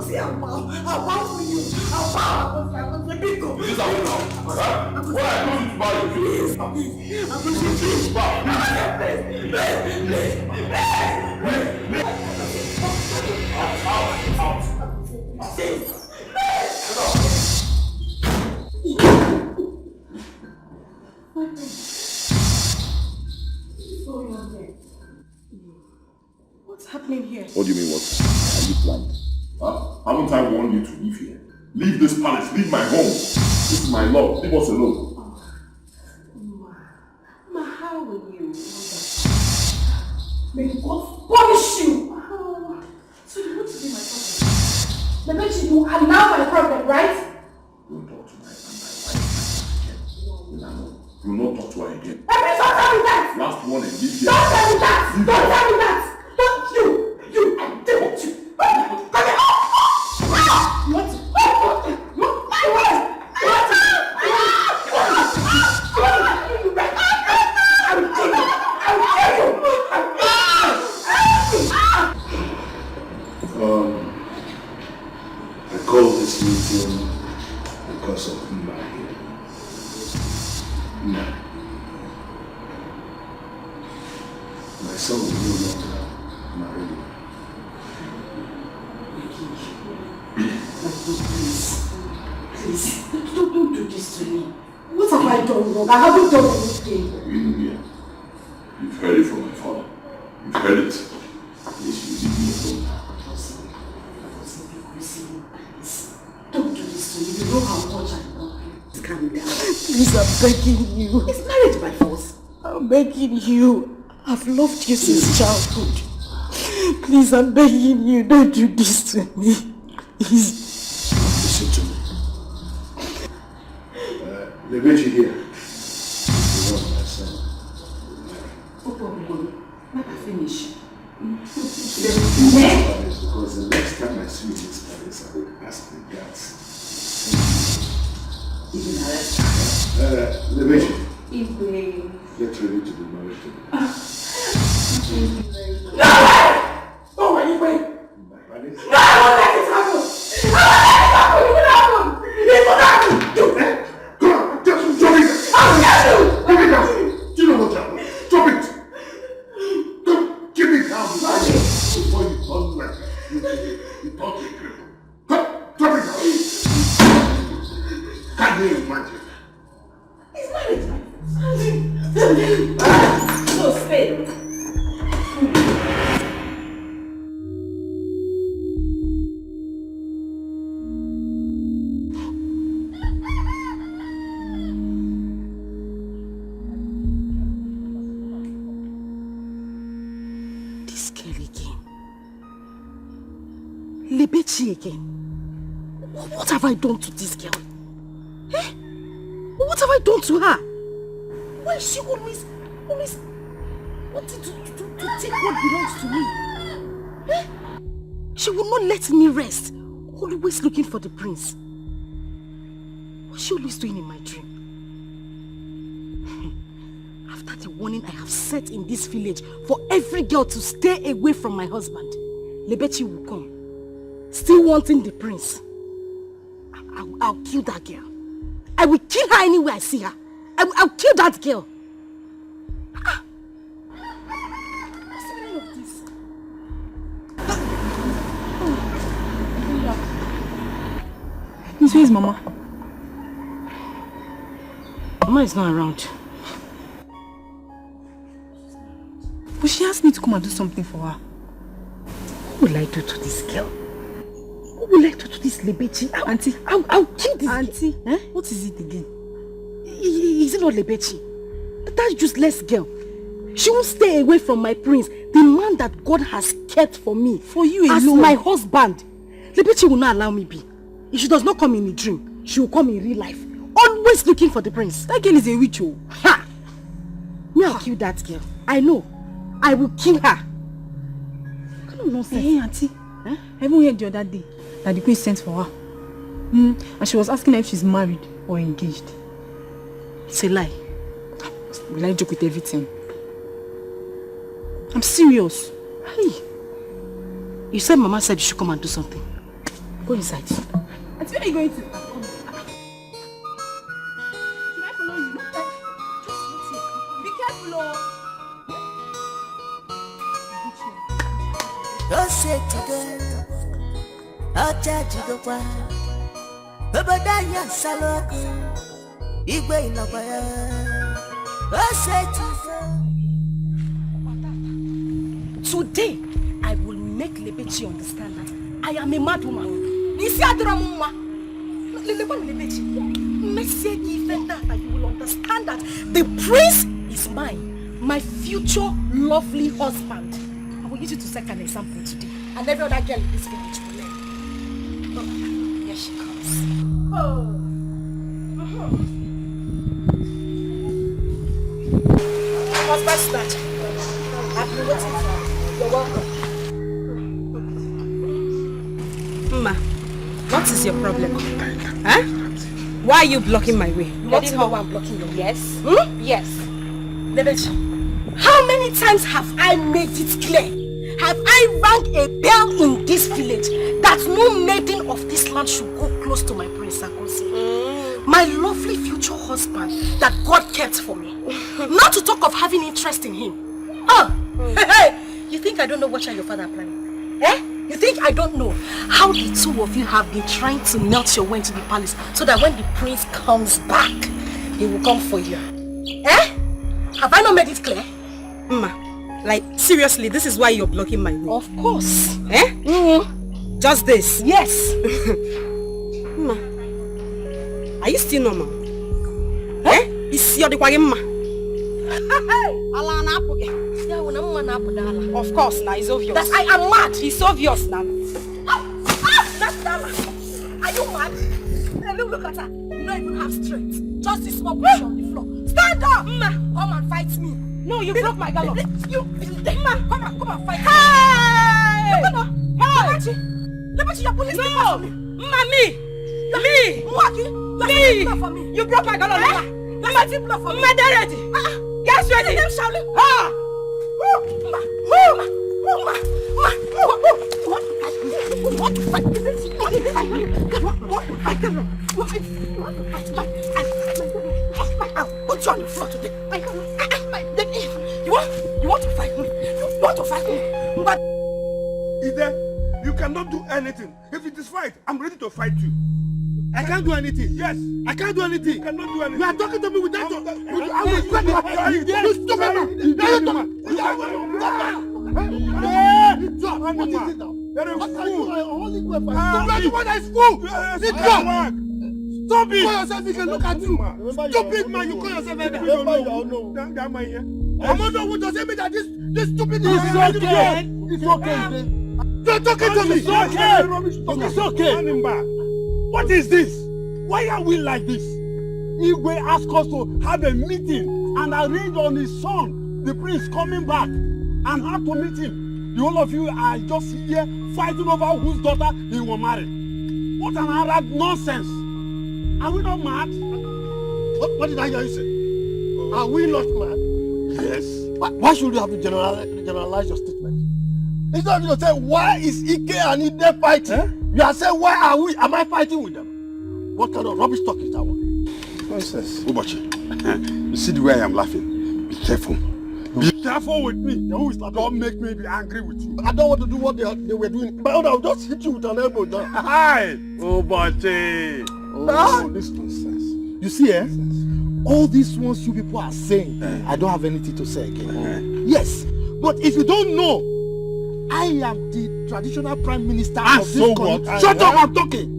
say I'll bow for you. I'll bow. Let me go. This is how you know. What I do to bow you? Please. I'm going to please. Bow. Out. What's happening here? What do you mean, what? Are you planned? Huh? Haven't I warned you to leave here? Leave this palace, leave my home. This is my love, leave us alone. Ma, how will you? May God punish you! So you want to be my problem? The bet you are now my problem, right? Don't talk to my wife again. No. Do not talk to her again. Don't tell me that! Last warning, leave here. Don't tell me that! Don't tell me that! Don't you! I dare want you! Come here! You want to? I called this meeting because of Nna here. Nna. My son will no longer marry me. Please, don't do this to me. What have I done wrong? I haven't done anything. You've heard it from my father. You've heard it. Please, you leave me alone. Don't do this to me. You know how much I love you. Calm down. Please, I'm begging you. Is marriage by force? I'm begging you. I've loved you since childhood. Please, I'm begging you. Don't do this to me. Please. Listen to me. The bitch here. You want my son. Let me finish. Because the next time I see this palace, I will ask the guards. Even arrest the bitch. Get ready to be married to me. No! Oh, are you wait? My palace? No, I won't let it happen! I won't let it happen! It will happen! Come on, just drop it! I'll get you! Give it down! Do you know what happened? Drop it! Give it down! Before you turn like you talk to a cripple. Drop it down! Can you imagine? It's marriage, my no, stay. This girl again. Lebechi again. What have I done to this girl? Eh? What have I done to her? Why is she always wanting to take what belongs to me? Eh? She will not let me rest. Always looking for the prince. What's she always doing in my dream? After the warning I have set in this village for every girl to stay away from my husband, Lebechi will come. Still wanting the prince. I'll kill that girl. I will kill her anywhere I see her. I'll kill that girl. What's the meaning of this? Miss, where is Mama? Mama is not around. But she asked me to come and do something for her. What will I do to this girl? What will I do to this Lebechi? Auntie. I'll kill this Auntie, girl. Eh? What is it again? Is it not Lebechi? That useless girl. She won't stay away from my prince, the man that God has kept for me. For you alone. As my husband. Lebechi will not allow me be. If she does not come in a dream, she will come in real life. Always looking for the prince. That girl is a witch. Oh. Ha! Me, I'll kill that girl. I know. I will kill her. What kind of nonsense? Hey, Auntie. Huh? I even heard the other day that the queen sent for her. And she was asking her if she's married or engaged. It's a lie. Will I joke with everything? I'm serious. Hey. You said Mama said you should come and do something. Go inside. Auntie, where are you going to? Should I follow you? Just wait here. Be careful, oh. Don't say today, I'll charge you the one. Babadaya Salok, Igwe in a fire. Don't say Today, I will make Lebechi understand that I am a mad woman. Nisi Adramuma. Lebechi. Message even that you will understand that the prince is mine, my future lovely husband. I will use you to set an example today, and every other girl in this village will learn. Oh, here she comes. Husband snatcher. I've been waiting for you. You're welcome. Ma, what is your problem? Huh? Why are you blocking my way? You want to know why I'm blocking your way? Yes. Yes. Lebechi, how many times have I made it clear? Have I rang a bell in this village that no maiden of this land should go close to my prince Akosi? My lovely future husband that God kept for me. Not to talk of having interest in him. Hey, you think I don't know what your father are planning? Eh? You think I don't know how the two of you have been trying to melt your way into the palace so that when the prince comes back, he will come for you? Eh? Have I not made it clear? Ma, like seriously, this is why you're blocking my way. Of course. Eh? Just this? Yes. Ma, are you still normal? Eh? Is your ma? Of course, now it's obvious. That I am mad. It's obvious now. That's Dala. Are you mad? Hey, look at her. You don't even have strength. Just this small push on the floor. Stand up! Ma, come and fight me. No, you broke my gallop. You, Ma, come and fight me. Hey! Hey! Lebechi, you're pulling me for me. Me! You broke my gallop. Lebechi, blow for me. Get ready. Get ready. I'm shouting. You want to fight? I'll put you on the floor today. You want to fight me? You want to fight me? But Ide, you cannot do anything. If it is fight, I'm ready to fight you. I can't do anything. Yes. I can't do anything. You cannot do anything. You are talking to me with that. I will sweat my hand. You stupid man. What is it now? There is fool. What is fool? Stop it. Call yourself, you can look at you. Stupid man, you call yourself anything. That man here. I'm not what does it mean that this stupid is okay. It's okay. You're talking to me. It's okay. It's okay. What is this? Why are we like this? Igwe asked us to have a meeting and arrange on his son, the prince, coming back and have to meet him. The whole of you are just here fighting over whose daughter he will marry. What an Arab nonsense! Are we not mad? What did I hear you say? Are we not mad? Yes. Why should you have to generalize your statement? Instead of you say, why is Ike and Ide fighting? You are saying, why are we? Am I fighting with them? What kind of rubbish talk is that one? Nonsense. Ubochi, you see the way I am laughing? Be careful. Be careful with me. Don't make me be angry with you. I don't want to do what they were doing. But I'll just hit you with an elbow down. Hi! Ubochi! Oh, this nonsense. You see, all these ones you people are saying, I don't have anything to say again. Yes, but if you don't know, I am the traditional prime minister of this country. Shut up, I'm talking.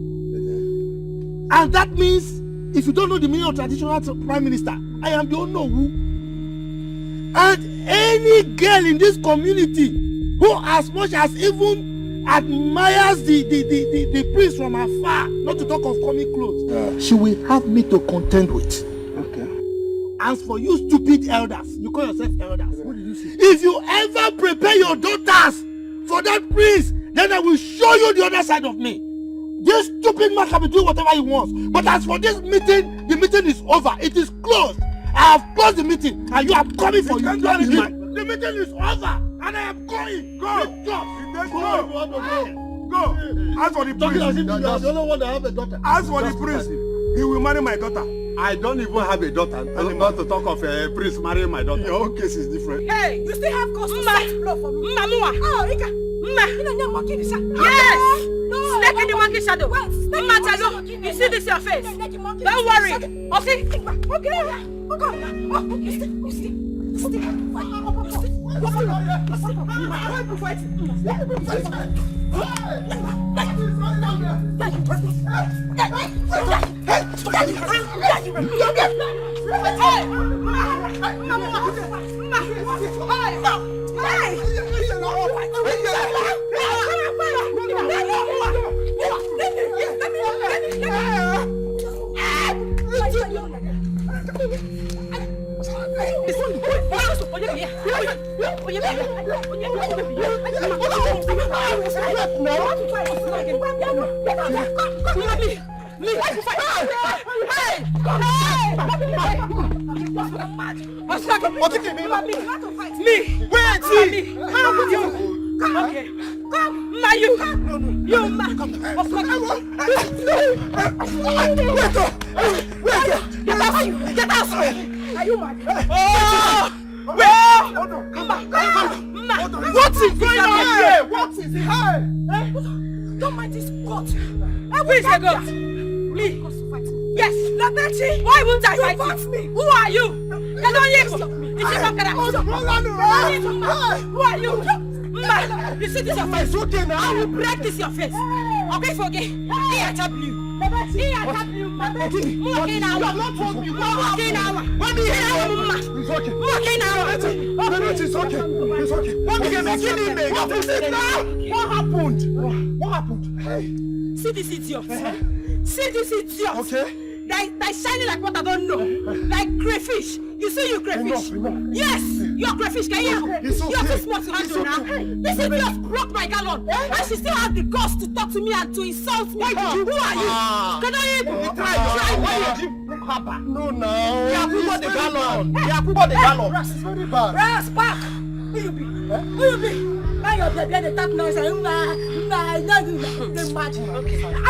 And that means, if you don't know the meaning of traditional prime minister, I am the Onowu. And any girl in this community who as much as even admires the prince from afar, not to talk of coming close, she will have me to contend with. Okay. As for you stupid elders, you call yourself elders. What did you say? If you ever prepare your daughters for that prince, then I will show you the other side of me. This stupid man can be doing whatever he wants. But as for this meeting, the meeting is over. It is closed. I have closed the meeting and you are coming for you. The meeting is over and I am going. Go. Go. Go. Ask for the Talking as priest. if you are the only one that have a daughter. Ask for the priest. He will marry my daughter. I don't even have a daughter. I'm about to talk of a priest marrying my daughter. Your own case is different. Hey, you still have cause to set blow for me. Oh, Ika. Yes! Snake in the monkey shadow. You see this your face? Don't worry. Okay? Okay. Don't mind this goat. Who is a goat? Me. Yes. Why won't I fight you? Who are you? Who are you? You see this your face? I will break this your face. Okay, forget. He attacked you. He attacked you. You have not told me. It's okay. It's okay. What happened? What happened? Hey. See this idiot. See this idiot. Okay. They shining like what I don't know. Like crayfish. You see you crayfish? Enough. Yes, you're crayfish. Can you? It's okay. You're too smart to handle now. This idiot broke my gallon. And she still has the guts to talk to me and to insult me. Who are you? Can I No, no. Yeah, put on the gallon. Yeah, put on the gallon. It's very bad. Ras, back. Who you be? Who you be? Now you're the top noise. I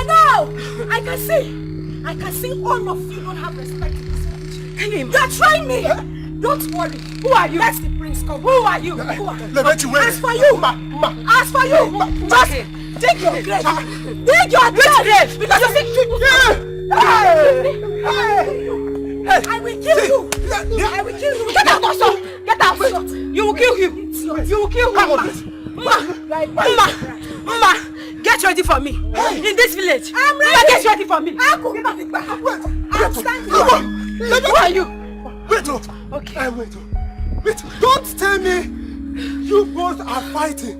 know. I can see. I can see all of you don't have respect. You're trying me. Don't worry. Who are you? That's the prince. Who are you? Who are you? As for you, as for you, just dig your grave. Dig your grave because you think I will kill you. I will kill you. Get out, also. Get out. You will kill him. You will kill him. Mama, get ready for me. In this village. I'm ready. Get ready for me. I'm standing. Who are you? Wait, okay. Wait, don't tell me you both are fighting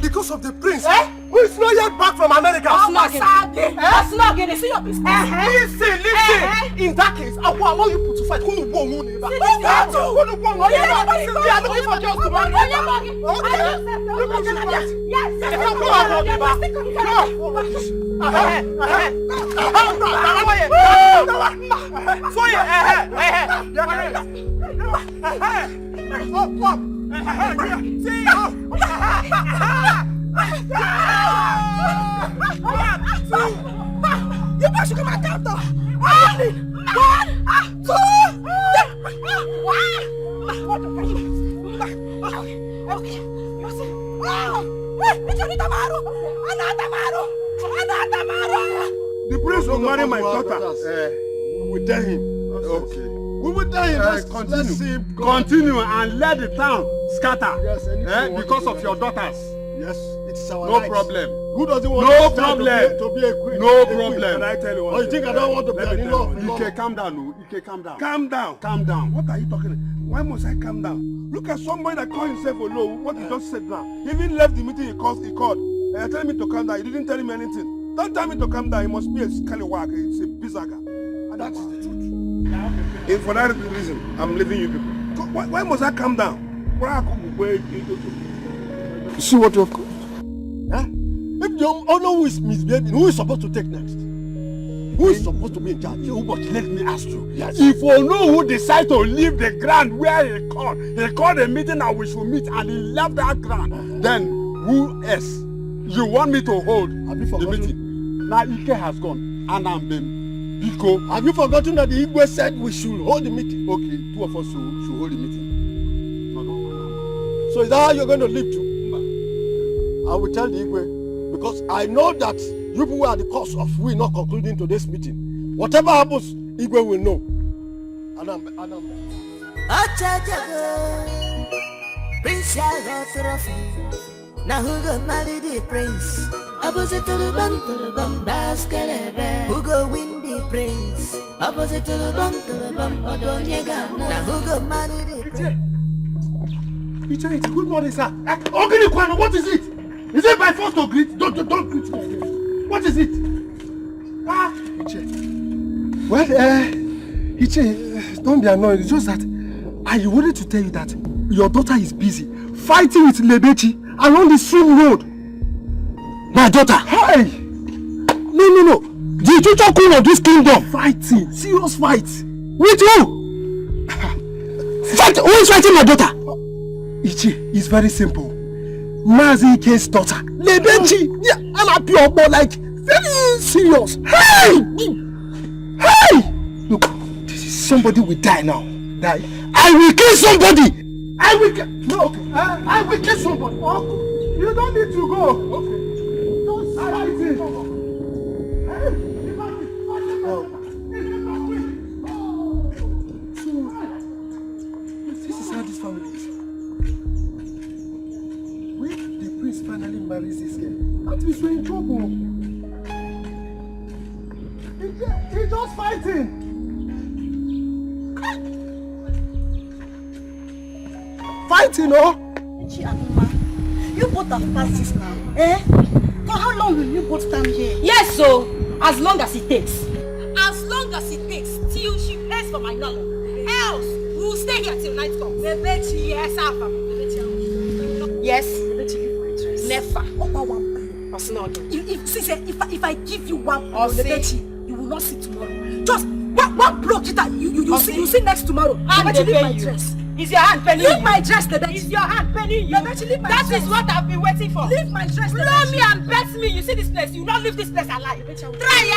because of the prince who is not yet back from America. That's not getting. See your business. Listen. In that case, I will allow you to fight. Who will win? We are looking for girls to marry. You boys should come and count. 1, 2, 3. Okay. You see? The prince will marry my daughter. We will tell him. Okay. We will tell him. Let's continue and let the town scatter. Yes, because of your daughters. Yes, it's our right. Problem. Who doesn't want to be a queen? No problem. Can I tell you what? Oh, you think I don't want to be an in-law? Ike, calm down. Ike, calm down. Calm down. What are you talking about? Why must I calm down? Look at somebody that called himself a low. What he just said now. He even left the meeting he called. Telling me to calm down. He didn't tell him anything. Don't tell me to calm down. He must be a scallywag. It's a bizaga. And that is the truth. And for that reason, I'm leaving you people. Why must I calm down? You see what you have called? Huh? If the owner who is misbehaving, who is supposed to take next? Who is supposed to be in charge? But let me ask you. Yes. If you know who decides to leave the ground where he called a meeting and we should meet and he left that ground, then who else You want me to hold the meeting? Now Ike has gone, and I'm been Biko. Have you forgotten that the Igwe said we should hold the meeting? Okay, 2 of us should hold the meeting. No. So is that how you're going to live too? I will tell the Igwe, because I know that you people are the cause of we not concluding today's meeting. Whatever happens, Igwe will know. Prince Trophy. Now who go marry the prince? Opposite to the bum, basket. Who go win the prince? Opposite to the bum, now who go marry the prince? It's good morning, sir. Okay, Kwano, what is it? Is it by force to greet? Don't greet me. What is it? Iche. Well, Iche, don't be annoyed. It's just that I wanted to tell you that your daughter is busy fighting with Lebechi along the same road. My daughter? Hey! No. The future queen of this kingdom fighting. Serious fight. With who? Who is fighting my daughter? Ichi, it's very simple. Mazi Ike's daughter. Lebechi. Yeah, I'm a pure boy, like very serious. Hey! Look, this is somebody will die now. Die. I will kill somebody. I will kill somebody. Oh, you don't need to go. Okay. Don't fight it. So, this is how this family is. When the prince finally marries this girl, that means we're in trouble. He's just fighting. Fighting, oh? You both have passed this now, eh? For how long will you both stand here? Yes, so as long as it takes. As long as it takes till she pays for my number. Else, we will stay here till night comes. Yes, Alpha. Yes. Never. If I give you one, you will not see tomorrow. Just one block it out. You see next tomorrow. Leave my dress. Is your hand penny? Leave my dress, Lebechi. Is your hand penny? That is what I've been waiting for. Leave my dress, Blow me and bet me. You see this place? You don't leave this place alive. Try,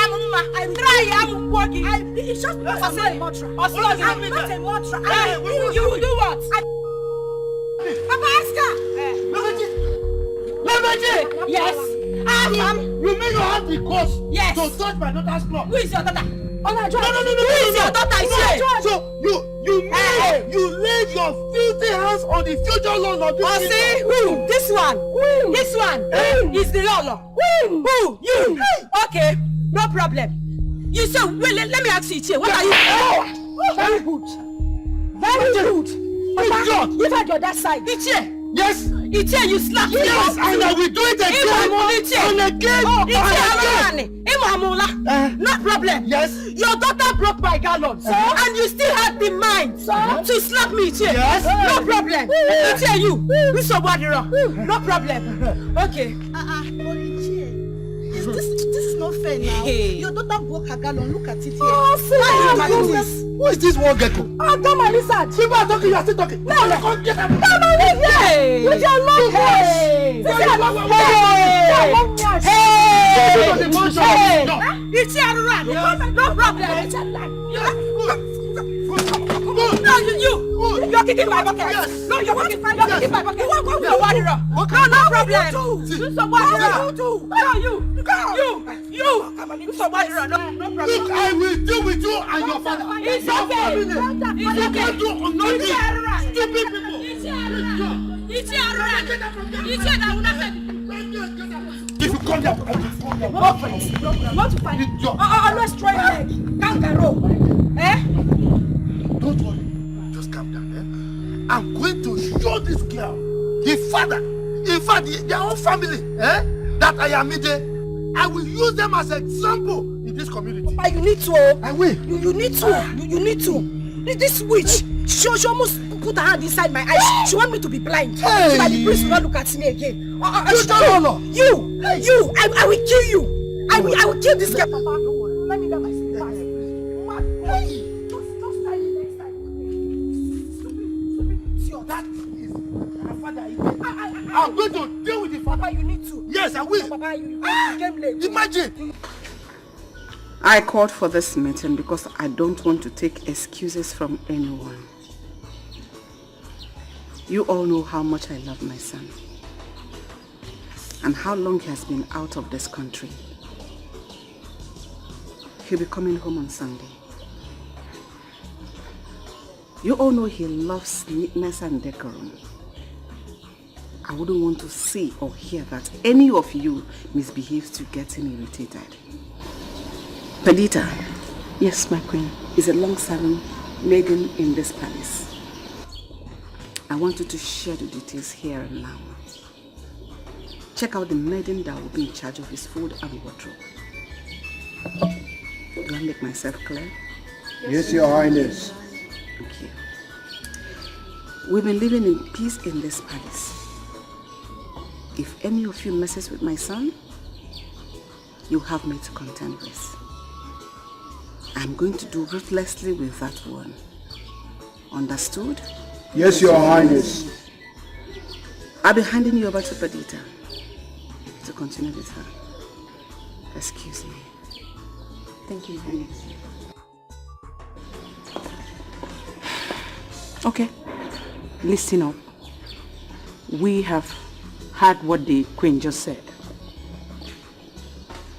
I'm working. It's just not a mantra. I'm not a mantra. You will do what? Papa Oscar! Lebechi! Yes. You mean you have the cause Yes. to touch my daughter's clock? Who is your daughter? No. Who is your daughter? So you laid your filthy hands on the future loan of this see who? This one. This one is the Lolo. Who? You. Okay, no problem. You say, well, let me ask you, Ichie, what are you? Very good. Very good. Papa, give her your that side. Ichie. Yes. Ichie, you slapped me. Yes, and I will do it again. No problem. Yes. Your daughter broke my gallons, and you still had the mind to slap me, Ichie. Yes. No problem. Ichie, you somebody wrong. No problem. Okay. This is not fair now. Hey. Your daughter broke her gallon. Look at it here. Why are you doing this? Who is this one gecko? Come on, listen. People are talking, you are still talking. No. Come get them. Come on, listen. Hey. With your long hair. This is a long hair. Hey. It's your run. No problem. No, you're kicking my bucket. Yes. No, you're kicking my bucket. You won't go with the water. No problem. Do somebody run. No, you. Do somebody run. No problem. Look, I will deal with you and your father. It's Your okay. family. You can't do nothing. Stupid people. If you come here, Not to fight. Always try leg. Kangaroo. don't worry. Just calm down. I'm going to show this girl, the father, in fact, their own family, that I am in. I will use them as example in this community. But you need to. I will. You need to. You need to. This witch, she almost put her hand inside my eyes. She want me to be blind. Hey. So that the priest will not look at me again. You. I will kill you. I will kill this girl. Papa, don't worry. Let me get my slippers. Hey. Just try it next time. Stupid. That is my father. I'm going to deal with the father. Papa, you need to. Yes, I will. Papa, you came late. Imagine. I called for this meeting because I don't want to take excuses from anyone. You all know how much I love my son and how long he has been out of this country. He'll be coming home on Sunday. You all know he loves neatness and decorum. I wouldn't want to see or hear that any of you misbehaves to get him irritated. Perdita, yes, my queen, is a long-serving maiden in this palace. I want you to share the details here and now. Check out the maiden that will be in charge of his food and wardrobe. Do I make myself clear? Yes, Your Highness. Thank you. We've been living in peace in this palace. If any of you messes with my son, you have me to contend with. I'm going to do ruthlessly with that one. Understood? Yes, Your Highness. I'll be handing you over to Perdita to continue with her. Excuse me. Thank you, Highness. Okay, listen up. We have heard what the Queen just said.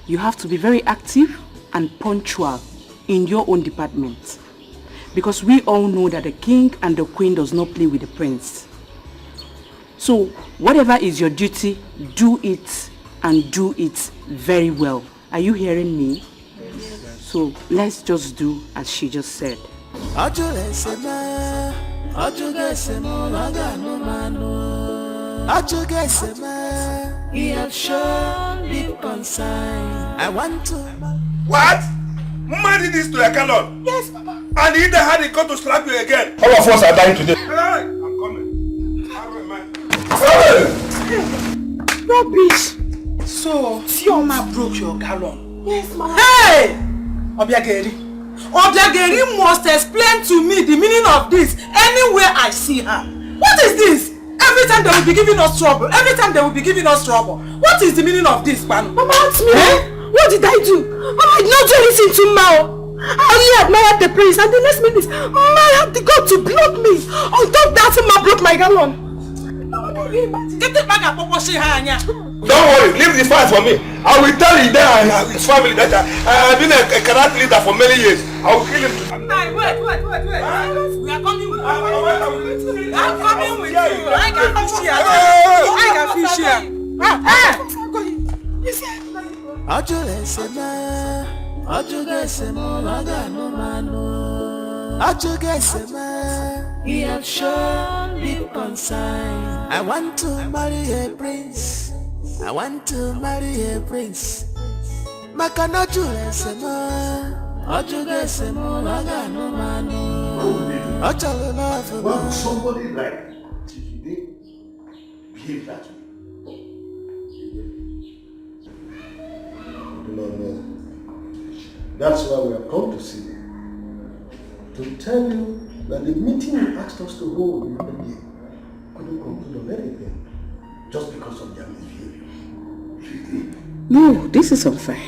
You have to be very active and punctual in your own department, because we all know that the King and the Queen does not play with the Prince. So whatever is your duty, do it, and do it very well. Are you hearing me? Yes. So let's just do as she just said. I want to. What? Mama did this to your Calon? Yes, Papa. And he had it come to slap you again. All of us are dying today. Hey, I'm coming. Rubbish. So, Fiona broke your gallon. Yes, Mama. Hey! Obiageri. Obiageri must explain to me the meaning of this anywhere I see her. What is this? Every time they will be giving us trouble. Every time they will be giving us trouble. What is the meaning of this, Panu? Mama, ask me. What did I do? Mama, I did not do anything to Mao. I only admired the prince, and the next minute, Mao had the God to block me. On top of that, Mao broke my gallon. Get it back and Popo Hanya. Don't worry, leave the fight for me. I will tell you there and his family that I've been a karate leader for many years. I will kill him. Hey, wait. We are coming with you. I'm coming with you. I can fish here. I can fish here. He has shown deep concern. I want to marry a prince. I want to marry a prince. Why would somebody like today behave that way? I do not know. That's why we have come to see you. To tell you that the meeting you asked us to hold the other day couldn't conclude on anything just because of their misbehavior. No, this is unfair.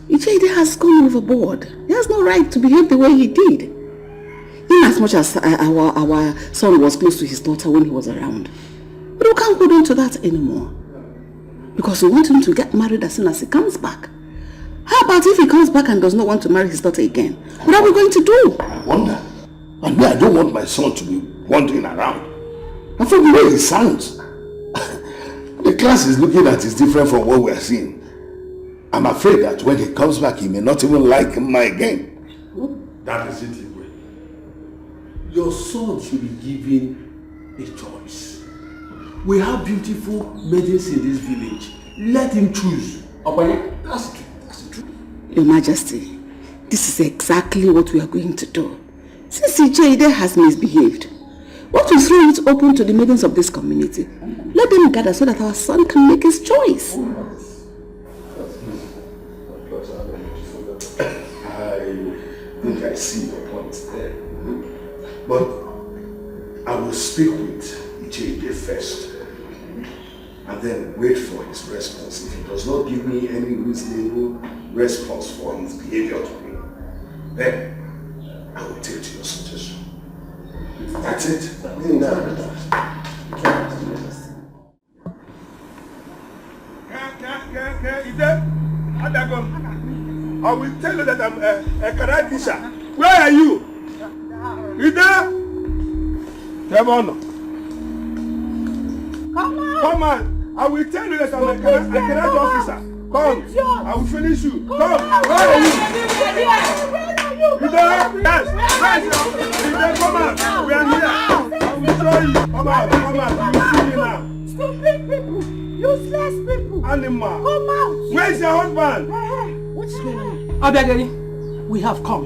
Ijede has gone overboard. He has no right to behave the way he did. In as much as our son was close to his daughter when he was around. But we can't hold on to that anymore. Because we want him to get married as soon as he comes back. How about if he comes back and does not want to marry his daughter again? What are we going to do? I wonder. And I don't want my son to be wandering around. And from the way he sounds, the class he's looking at is different from what we are seeing. I'm afraid that when he comes back, he may not even like him again. That is it, Igwe. Your son should be given a choice. We have beautiful maidens in this village. Let him choose. That's the truth. Your Majesty, this is exactly what we are going to do. Since Ijede has misbehaved, what we throw it open to the maidens of this community. Let them gather so that our son can make his choice. I think I see your point there. But I will speak with Ijede first. and then wait for his response. If he does not give me any reasonable response for his behavior to me, then I will take to your suggestion. That's it. I will tell you that I'm a karate teacher. Where are you? Ida? Come on. Come on. I will tell you that I'm a karate officer. Come. I will finish you. Come. Where are you? Ida? Yes. Ida, come on. We are here. I will show you. Come on. You see me now. Stupid people. Useless people. Animal. Come out. Where's your husband? What's going on? Obiageli, we have come.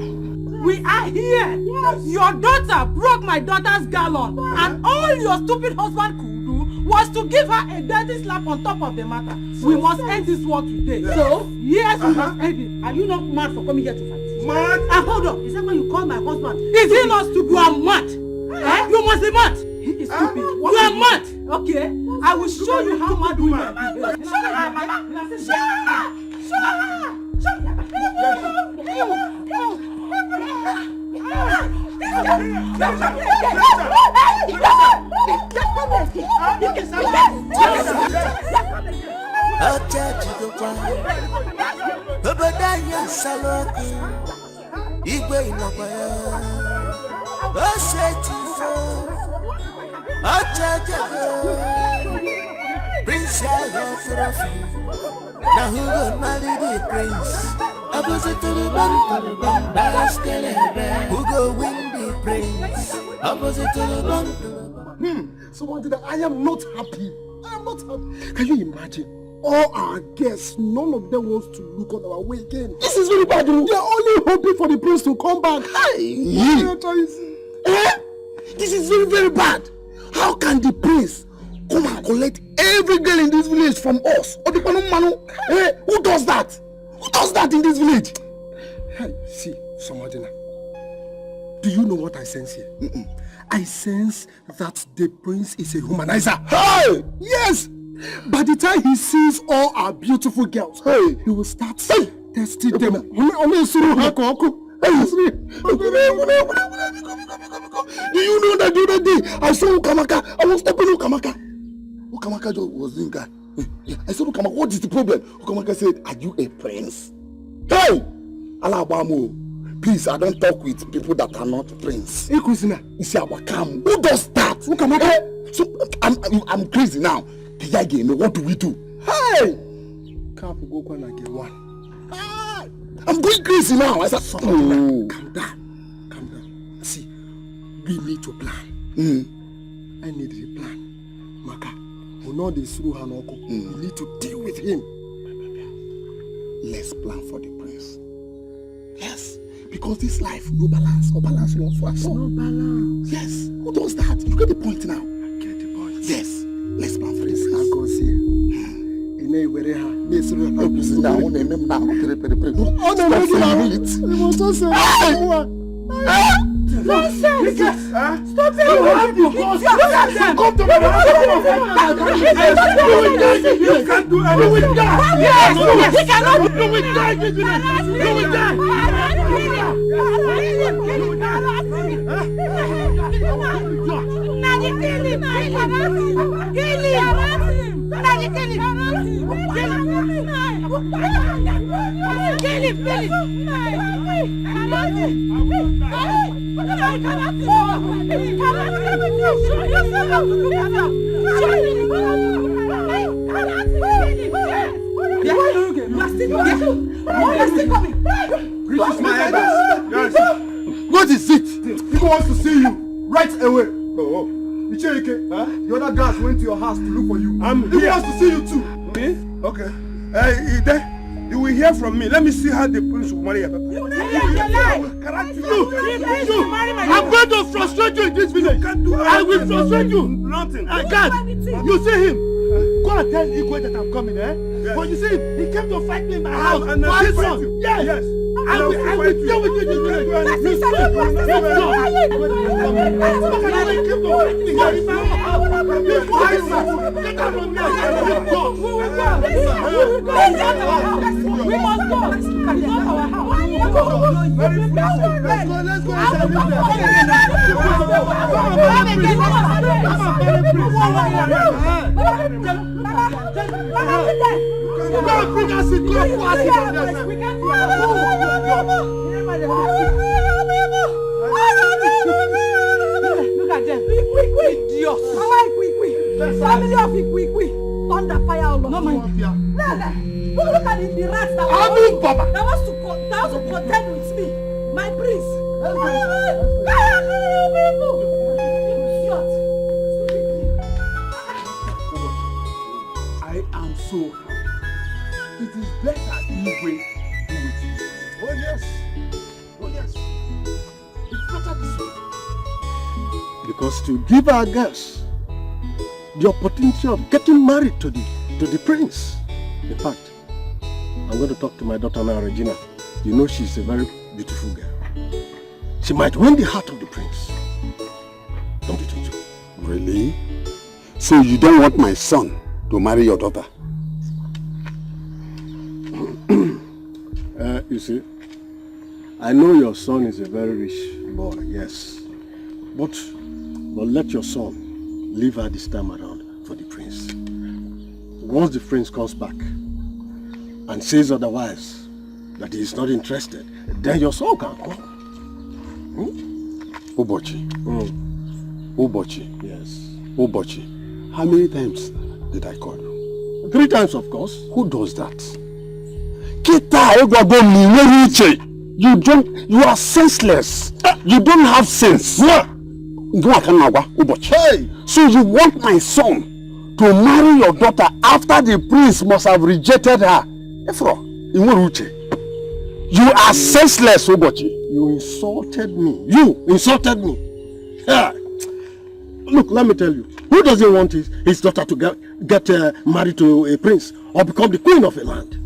We are here. Yes. Your daughter broke my daughter's gallon, and all your stupid husband could do was to give her a dirty slap on top of the matter. We must end this war today. Yes. So, yes, we must end it. Are you not mad for coming here to fight? Mad? And hold on, is that why you call my husband? Is he not stupid? You are mad. You must be mad. He is stupid. You are mad. Okay, I will show you how mad we are. Prince now who got married the prince? Opposite to the bum, Escalating. Who go win the prince? Opposite to the bum. So what did I am not happy. I am not happy. Can you imagine? All our guests, none of them wants to look on our way again. This is very bad. They are only hoping for the prince to come back. This is very, very bad. How can the prince come and collect every girl in this village from us? Who does that? Who does that in this village? Hey, see, Somadina. Do you know what I sense here? I sense that the prince is a humanizer. Hey! Yes! By the time he sees all our beautiful girls, he will start testing them. Do you know that the other day I saw Ukamaka? I was stopping Ukamaka. Ukamaka was doing that. I said, Ukamaka, what is the problem? Ukamaka said, are you a prince? Hey! Alabamo. Please, I don't talk with people that are not prince. Hey, Kusina. It's our cam. Who does that? Ukamaka. So I'm crazy now. What do we do? Hey! Can't go and get one. I'm going crazy now. I said, calm down. See, we need to plan. I need a plan. Maka, we know this through Hanoko. We need to deal with him. Let's plan for the prince. Yes. Because this life, no balance. No balance not for us. No balance. Yes. Who does that? You get the point now. I get the point. Yes. Let's plan for this. I go see. Now, Stop it! Come to you can't do anything. You cannot do it. What is it? He wants to see you right away. The other guys went to your house to look for you. He wants to see you too. Me? Okay. You will hear from me. Let me see how the prince will marry your papa. I'm going to frustrate you in this village. I will frustrate you. Nothing. I can't. You see him. Go and tell Igwe that I'm coming, eh? Yes. But you see him, he came to fight me in my house. And this one. Yes. I will deal with you this village. Look at them. Quick. Idiots. Family of quick. Thunder fire all over. No mind. Look at the rats that wants to contend with me. My prince. I am so happy. It is better this way do it. Oh yes. It's better this way. Because to give our girls the opportunity of getting married to the prince. In fact, I'm going to talk to my daughter now, Regina. You know she's a very beautiful girl. She might win the heart of the prince. Don't you think so? Really? So you don't want my son to marry your daughter? You see, I know your son is a very rich boy, yes. But let your son leave her this time around for the prince. Once the prince comes back and says otherwise, that he is not interested, then your son can come. Ubochi. Ubochi. Yes. Ubochi. How many times did I call you? 3 times, of course. Who does that? You are senseless. You don't have sense. Hey! So you want my son to marry your daughter after the prince must have rejected her? You are senseless, Ubochi. You insulted me. You insulted me. Yeah. Look, let me tell you. Who doesn't want his daughter to get married to a prince or become the queen of a land?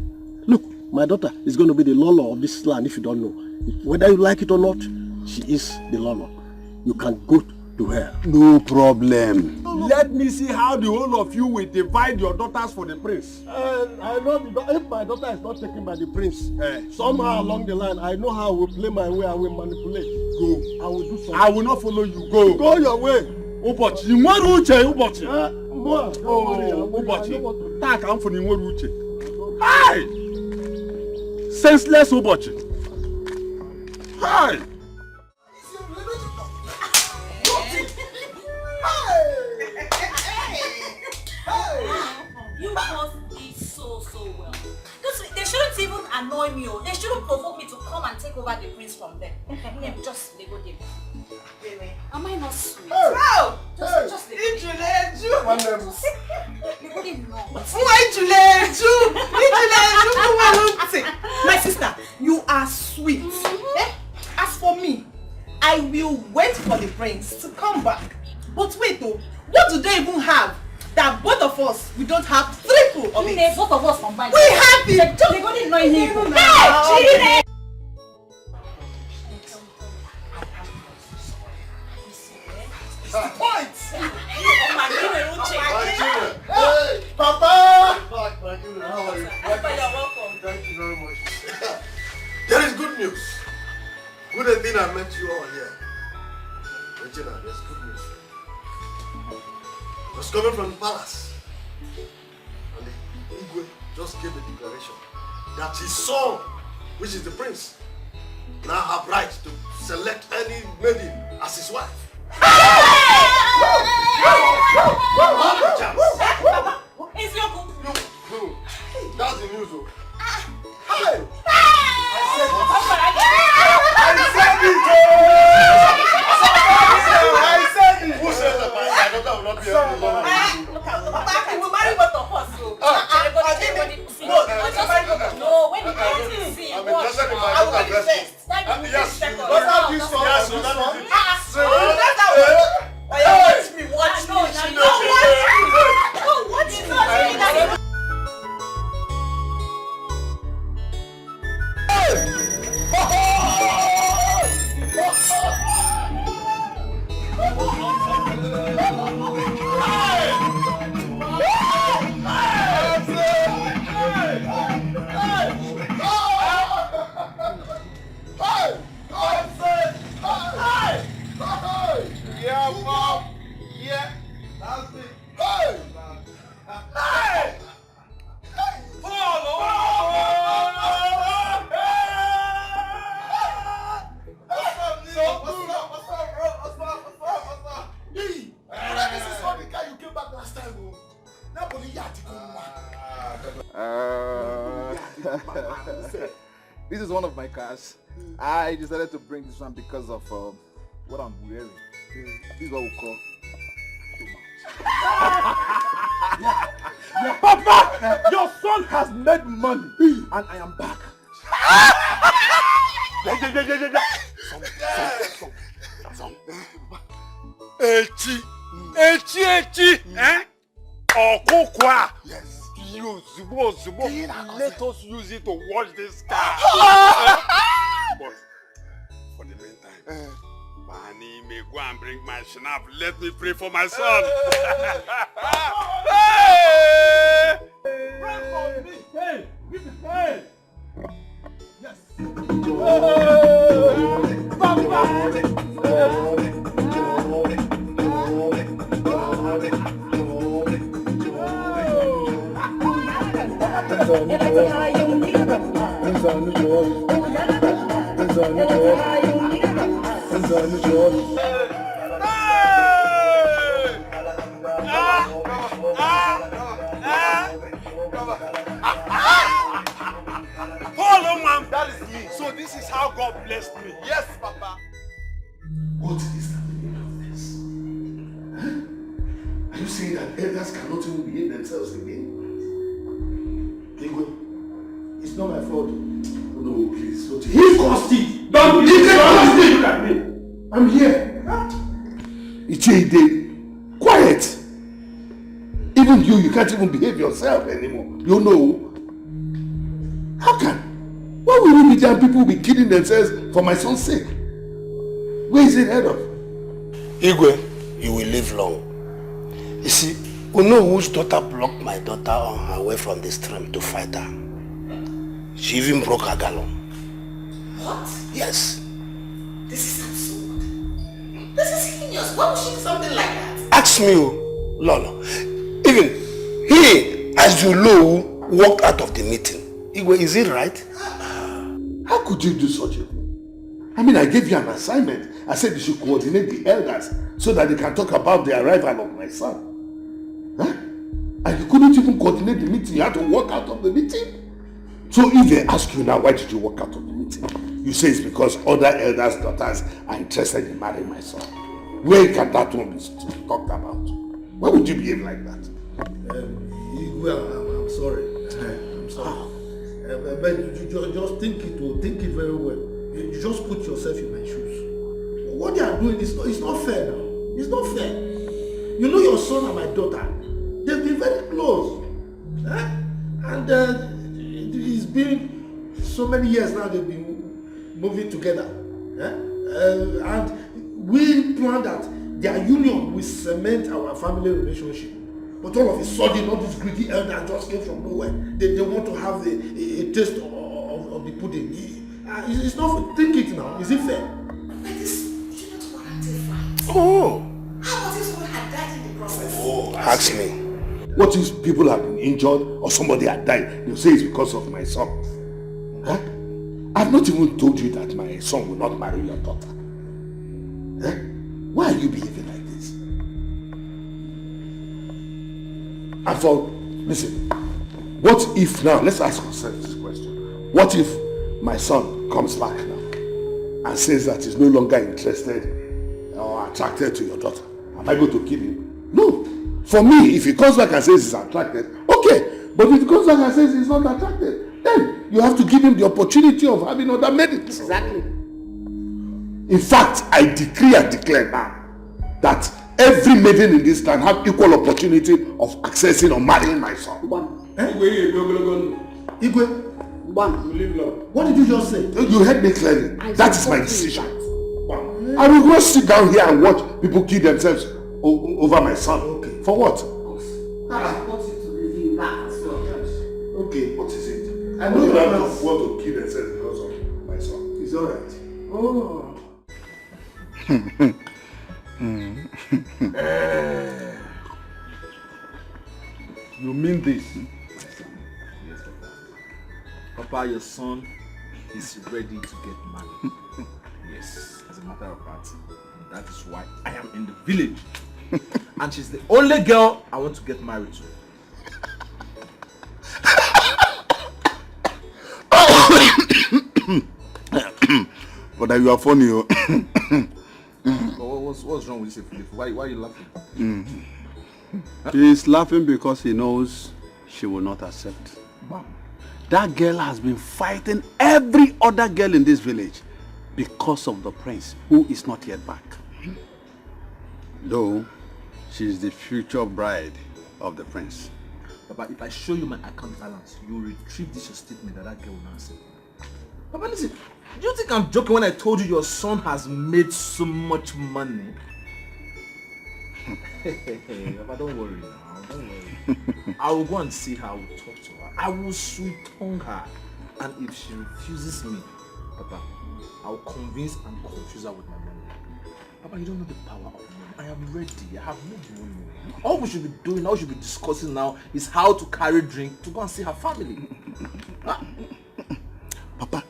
Look, my daughter is going to be the Lolo of this land if you don't know. Whether you like it or not, she is the Lolo. You can go to her. No problem. Let me see how the whole of you will divide your daughters for the prince. I know if my daughter is not taken by the prince, somehow along the line, I know how I will play my way, I will manipulate. Go. I will do something. I will not follow you. Go. Go your way. Ubochi. Ubochi. Ubochi. Tak am for uche. Hi! Senseless Ubochi. Hi! You must be so well. They shouldn't even annoy me. They shouldn't provoke me to come and take over the prince from them. Just they go there. Really? Am I not sweet? Oh! Just they go there. My sister, you are sweet. As for me, I will wait for the prince to come back. But wait though, what do they even have that both of us, we don't have triple of it? Both of us combined. We have it! They go there annoy me. Hey! Point! Hey, Papa! How are you? You're welcome. Thank you very much. There is good news. Good thing I met you all here. Regina, there's good news. I was coming from the palace. And the Igwe just gave a declaration that his son, which is the prince, now have right to select any maiden as his wife. That's the news. Hey! I said it! Who says that my daughter will not be able to love me? We'll marry both of us. No, when you get to see, I'm interested in my daughter best. Yes, This is one of my cars. I decided to bring this one because of what I'm wearing. This is what we call too much. Papa, your son has made money, and I am back. Echi, eh? Okokwa. Yes. Let us use it to wash this car. But for the meantime, Manny may go and bring my schnapp. Let me pray for my son. Hey! Pray for me. Hey, give it. Hey. Yes. That is me. So this is how God blessed me. Yes, Papa. What is the meaning of this? Huh? Are you saying that elders cannot even behave themselves again? It's not my fault. No, please. Don't He caused it. Don't look at me. I'm here. Ichide, quiet. Even you can't even behave yourself anymore. You know. How can? Why will you be there? People will be killing themselves for my son's sake. Where is it head of? Igwe, you will live long. You see, we know whose daughter blocked my daughter on her way from the stream to fight her. She even broke her gallon. What? Yes. This is absurd. This is heinous. Why would she do something like that? Ask me, Lolo. Even he, as you know, walked out of the meeting. Igwe, is it right? How could you do such a thing? I mean, I gave you an assignment. I said you should coordinate the elders so that they can talk about the arrival of my son. Huh? And you couldn't even coordinate the meeting. You had to walk out of the meeting. So if they ask you now, why did you walk out of the meeting? You say it's because other elders' daughters are interested in marrying my son. Where can that one be talked about? Why would you behave like that? I'm sorry. I'm sorry. But you just think it very well. You just put yourself in my shoes. What they are doing is not fair now. It's not fair. You know your son and my daughter, they've been very close. And it's been so many years now they've been moving together. And we planned that their union will cement our family relationship. But all of a sudden, all these greedy elders just came from nowhere. They want to have a taste of the pudding. It's not, think it now. Is it fair? But this shouldn't warrant a fight. Oh. How about if someone had died in the process? Oh, ask me. What if people have been injured or somebody had died? They'll say it's because of my son. Huh? I've not even told you that my son will not marry your daughter. Huh? Why are you behaving like this? And listen, what if now, let's ask ourselves this question. What if my son comes back now and says that he's no longer interested or attracted to your daughter? Am I going to kill him? No. For me, if he comes back and says he's attracted, okay. But if he comes back and says he's not attracted, then you have to give him the opportunity of having other medicine. Exactly. In fact, I decree and declare now that every maiden in this land have equal opportunity of accessing or marrying my son. Igwe, what did you just say? You heard me clearly. That is my decision. I will not sit down here and watch people kill themselves over my son. Okay. For what? I want you to review that as well. Okay, what is it? I know you don't want to kill themselves because of my son. It's alright. Oh. You mean this? Yes, Papa. Papa, your son is ready to get married. Yes, as a matter of fact, that is why I am in the village. And she's the only girl I want to get married to. But you are funny. What's wrong with this, Philip? Why are you laughing? He's laughing because he knows she will not accept. Bam. That girl has been fighting every other girl in this village because of the prince, who is not yet back. Though, she is the future bride of the prince. Papa, if I show you my account balance, you will retrieve this your statement that girl will not accept. Papa, listen, do you think I'm joking when I told you your son has made so much money? Papa, don't worry now, don't worry. I will go and see her, I will talk to her, I will sweet tongue her, and if she refuses me, Papa, I will convince and confuse her with my money. Papa, you don't know the power of money. I am ready, I have no money. All we should be doing, all we should be discussing now is how to carry drink to go and see her family. Papa,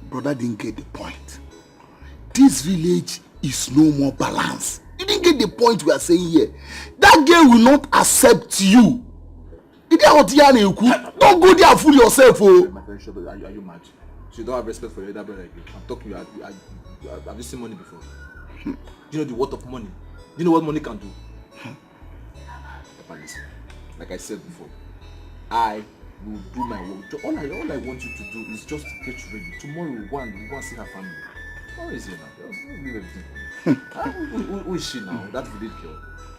brother didn't get the point. This village is no more balanced. You didn't get the point we are saying here. That girl will not accept you. Don't go there and fool yourself. Oh. My friend, are you mad? So you don't have respect for your elder brother again. I'm talking to you. Have you seen money before? Do you know the worth of money? Do you know what money can do? Papa, listen. Like I said before, I will do my work. All I want you to do is just to get ready. Tomorrow we'll go and see her family. What is it now? Just leave everything. Who is she now? That village girl.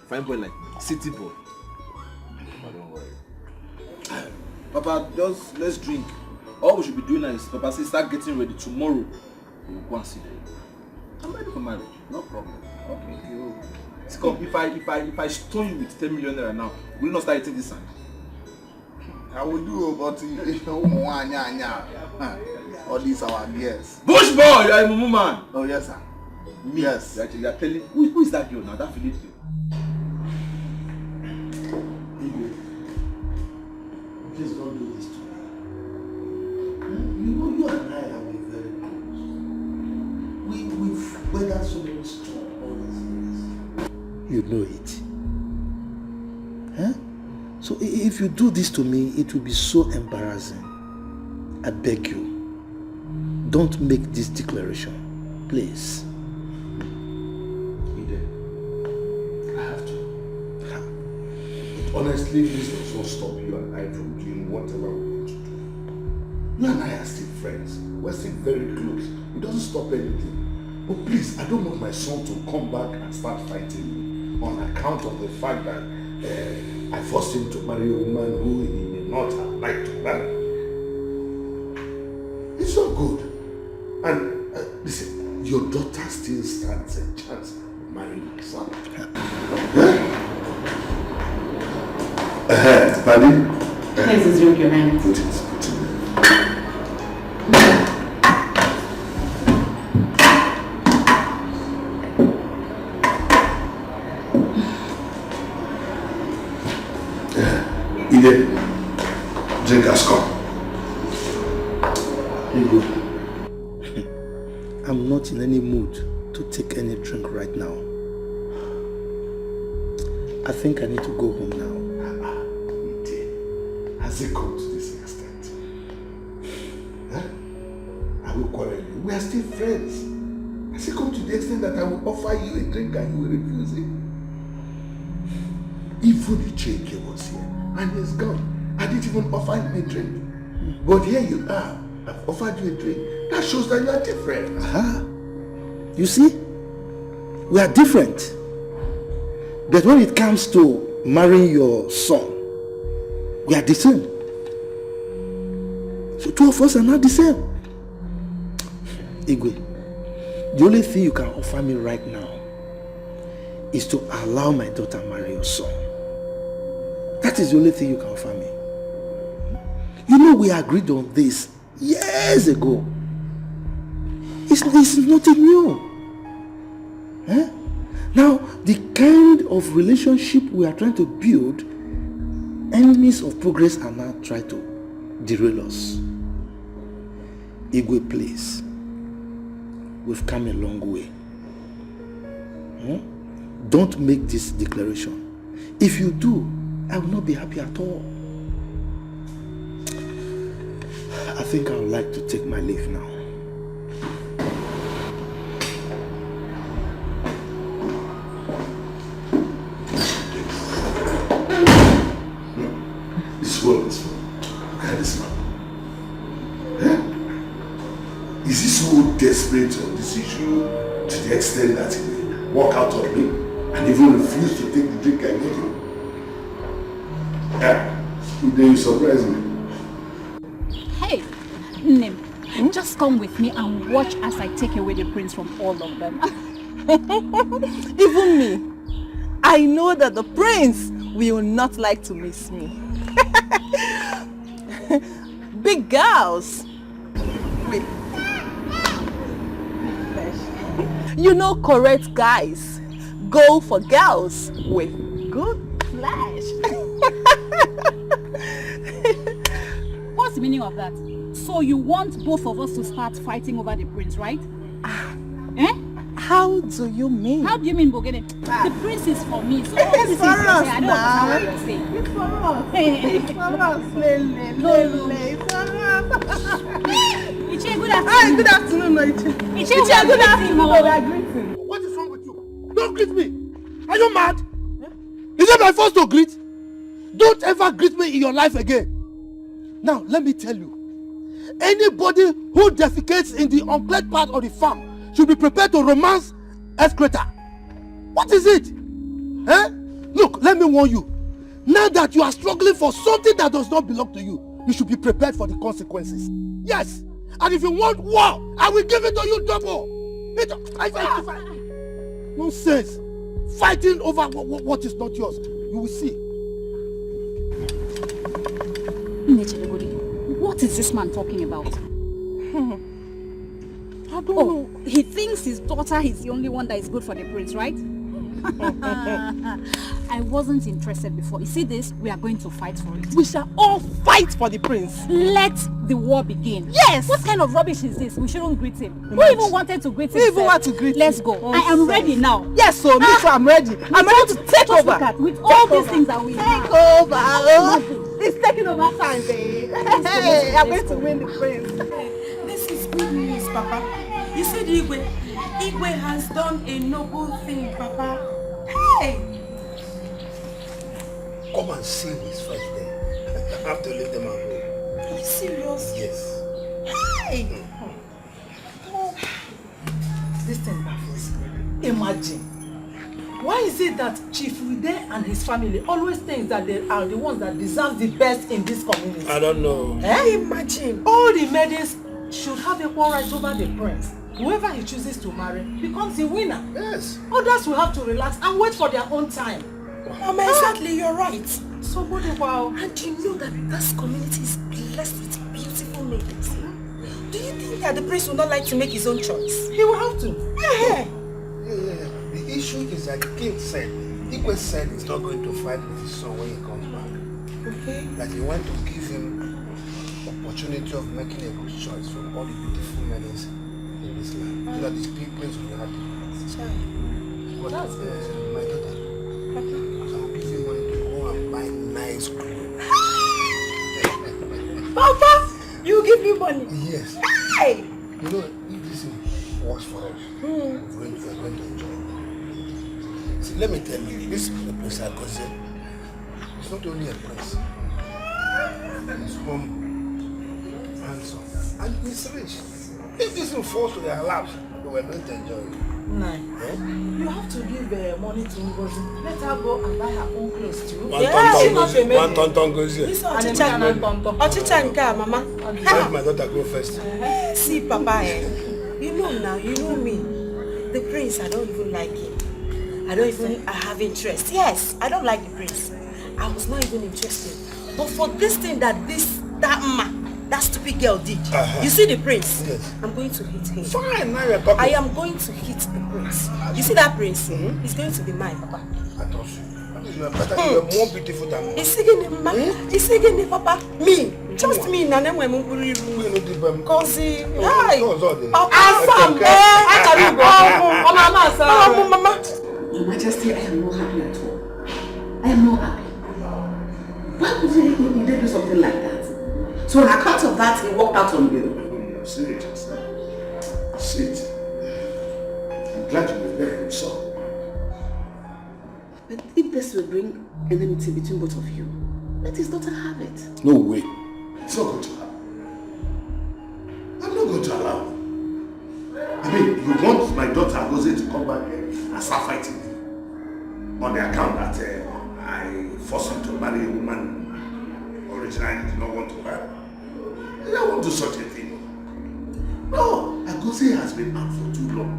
Fine boy like me. City boy. Papa, don't worry. Papa, just let's drink. All we should be doing now is Papa say start getting ready. Tomorrow we'll go and see them. I'm ready for marriage. No problem. Okay. Come, if I stone you with 10 million naira now, will you not start eating this sand? I will do, but all these our girls. Bush boy, you are a mumu man. Oh yes, sir. Me? Yes. You are telling who is that girl now? That village girl. Please don't do this to me. You know you and I have been very close. We've weathered so many storms all these years. You know it. Huh? So if you do this to me, it will be so embarrassing. I beg you, don't make this declaration, please. I have to. Honestly, this does not stop you and I from doing whatever we want to do. You and I are still friends. We're still very close. It doesn't stop anything. But please, I don't want my son to come back and start fighting me on account of the fact that I forced him to marry a woman who he may not have liked to marry. It's not good. And listen, your daughter still stands a chance of marrying my son. Buddy? Please resume your hand. Put it. Drink has come. I'm not in any mood to take any drink right now. I think I need to go home now. Has it come to this extent? Huh? I will quarrel you. We are still friends. Has it come to the extent that I will offer you a drink and you will refuse it? Even the Cheke was here and he's gone. I didn't even offer him a drink. But here you are. I've offered you a drink. That shows that you are different. You see? We are different. But when it comes to marrying your son, we are the same. So two of us are not the same. Igwe, the only thing you can offer me right now is to allow my daughter marry your son. That is the only thing you can offer me. You know we agreed on this years ago. It's nothing new. Huh? Now, the kind of relationship we are trying to build, enemies of progress are now trying to derail us. Igwe, please. We've come a long way. Don't make this declaration. If you do, I will not be happy at all. I think I would like to take my leave now. Look at this man. Huh? Is he so desperate on this issue to the extent that he will walk out on me and even refuse to take the drink I made him? Yeah, then you surprise me. Hey, Nim, just come with me and watch as I take away the prince from all of them. Even me, I know that the prince will not like to miss me. Big girls. Wait. You know, correct guys go for girls with good flesh. What's the meaning of that? So you want both of us to start fighting over the prince, right? Eh? How do you mean? How do you mean, Bogene? The prince is for me, so all this is for us I don't now. know what to say. It's for us. It's for us. No. It's for us. Iche, good afternoon. Hi, good afternoon, Iche. Iche, good afternoon. What is wrong with you? Don't greet me. Are you mad? Is it my first to greet? Don't ever greet me in your life again. Now, let me tell you. Anybody who defecates in the uncleared part of the farm should be prepared to romance Escalating. What is it? Eh? Look, let me warn you. Now that you are struggling for something that does not belong to you, you should be prepared for the consequences. Yes. And if you want war, I will give it to you double. Nonsense. Fighting over what is not yours. You will see. What is this man talking about? I don't know. He thinks his daughter is the only one that is good for the prince, right? I wasn't interested before. You see this? We are going to fight for it. We shall all fight for the prince. Let the war begin. Yes! What kind of rubbish is this? We shouldn't greet him. Who even wanted to greet him? Who even want to greet him? Let's go. I am ready now. Yes, so me too, I'm ready. I'm ready to take over. With all these things that we have. Take over. It's taking over time, babe. Hey, I'm going to win the prince. This is good news, Papa. You see the Igwe? Igwe has done a noble thing, Papa. Hey! Come and see his friends there. I have to leave them alone. Are you serious? Yes. Hey! Oh. This thing baffles me. Imagine. Why is it that Chief Ude and his family always think that they are the ones that deserve the best in this community? I don't know. Imagine. All the maidens should have equal rights over the prince. Whoever he chooses to marry becomes the winner. Yes. Others will have to relax and wait for their own time. Mama, exactly, you're right. So what about... And you know that this community is blessed with beautiful maidens. Do you think that the prince will not like to make his own choice? He will have to. Yeah. The issue is that the king said, Igwe said he's not going to fight with his son when he comes back. Okay. That he wants to give him opportunity of making a good choice from all the beautiful maidens in this land. So that his people will be happy. But my daughter, I will give you money to go and buy nice clothes. Papa, you give me money? Yes. Hey! You know, if this works for us, we're going to enjoy it. See, let me tell you, this is the place I consider. It's not only a place. It's humble, handsome, and it's rich. If this will fall to their laps, we're going to enjoy it. Nah. You have to give money to Ngozi. Let her go and buy her own clothes too. One ton goes here. This Ochicha Nka, Mama. Let my daughter go first. See, Papa, you know now, you know me. The prince, I don't even like him. I have interest. Yes, I don't like the prince. I was not even interested. But for this thing that that stupid girl did, you see the prince? Yes. I'm going to hit him. Fine, now you're talking. I am going to hit the prince. You see that prince? He's going to be mine, Papa. I thought so. You are better, you are more beautiful than me. He's singing Papa. Me. Just me. Nane mwe munguri. Kosi. Hi. Mama. Your Majesty, I am not happy at all. I am not happy. Why would you do something like that? So on account of that, he walked out on you. No, say it. Say it. I'm glad you were there yourself. But if this will bring enmity between both of you, let his daughter have it. No way. It's not going to happen. I'm not going to allow it. I mean, you want my daughter Jose to come back and start fighting me on the account that I forced him to marry a woman originally did not want to marry. I don't want to do such a thing. No, Jose has been out for too long.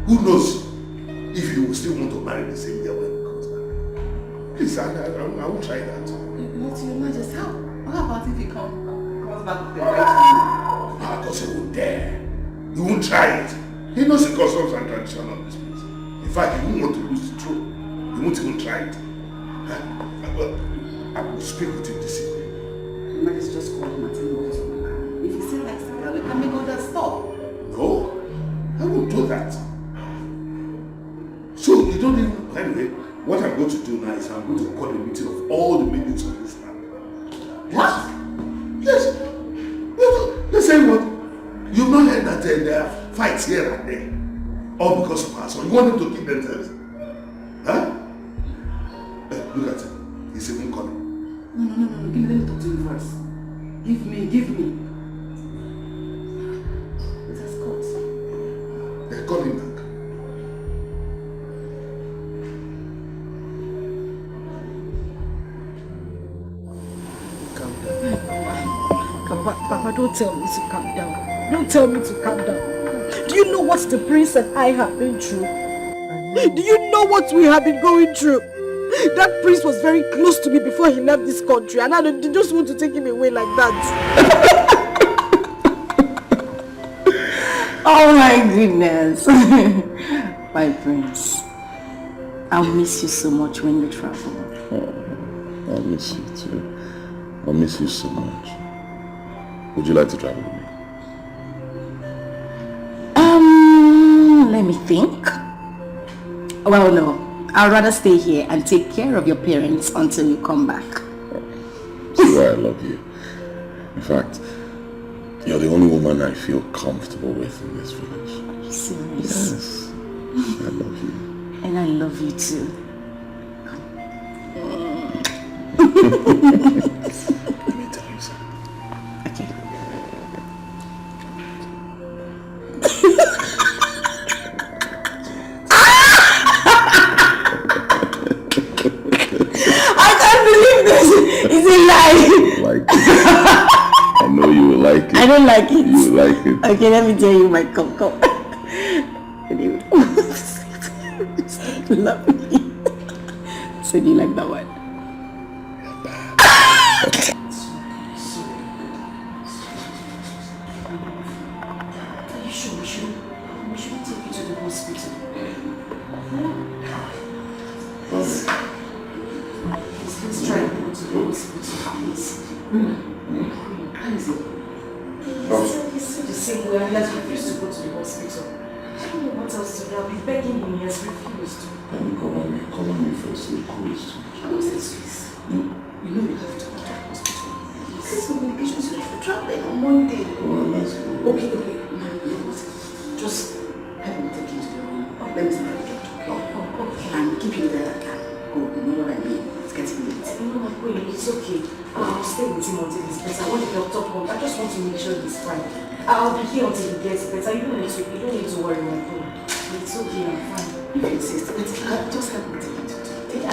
Who knows if he will still want to marry the same girl when he comes back. Please, I won't try that. Not your Majesty. How about if he comes back with the right hand? Jose won't dare. He won't try it. He knows the customs and tradition of this place. In fact, he won't want to lose the throne. He won't even try it. I will speak with him this evening. You might just call him and tell him what's on. If he still likes the girl, we can make all that stop. No, I won't do that. So you don't even, anyway, what I'm going to do now is I'm going to call a meeting of all the minions of this land. What? Yes. Let's say what? You've not heard that there are fights here and there. All because of us. So you want them to kill themselves? Huh? Look at him. He's even calling. No. Let me talk to you first. Give me. It has cut. They're calling back. Papa, don't tell me to calm down. Don't tell me to calm down. Do you know what the prince and I have been through? Do you know what we have been going through? That prince was very close to me before he left this country, and I just want to take him away like that. Oh my goodness. My prince, I'll miss you so much when you travel. Oh, I'll miss you too. I'll miss you so much. Would you like to travel with me? Let me think. Well, no. I'd rather stay here and take care of your parents until you come back. See why I love you. In fact, you're the only woman I feel comfortable with in this village. Are you serious? Yes. I love you. And I love you too. Let me tell you something. Okay. It's a lie. Like it. I know you will like it. I don't like it. You will like it. Okay, let me tell you my come. Love me. So do you like that one? Are you sure we shouldn't take you to the hospital? Let's try and go to the hospital, please. How is it? He's still the same way, and he has refused to go to the hospital. I don't know what else to do. I'll be begging him, he has refused. Call on me first. You're cool. How is this, please? You know you have to go to the hospital. This is communications, you have to travel on Monday. Well, let's go. Okay. Just help me take you to the room. Let me see if I can talk. Okay. And keep you there. Go, you know what I mean? It's getting late. No, it's okay. I'll stay with him until he's better. I want to help talk home. I just want to make sure he's fine. I'll be here until he gets better. You don't need to worry, my phone. It's okay, I'm fine. If you insist, just help me take it to take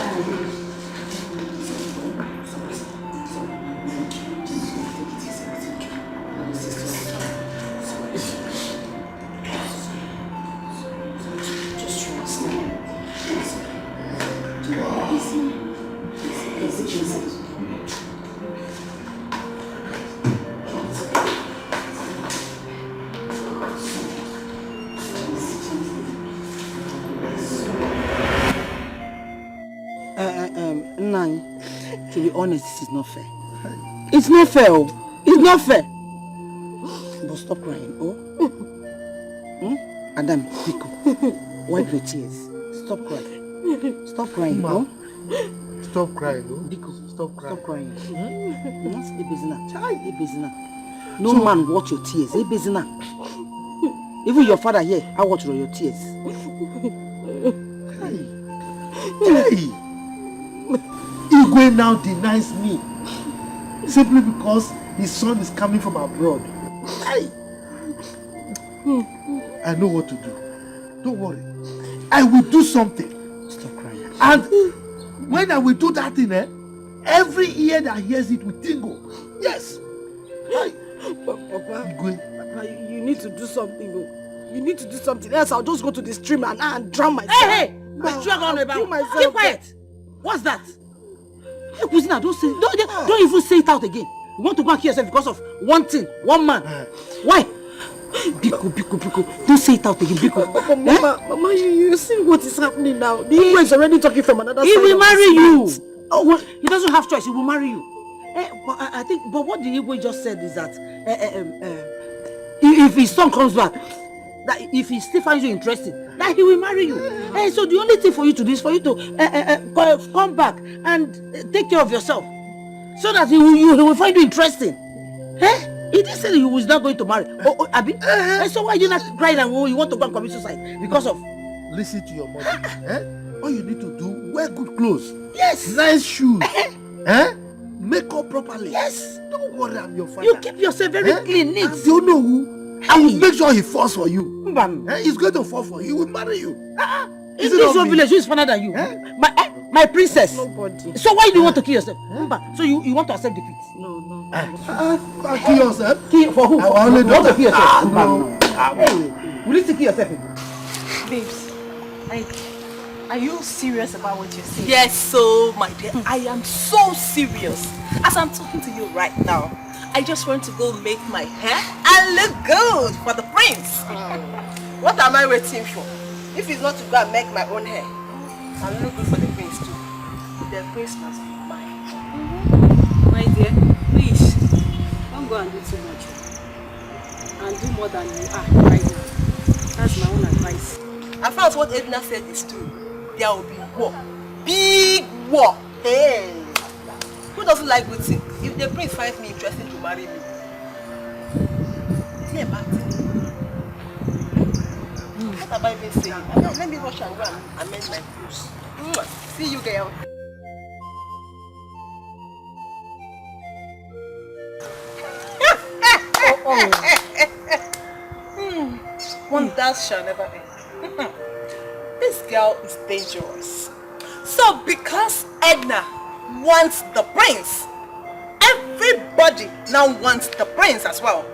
To be honest, this is not fair. It's not fair. It's not fair. But stop crying, Adam, Pico, wipe your tears. Stop crying. Stop crying, Stop crying, Pico, stop crying. Stop crying. No man watch your tears. Even your father here, I watch your tears. Igwe now denies me simply because his son is coming from abroad. I know what to do. Don't worry. I will do something. Stop crying. And when I will do that thing, every ear that hears it will tingle. Yes. Papa, you need to do something. You need to do something else. I'll just go to the stream and drown myself. Hey! Keep quiet. What's that? Hey, Kuzina, don't even say it out again. You want to go and kill yourself because of one thing, one man. Why? Biko. Don't say it out again, Biko. Mama, you see what is happening now? The Igbo is already talking from another side. He will marry you. Oh, well, he doesn't have choice. He will marry you. But I think, but what the Igbo just said is that if his son comes back, that if he still finds you interesting, that he will marry you. So the only thing for you to do is for you to come back and take care of yourself, so that he will find you interesting. He didn't say that he was not going to marry. Abi? So why are you not crying and you want to go and commit suicide because of? Listen to your mother. All you need to do, wear good clothes. Yes. Nice shoes. Make up properly. Yes. Don't worry, I'm your father. You keep yourself very clean, neat. You know who? I will make sure he falls for you. He's going to fall for you. He will marry you. In this whole village, who is funner than you? My princess. Nobody. So why do you want to kill yourself? So you want to accept defeat? No. Kill yourself? For who? I only You want to kill yourself? No. Hey, will you still kill yourself? Babes, are you serious about what you're saying? Yes, so my dear, I am so serious. As I'm talking to you right now, I just want to go make my hair and look good for the prince. What am I waiting for? If it's not to go and make my own hair, I'll look good for the prince too. The prince must be mine. My dear, please, don't go and do too much. And do more than you are right now. That's my own advice. I found what Edna said is true. There will be war. Big war. Hey! Who doesn't like good things? If the prince finds me interesting to marry me, it's not a bad thing. What have I been saying? Let me rush and go and amend my clothes. See you, girl. Wonders shall never end. This girl is dangerous. So because Edna wants the prince, everybody now wants the prince as well.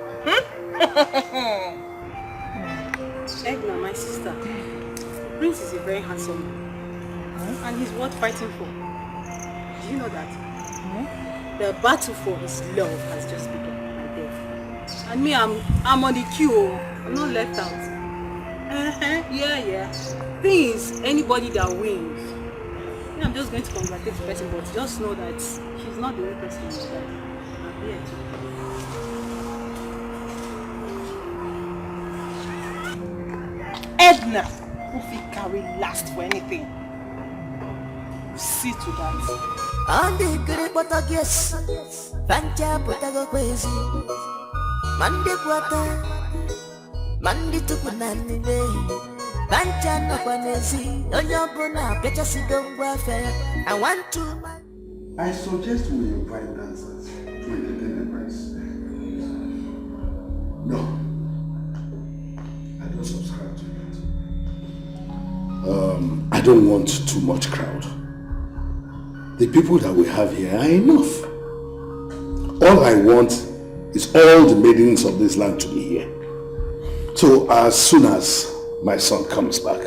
Edna, my sister, the prince is a very handsome man. And he's worth fighting for. Do you know that? The battle for his love has just begun, my dear. And me, I'm on the queue. I'm not left out. Yeah. Things, anybody that wins. I'm just going to congratulate the person, but just know that she's not the only person in my life. I'm here too. Edna, who will carry last for anything. See to that. And the great but I guess Pancha Potago crazy Mande Quata Mandi Tupunani Pancha no Panesi Onyabona Petasigo Warfare. I want to. I suggest we invite dancers to entertain the prince. No, I don't subscribe to that. I don't want too much crowd. The people that we have here are enough. All I want is all the maidens of this land to be here. So as soon as my son comes back,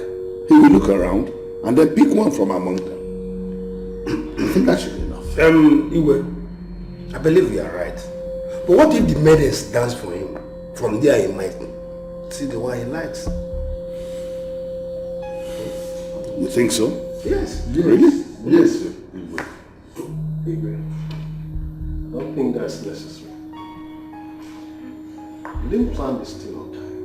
he will look around and then pick one from among them. I think that should be enough. Iwe, I believe you are right. But what if the maidens dance for him? From there he might see the one he likes. You think so? Yes. Really? Yes, sir. Iwe, I don't think that's necessary. We didn't plan this thing on time.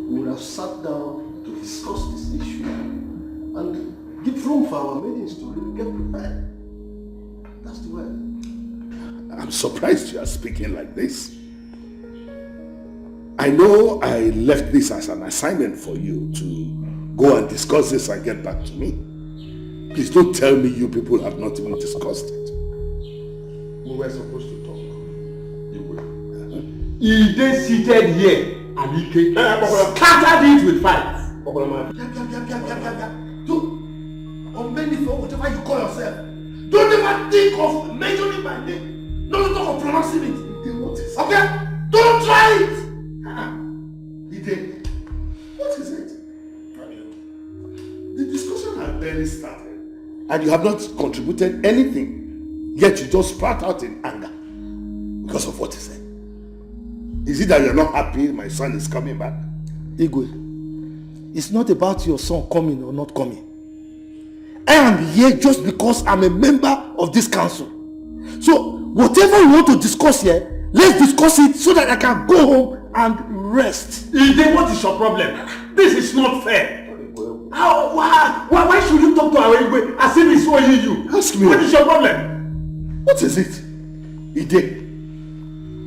We would have sat down to discuss this issue and give room for our maidens to really get prepared. That's the way. I'm surprised you are speaking like this. I know I left this as an assignment for you to go and discuss this and get back to me. Please don't tell me you people have not even discussed it. We were supposed to talk. He then seated here and he came, scattered it with fight. On many for whatever you call yourself. Don't ever think of mentioning my name. Not to talk of pronouncing it. Okay? Don't try it! What is it? The discussion has barely started. And you have not contributed anything. Yet you just sprout out in anger. Because of what he said. Is it that you're not happy my son is coming back? Igwe, it's not about your son coming or not coming. I am here just because I'm a member of this council. So, whatever you want to discuss here, let's discuss it so that I can go home and rest. Ide, what is your problem? This is not fair. Why should you talk to our Igwe as if he's owing you? Ask me. What is your problem? What is it? Ide,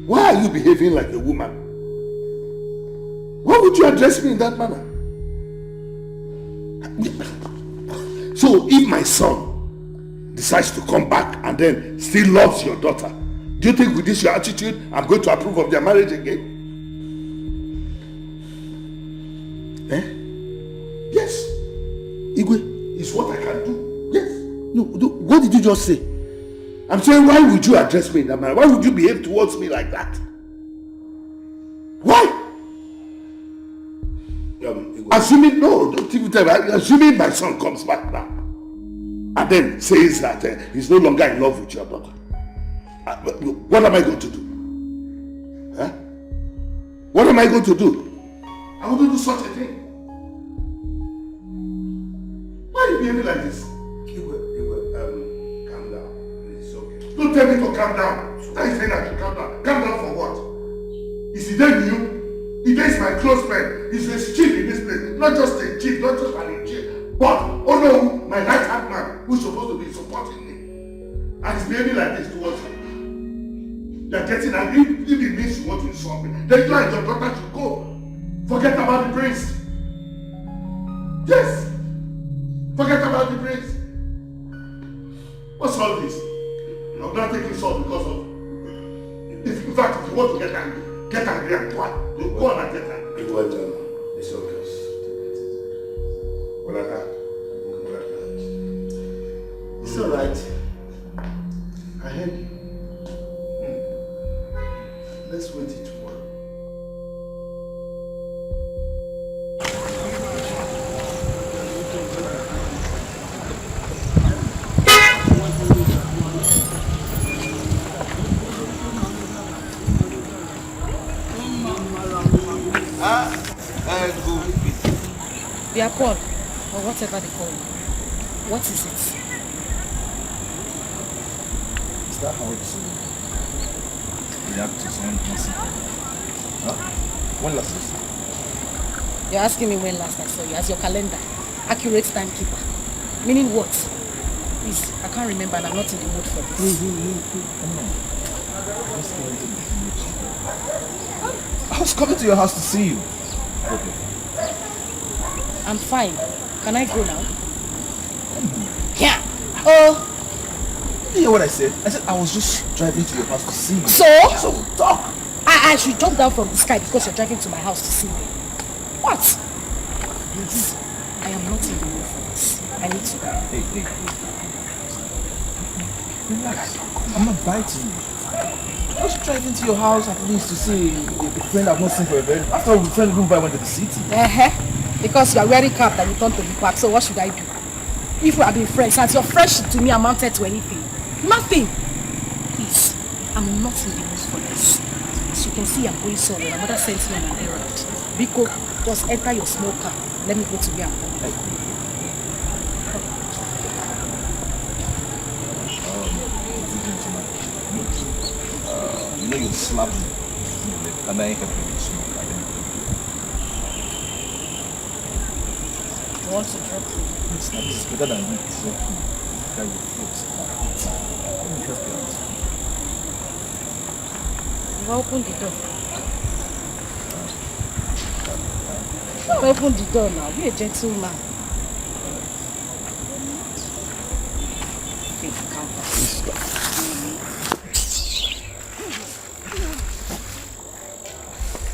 why are you behaving like a woman? Why would you address me in that manner? So if my son decides to come back and then still loves your daughter, do you think with this your attitude I'm going to approve of their marriage again? Yes. Igwe, it's what I can do. Yes. No, what did you just say? I'm saying, why would you address me in that manner? Why would you behave towards me like that? Why? Assuming my son comes back now and then says that he's no longer in love with your daughter, what am I going to do? Huh? What am I going to do? I wouldn't do such a thing. Why are you behaving like this? Calm down. It's okay. Don't tell me to calm down. Why are you saying I should calm down? Calm down for what? Is he then you? He is my close friend. He's a chief in this place. Not just a chief, not just an chief. But, oh no, my right hand man who's supposed to be supporting me. And he's behaving like this towards me. They're getting angry. If it means you want to insult me, then you and your daughter should go. Forget about the prince. Yes. Forget about the prince. What's all this? I'm not taking salt because of... In fact, if you want to get angry and go on and get angry. It's okay. It's alright. I heard you. Let's wait till tomorrow. They are Paul, or whatever they call you. What is it? Is that how to react to someone missing? Huh? When last I saw you? You're asking me when last I saw you, as your calendar. Accurate timekeeper. Meaning what? Please, I can't remember and I'm not in the mood for this. I was coming to your house to see you. Okay. I'm fine. Can I go now? Yeah. Oh. You hear what I said? I said I was just driving to your house to see you. So talk. I should jump down from the sky because you're driving to my house to see me. What? Please. I am not in the mood for this. I need to go. Hey. Relax. I'm not biting you. Just driving to your house at least to see a friend I've not seen for a very long. After all, the friend went to the city. Because you are wearing cap that you turn to the back, so what should I do? If we have been friends, and your friendship to me amounted to anything? Nothing! Please, I'm not in the mood for this. As you can see, I'm going somewhere. My mother sent me on an errand. Biko, just enter your small car. Let me go to where I'm going. You know you slapped me. And I ain't happy with you. You want to drop me? It's not better than me. It's okay. Carry your foot. Let me just get out. You open the door. Open the door now. Be a gentleman.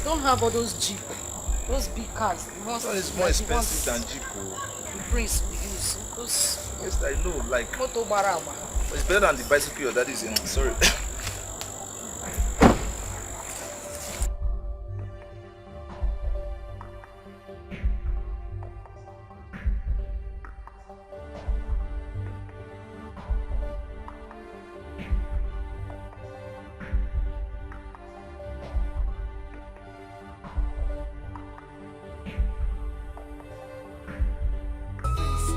don't have all those Jeep, those big cars. The ones It's more expensive than Jeep. The Prince will use. Those. Yes, I know. Like. Moto Barama. It's better than the bicycle your daddy's in. Sorry.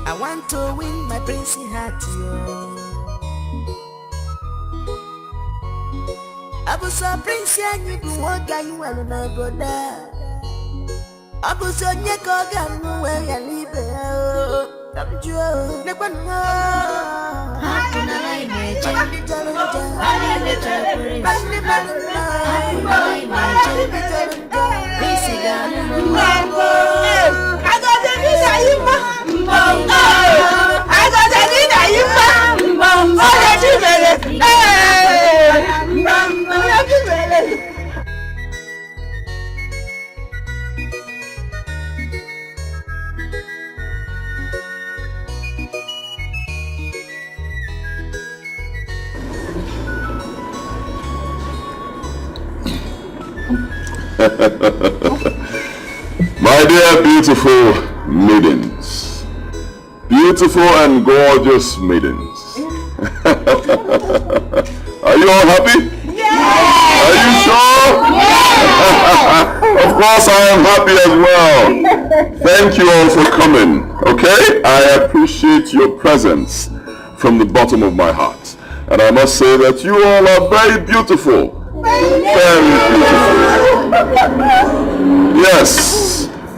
I want to win my princely heart, yo. I was a prince, and you do what you want to know, brother. I was on your gun, where you live. I'm Joe. Never know. How can I manage? I'm the challenger. I'm the challenger. I'm the challenger. I got the visa. I got the visa. My dear beautiful maidens, beautiful and gorgeous maidens, are you all happy? Yeah! Are you sure? Yeah! Of course I am happy as well. Thank you all for coming, okay? I appreciate your presence from the bottom of my heart. And I must say that you all are very beautiful. Very beautiful. Yes.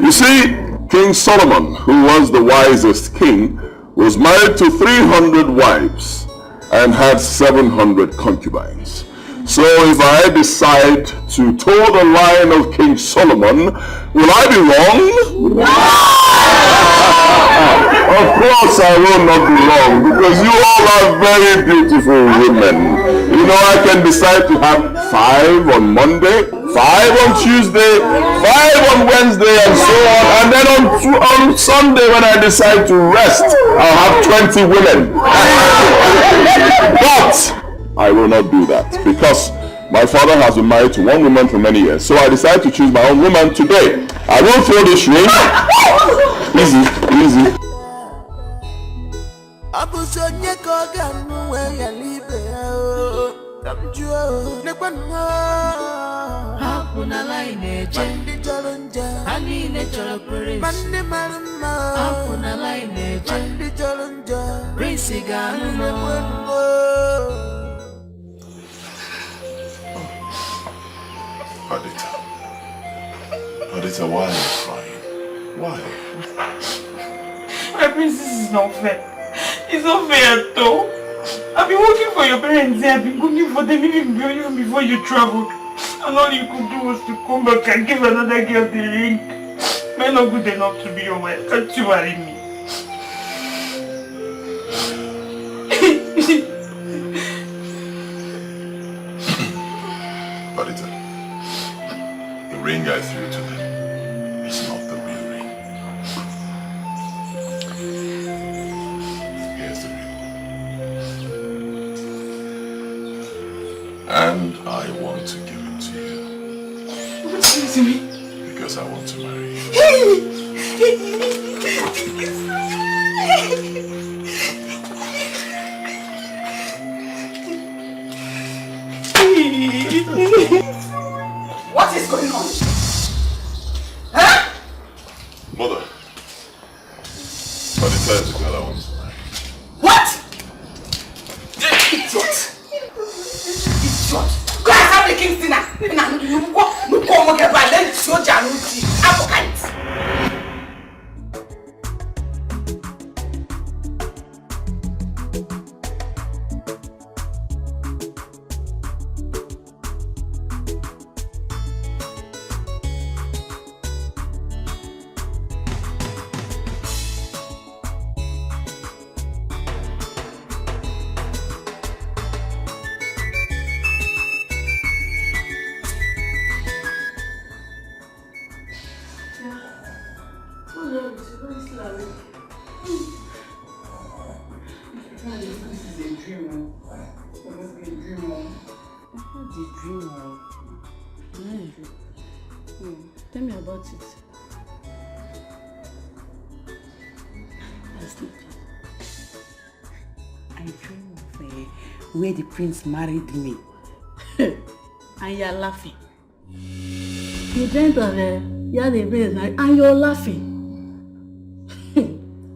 You see, King Solomon, who was the wisest king, was married to 300 wives and had 700 concubines. So if I decide to toe the line of King Solomon, will I be wrong? No! Of course I will not be wrong, because you all are very beautiful women. You know, I can decide to have 5 on Monday, 5 on Tuesday, 5 on Wednesday, and so on. And then on Sunday, when I decide to rest, I'll have 20 women. But I will not do that, because my father has been married to one woman for many years. So I decided to choose my own woman today. I will throw this ring. Easy, easy. Adita, why are you crying? Why? My prince, this is not fair. It's not fair at all. I've been working for your parents here. I've been cooking for them even before you traveled. And all you could do was to come back and give another girl the ring. Men are not good enough to be your wife. Can't you marry me? Adita, the ring I threw to them is not the real ring. Here's the ring. And I want to give it to you. What to me? Because I want to marry you. What is going on? Huh? Mother, Adita is the girl I want to marry. What? Idiot! Idiot! Go and have the king's dinner! know. Tell me about it. I dream of where the prince married me. And you're laughing. You dreamt of you're the prince and you're laughing.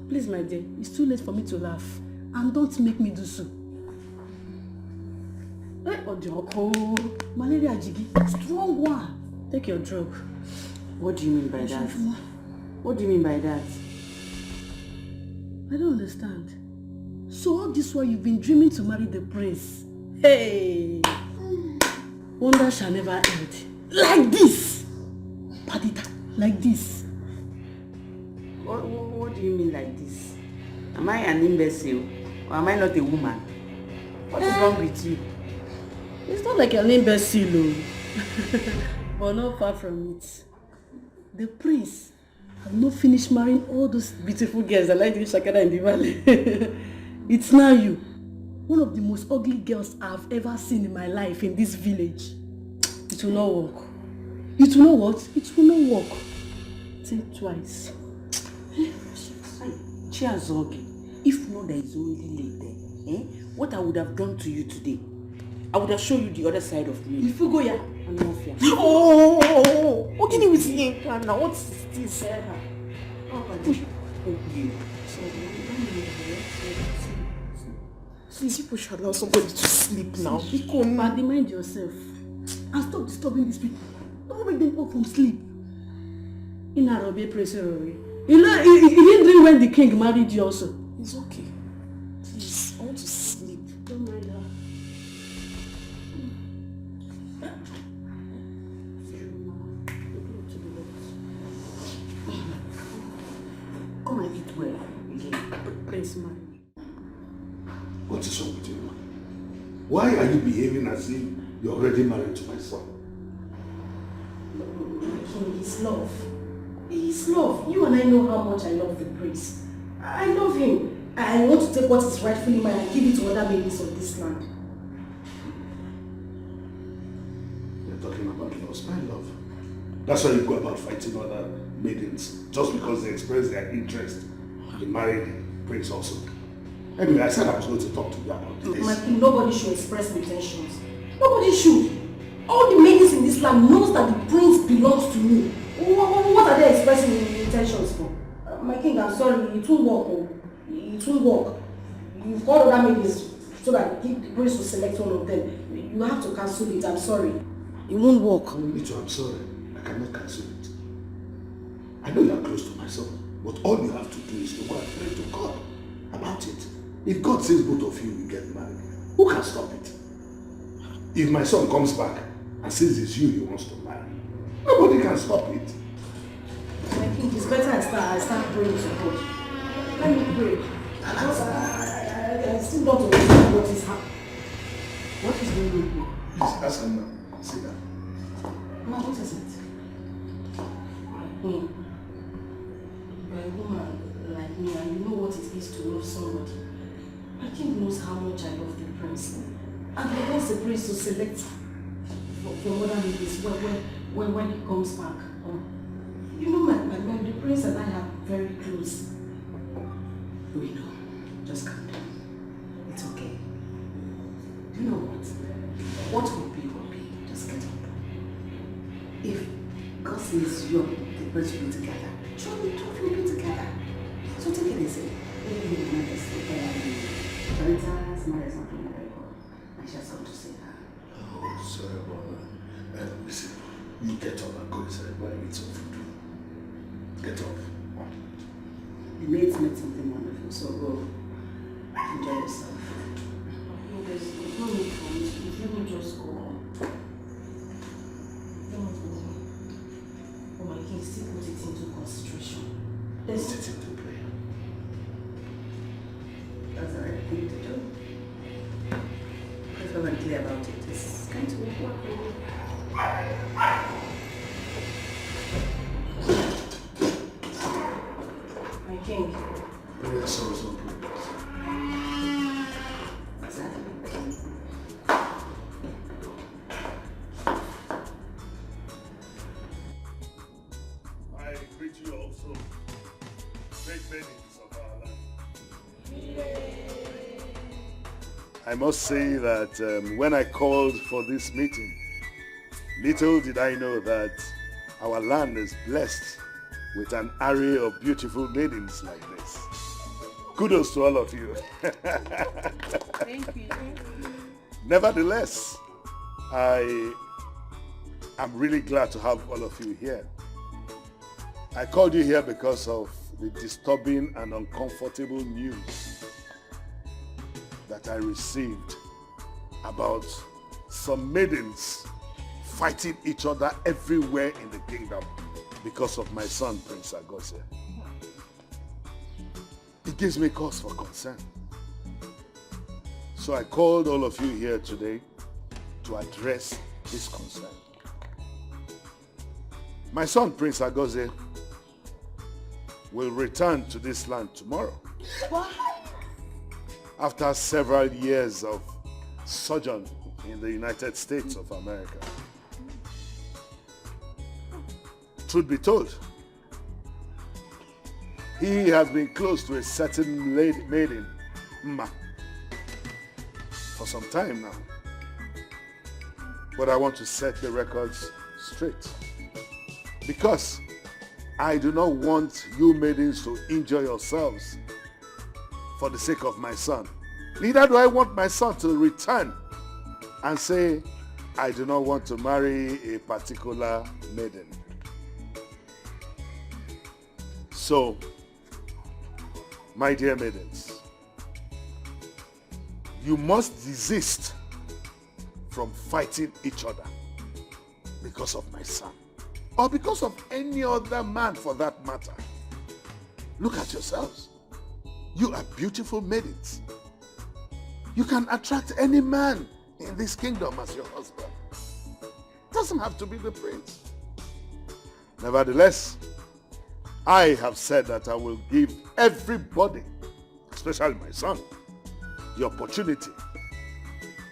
Please, my dear, it's too late for me to laugh. And don't make me do so. Oh, malaria jiggy, strong one. Take your drug. What do you mean by that? What do you mean by that? I don't understand. So all this while you've been dreaming to marry the prince. Hey! Wonder shall never end. Like this! Padita, like this. What do you mean like this? Am I an imbecile? Or am I not a woman? What is wrong with you? It's not like an imbecile, but not far from it. The prince have not finished marrying all those beautiful girls that like the Shakara in the valley. It's now you. One of the most ugly girls I've ever seen in my life in this village. It will not work. It will not what? It will not work. Think twice. Chiazogi, if not there is already late there, what I would have done to you today, I would have shown you the other side of me. If you go here, I'm not fair. What can you with me now? What is this? Please, people should allow somebody to sleep now. But mind yourself. And stop disturbing these people. Don't wake them up from sleep. In Arabic, you know, he didn't dream when the king married you also. It's okay. Please, I want to sleep. Don't mind her. Come and eat well again. Prince man. What is wrong with you? Why are you behaving as if you're already married to my son? His love. His love. You and I know how much I love the prince. I love him. I want to take what is rightfully mine and give it to other babies of this land. You're talking about love, my love. That's why you go about fighting other maidens, just because they express their interest in marrying the prince also. Anyway, I said I was going to talk to you about this. My king, nobody should express intentions. Nobody should. All the maidens in this land knows that the prince belongs to me. What are they expressing intentions for? My king, I'm sorry, it won't work. It won't work. You've called other maidens so that the prince will select one of them. You have to cancel it, I'm sorry. It won't work. Me too, I'm sorry. I cannot cancel it. I know you're close to my son, but all you have to do is to go and pray to God about it. If God says both of you will get married, who can stop it? If my son comes back and says it's you he wants to marry, nobody can stop it. I think it's better I start praying to God. Let me pray. I still don't understand what is happening. What is going on here? Please ask him now. Sit down. Ma, what is it? You're a woman like me and you know what it is to love somebody. My king knows how much I love the prince. And he wants the prince to select for other ladies when he comes back. You know, the prince and I are very close. We know. Just calm down. It's okay. Do you know what? What will be will be. Just get up. If God says you and the prince will be together, surely the two will be together. So take it easy. Parental marriage is something very good. I just want to say that. Oh, sorry about that. Listen, you get up and go inside while I eat some food. Get up. The maids made something wonderful, so go enjoy yourself. No, there's no need for me. Let me just go on. Don't go. Oh my king, still put it into consideration. Let's put it into prayer. That's the right thing to do. If I'm very clear about it, it's going to work. My king. Prayer solves all problems. Exactly. maidens of our land. I must say that when I called for this meeting, little did I know that our land is blessed with an array of beautiful maidens like this. Kudos to all of you. Thank you. Nevertheless, I am really glad to have all of you here. I called you here because of the disturbing and uncomfortable news that I received about some maidens fighting each other everywhere in the kingdom because of my son, Prince Agosia. It gives me cause for concern. So I called all of you here today to address this concern. My son, Prince Agosia, will return to this land tomorrow. What? After several years of sojourn in the United States of America. Truth be told, he has been close to a certain maiden, Mma, for some time now. But I want to set the records straight. Because I do not want you maidens to injure yourselves for the sake of my son. Neither do I want my son to return and say, I do not want to marry a particular maiden. So, my dear maidens, you must desist from fighting each other because of my son, or because of any other man for that matter. Look at yourselves. You are beautiful maidens. You can attract any man in this kingdom as your husband. Doesn't have to be the prince. Nevertheless, I have said that I will give everybody, especially my son, the opportunity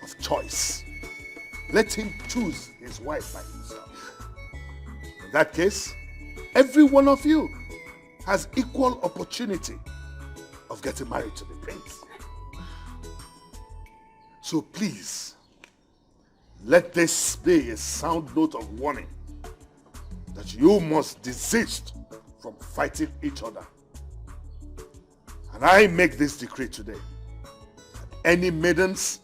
of choice. Let him choose his wife by himself. In that case, every one of you has equal opportunity of getting married to the prince. So please, let this be a sound note of warning that you must desist from fighting each other. And I make this decree today. Any maidens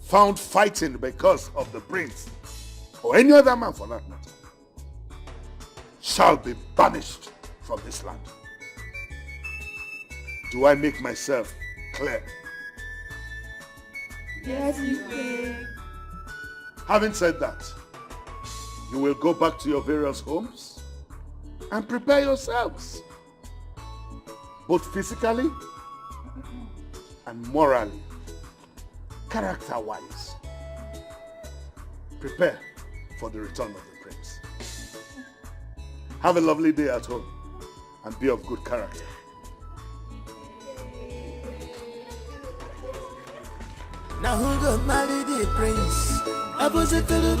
found fighting because of the prince, or any other man for that matter, shall be banished from this land. Do I make myself clear? Yes, you will. Having said that, you will go back to your various homes and prepare yourselves, both physically and morally, character-wise. Prepare for the return of the prince. Have a lovely day at home and be of good character. Now who go marry the prince? Opposite to the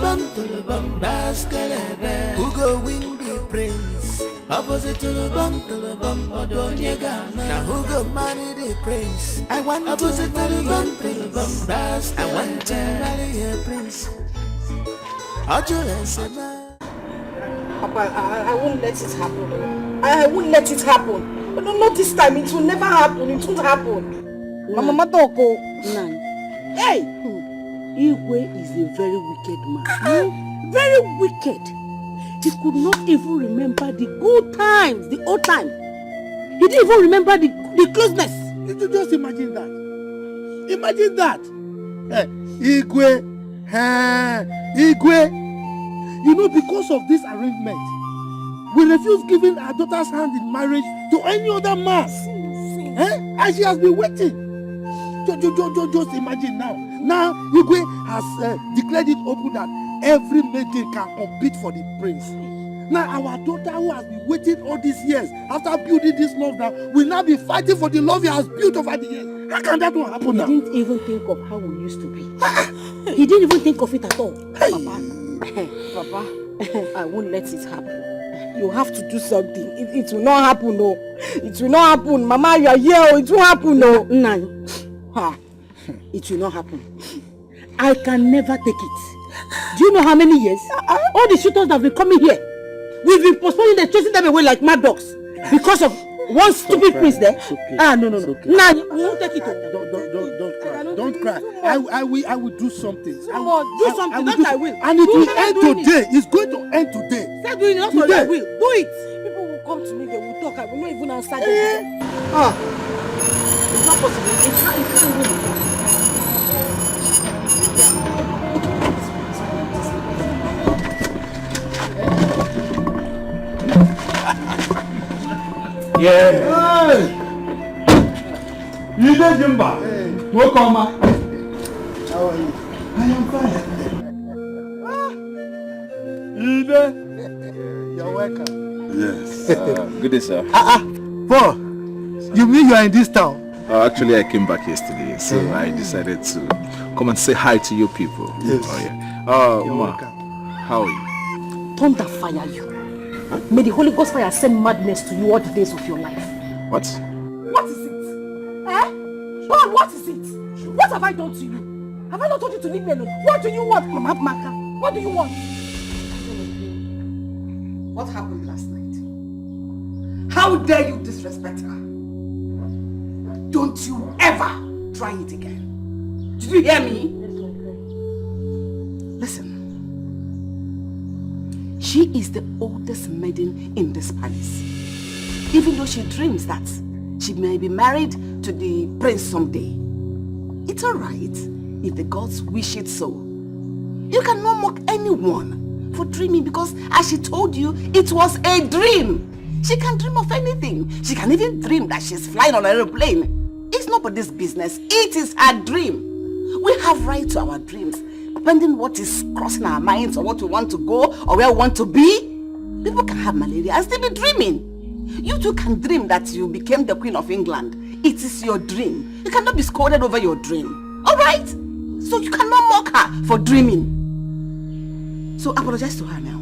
bum, basket. Who go win the prince? Opposite to the bum, odonyega. Now who go marry the prince? I want opposite to the bum, basket. I want to marry a prince. Papa, I won't let it happen. I won't let it happen. But not this time. It will never happen. It won't happen. Mama Matoko. Hey! Igwe is a very wicked man. Very wicked. He could not even remember the good times, the old time. He didn't even remember the closeness. Did you just imagine that? Imagine that. Igwe. Igwe. You know, because of this arrangement, we refuse giving our daughter's hand in marriage to any other man. And she has been waiting. Just imagine now. Now, Igwe has declared it open that every maiden can compete for the prince. Now, our daughter who has been waiting all these years, after building this love now, will now be fighting for the love he has built over the years. How can that one happen now? He didn't even think of how we used to be. He didn't even think of it at all. Papa, I won't let it happen. You have to do something. It will not happen, no. It will not happen. Mama, you are here. It will happen, no. Nani. It will not happen. I can never take it. Do you know how many years? All the shooters that have been coming here, we've been postponing them, chasing them away like mad dogs because of one stupid prince there. Okay. No. Nah, you won't take it. Don't cry. I will do something. Do something. I will. And it will end today. It's going to end today. Start doing it. That's what I will. Do it. People will come to me. They will talk. I will not even answer them. It's not possible. It can't even. Yeah. Hey. You did Jimba. Welcome. How are you? I am fine. Ide. You're welcome. Yes. Good day, sir. Paul, you mean you are in this town? Actually, I came back yesterday, so I decided to come and say hi to you people. Yes. Oh, yeah. You're Ma, welcome. how are you? Thunder fire you. May the Holy Ghost fire send madness to you all the days of your life. What? What is it? Paul, what is it? What have I done to you? Have I not told you to leave me alone? What do you want, Mama Maka? What do you want? What happened last night? How dare you disrespect her? Don't you ever try it again. Did you hear me? Listen. She is the oldest maiden in this palace. Even though she dreams that she may be married to the prince someday. It's alright if the gods wish it so. You cannot mock anyone for dreaming because, as she told you, it was a dream. She can dream of anything. She can even dream that she's flying on an aeroplane. It's nobody's business. It is her dream. We have right to our dreams. Depending what is crossing our minds or what we want to go or where we want to be. People can have malaria and still be dreaming. You too can dream that you became the Queen of England. It is your dream. You cannot be scolded over your dream. Alright? So you cannot mock her for dreaming. So apologize to her now.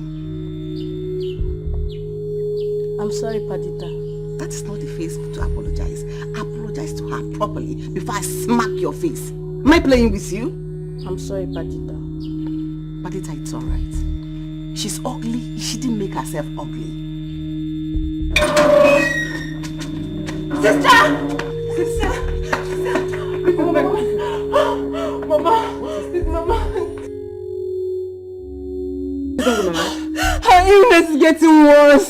I'm sorry, Padita. That is not the face to apologize. Apologize to her properly before I smack your face. Am I playing with you? I'm sorry, Padita. Padita, it's alright. She's ugly. She didn't make herself ugly. Sister! Mama! Her illness is getting worse.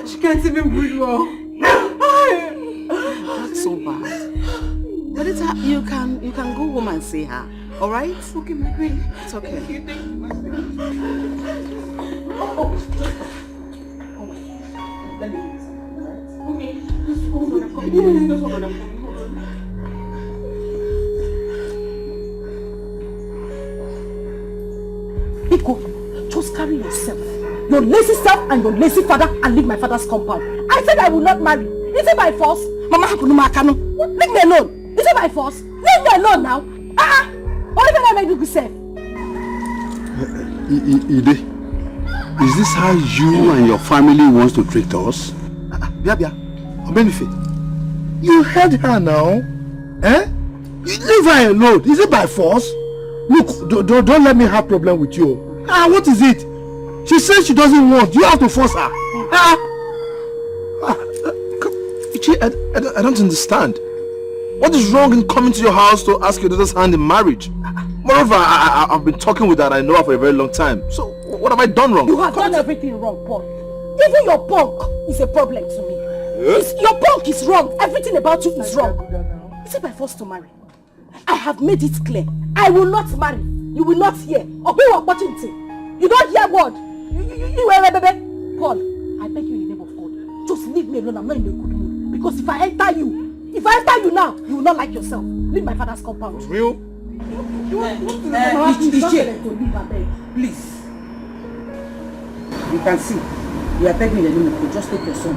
She can't even breathe well. That's so bad. But it's you can go home and see her. All right? Okay, my queen. It's okay. Thank you. Let me use it. Okay. Pico, just carry yourself, your lazy self and your lazy father, and leave my father's compound. I said I will not marry. Is it by force? Mama, leave me alone. Is it by force? Leave me alone now. What if I made you say? Ide, is this how you and your family wants to treat us? Bia, you heard her now. You leave her alone. Is it by force? Look, don't let me have problem with you. What is it? She says she doesn't want. You have to force her. I don't understand. What is wrong in coming to your house to ask your daughter's hand in marriage? Moreover, I've been talking with her and I know her for a very long time. So, what have I done wrong? You have done everything wrong, Paul. Even your punk is a problem to me. Your punk is wrong. Everything about you is wrong. Is it by force to marry? I have made it clear. I will not marry. You will not hear. Or be opportunity. You don't hear word. You baby. Paul, I beg you in the name of God. Just leave me alone. I'm not in a good mood. Because if I enter you now, you will not like yourself. Leave my father's compound. Real? Please. You can see. You are begging me in the name of God. Just take your son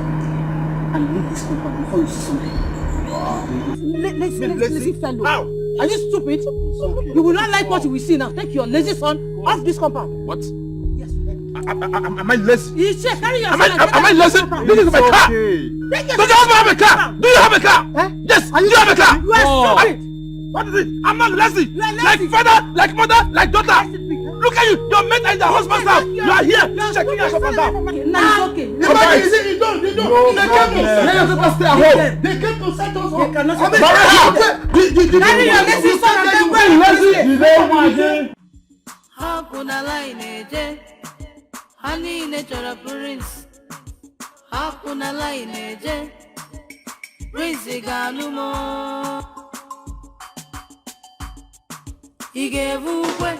and leave this compound before you see something. Lazy fellow. How? Are you stupid? You will not like what you will see now. Take your lazy son off this compound. What? Yes. Am I lazy? Carry Am I lazy? This is my car. Does your husband have a car? Do you have a car? Yes. Do you have a car? You are stupid. What is it? I'm not lazy. Like father, like mother, like daughter. Look at you. Your mate and your husband's house. You are here checking us up and down. No, it's okay. You don't. They came to stay at home. They came to set us up. Carry your lazy son and then go. Hakuna line eje, hani ne chora prince. Hakuna line eje, prince ganumo. Igevukwe.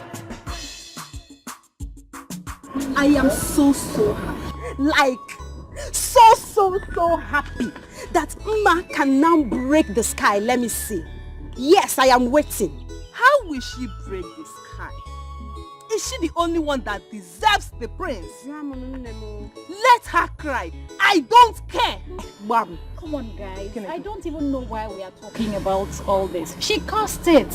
I am so happy. Like, so happy that Mma can now break the sky. Let me see. Yes, I am waiting. How will she break the sky? Is she the only one that deserves the prince? Let her cry. I don't care. Bam. Come on, guys. I don't even know why we are talking about all this. She caused it.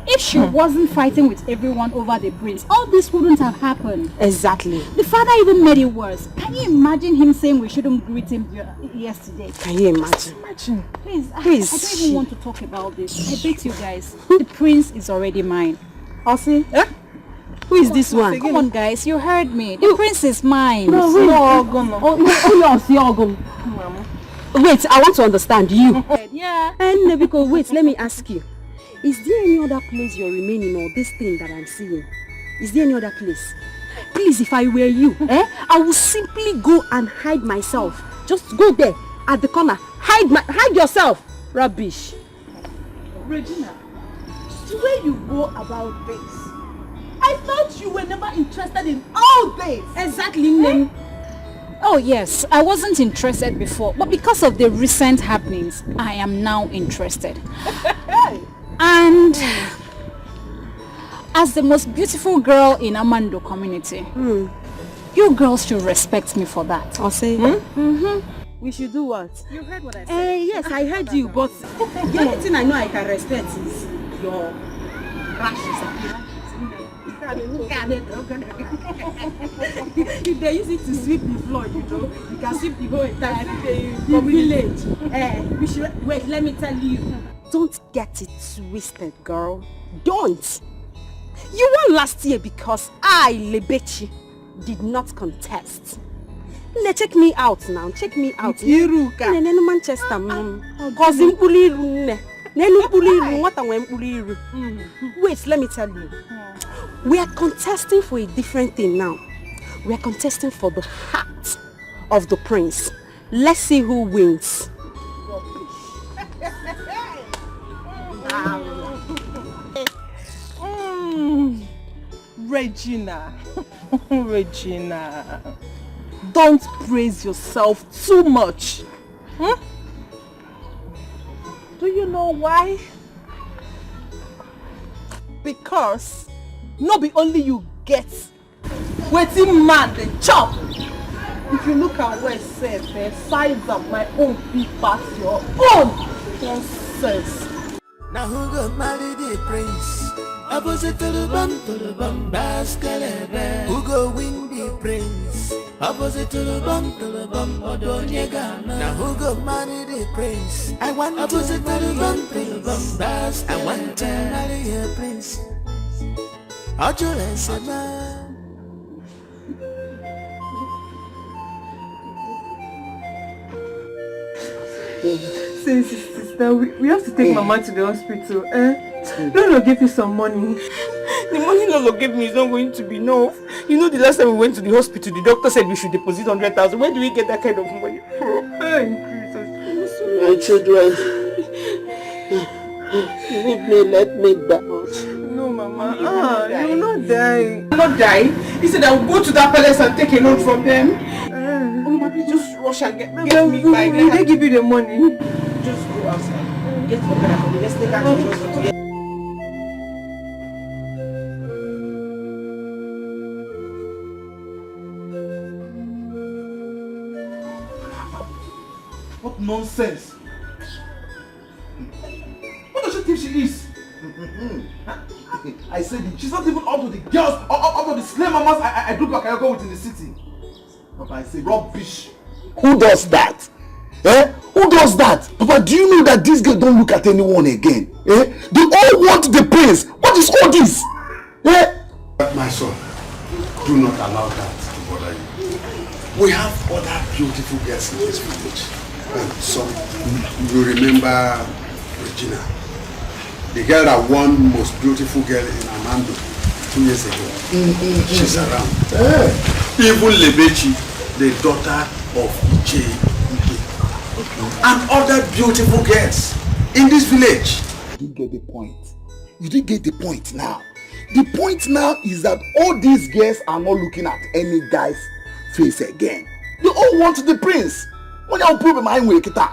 If she wasn't fighting with everyone over the prince, all this wouldn't have happened. Exactly. The father even made it worse. Can you imagine him saying we shouldn't greet him yesterday? Can you imagine? Please. I don't even want to talk about this. I beg you guys. The prince is already mine. Osi? Who is this one? Come on, guys. You heard me. The prince is mine. Wait, I want to understand you. Yeah. And because wait, let me ask you. Is there any other place you're remaining or this thing that I'm seeing? Is there any other place? Please, if I were you, I would simply go and hide myself. Just go there at the corner. Hide yourself. Rubbish. Regina, the way you go about this, I thought you were never interested in all this. Exactly. Oh yes, I wasn't interested before, but because of the recent happenings, I am now interested. And as the most beautiful girl in Amando community, you girls should respect me for that. I'll say we should do what? You heard what I said? Yes, I heard you, but the only thing I know I can respect is your rashes. If they use it to sweep the floor, you can sweep the whole entire village. We should wait. Let me tell you. Don't get it twisted, girl. Don't. You won last year because I, Lebechi, did not contest. Check me out now. Check me out. Manchester. Wait, let me tell you. We are contesting for a different thing now. We are contesting for the heart of the prince. Let's see who wins. Regina, don't praise yourself too much. Do you know why? Because not be only you get waiting man the chop. If you look at where it says the size of my own big past your own nonsense. Now who got married the prince? Opposite to the bum, baskelebe. Who go win the prince? Opposite to the bum, odonyega. Now who go marry the prince? I want opposite to the bum, baskelebe. I want to marry a prince. Sister, we have to take Mama to the hospital. Lolo gave you some money. The money Lolo gave me is not going to be enough. You know, the last time we went to the hospital, the doctor said we should deposit 100,000. Where do we get that kind of money from? My children, leave me, let me die. No, Mama. You will not die. You will not die? He said I will go to that palace and take a loan from them. Mama, please just rush and get me back. They give you the money. Just go outside. Get for me. Let's take out the hospital. What nonsense! What does she think she is? I said it. She's not even up to the girls, up to the slave mamas I do back within the city. Papa, I say rubbish. Who does that? Who does that? Papa, do you know that these girls don't look at anyone again? They all want the prince. What is all this? My son, do not allow that to bother you. We have other beautiful girls in this village. So, you remember Regina, the girl that won most beautiful girl in Amando 2 years ago. She's around. Even Lebechi, the daughter of Iche, and other beautiful girls in this village. You didn't get the point. You didn't get the point now. The point now is that all these girls are not looking at any guy's face again. They all want the prince. What I'll prove my way, Kita.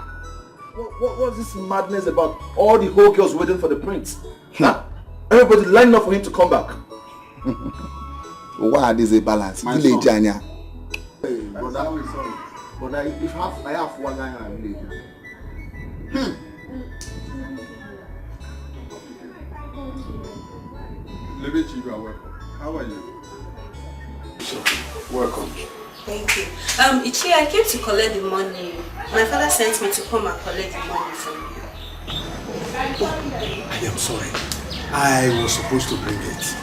What's this madness about all the whole girls waiting for the prince? Everybody lining up for him to come back. Why is a balance? Village, Anya. Hey, brother, I'm sorry. But I have one guy in the village. Lebechi, you are welcome. How are you? Welcome. Thank you. Ichi, I came to collect the money. My father sent me to come and collect the money from you. I am sorry. I was supposed to bring it.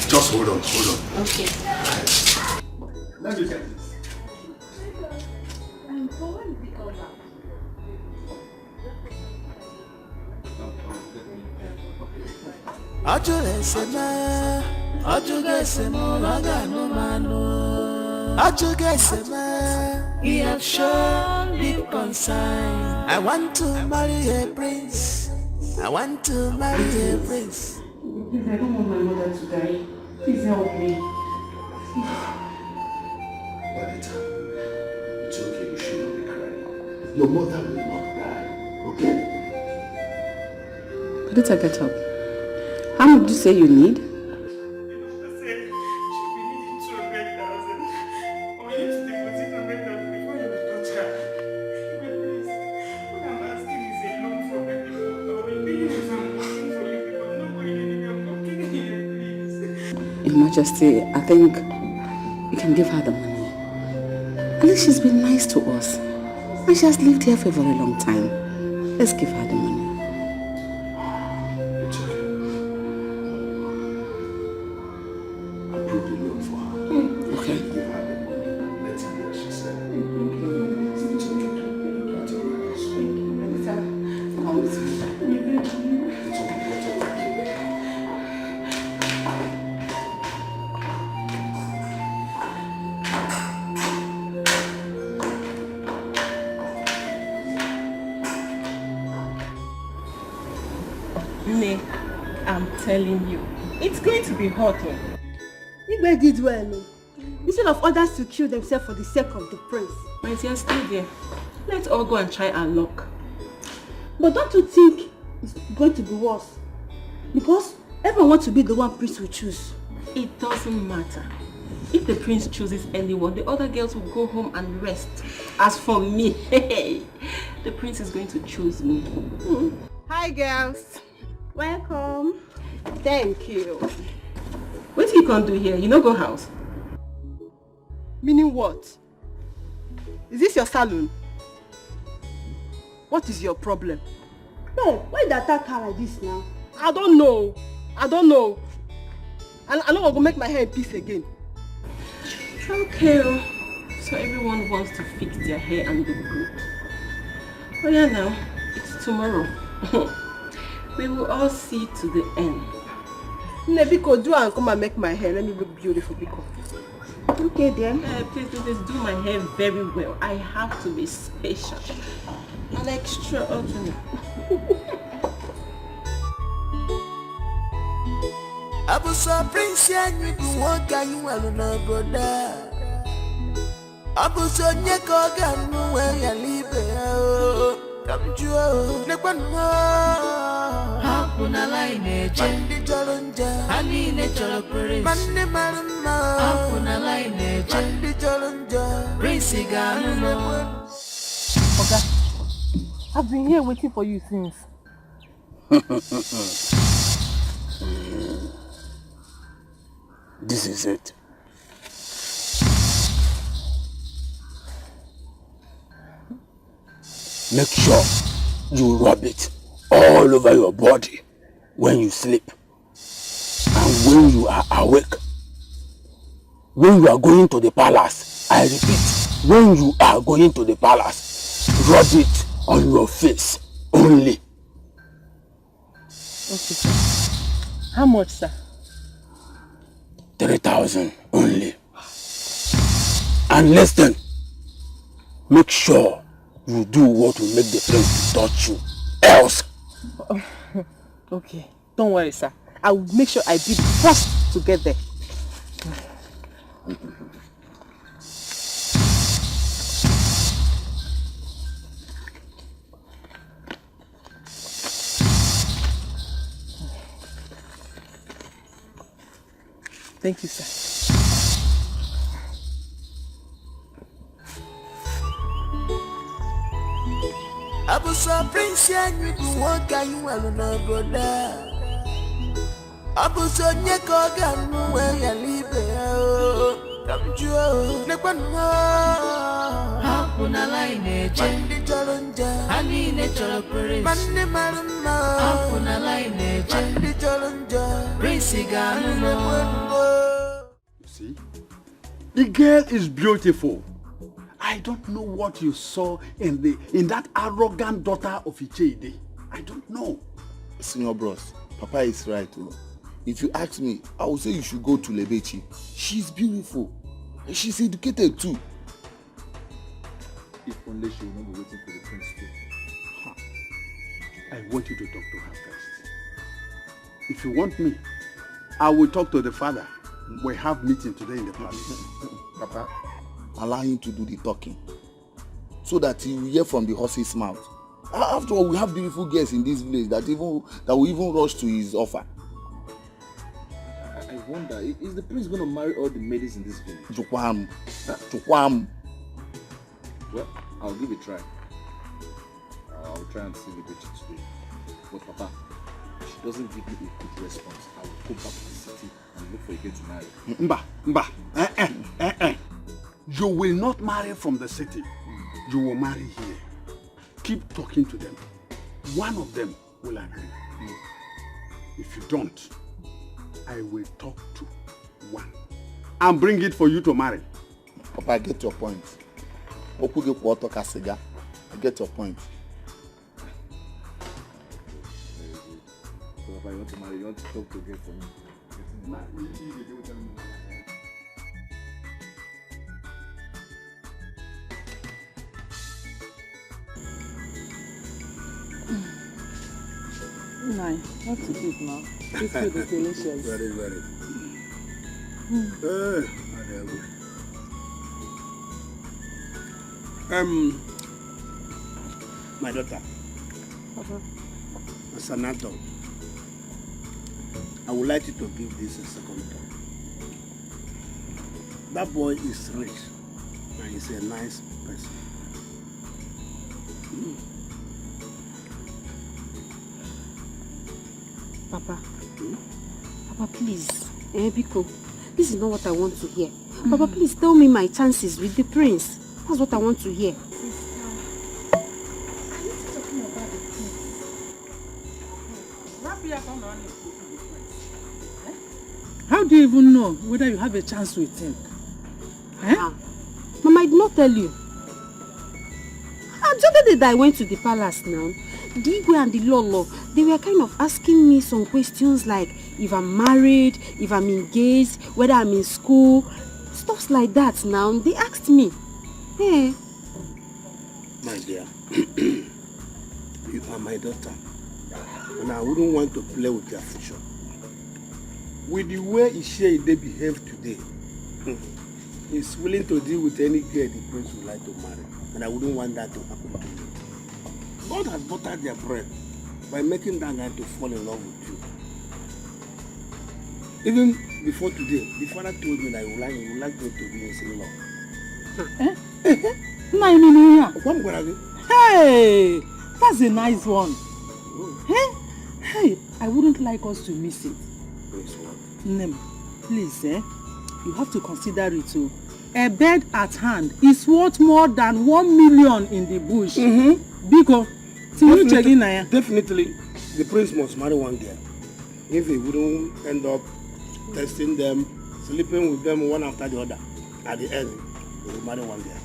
Just hold on. Okay. Let me get this. He have shown deep concern. I want to marry a prince. I want to marry a prince. Please, I don't want my mother to die. Please help me. Juanita, it's okay, you should not be crying. Your mother will not die, okay? Juanita, get up. How much did you say you need? Your Majesty, I think you can give her the money. At least she's been nice to us. And she has lived here for a very long time. Let's give her the money. It's okay. I broke the loan for her. Okay. Give her the money. Let's see what she said. It's okay. It's Nne, I'm telling you, it's going to be hot. Igwe did well. Instead of others to kill themselves for the sake of the prince. My dear, stay there. Let's all go and try our luck. But don't you think it's going to be worse? Because everyone wants to be the one prince will choose. It doesn't matter. If the prince chooses anyone, the other girls will go home and rest. As for me, the prince is going to choose me. Hi girls. Welcome. Thank you. What you can do here? You no go house? Meaning what? Is this your salon? What is your problem? No, why did you attack her like this now? I don't know. And I'm not going to make my hair in peace again. Okay. So everyone wants to fix their hair and look good. Oh yeah, now. It's tomorrow. We will all see to the end. Nebiko, do and come and make my hair. Let me look beautiful, Biko. Okay then. Please do my hair very well. I have to be special and extraordinary. I was a prince and you do what you want to know, brother. I was on your cock and know where you live. Come to Hakuna line, Chandi Jalunja, Honey Natural Prince, Mande Marama, Hakuna line, Chandi Jalunja, Prince Gano. Oga, I've been here waiting for you since. This is it. Make sure you rub it all over your body when you sleep and when you are awake. When you are going to the palace, I repeat, when you are going to the palace, rub it on your face only. Okay, sir. How much, sir? 3,000 only. And listen, make sure you do what will make the prince touch you. Else. Okay, don't worry, sir. I will make sure I be the first to get there. Thank you, sir. I was so prince and you do what can you alone, brother. I was so near Kogan, where you live. Come to Hakuna line, Chandi Chalanja, Honey Natural Prince, Mandi Maruna, Hakuna line, Chandi Chalanja, Prince Gano. You see, the girl is beautiful. I don't know what you saw in that arrogant daughter of Ichede. I don't know. Senior bros, Papa is right. If you ask me, I would say you should go to Lebechi. She's beautiful. And she's educated too. If only she will not be waiting for the prince too. I want you to talk to her first. If you want me, I will talk to the father. We have meeting today in the palace. Papa, allow him to do the talking so that he will hear from the horse's mouth. After all, we have beautiful girls in this village that will even rush to his offer. I wonder, is the prince going to marry all the maidens in this village? Chukwam. Well, I'll give it a try. I'll try and see the bitch today. But Papa, if she doesn't give me a good response, I will go back to the city and look for a girl to marry. You will not marry from the city. You will marry here. Keep talking to them. One of them will agree. If you don't, I will talk to one and bring it for you to marry. Papa, I get your point. I get your point. So Papa, you want to marry? You want to talk to a girl for me? Nine. What to eat now? This food is delicious. Very, very. My daughter. Papa. As an adult, I would like you to give this a second thought. That boy is rich and he's a nice person. Papa. Papa, please. Biko, this is not what I want to hear. Papa, please tell me my chances with the prince. That's what I want to hear. How do you even know whether you have a chance with him? Mama, I did not tell you. The other day that I went to the palace now, the Igwe and the Lolo, they were kind of asking me some questions like if I'm married, if I'm engaged, whether I'm in school, stuff like that now. They asked me. Hey. My dear, you are my daughter, and I wouldn't want to play with your future. With the way Ishie they behave today, he's willing to deal with any girl the prince would like to marry, and I wouldn't want that to happen to you. God has buttered their bread by making that guy to fall in love with you. Even before today, the father told me that he would like me to be his in-law. Hey, that's a nice one. Hey, I wouldn't like us to miss it. Please, what? Nem, please, you have to consider it too. A bird at hand is worth more than 1 million in the bush. Because, definitely, the prince must marry one girl. If he wouldn't end up testing them, sleeping with them one after the other, at the end, he will marry one girl.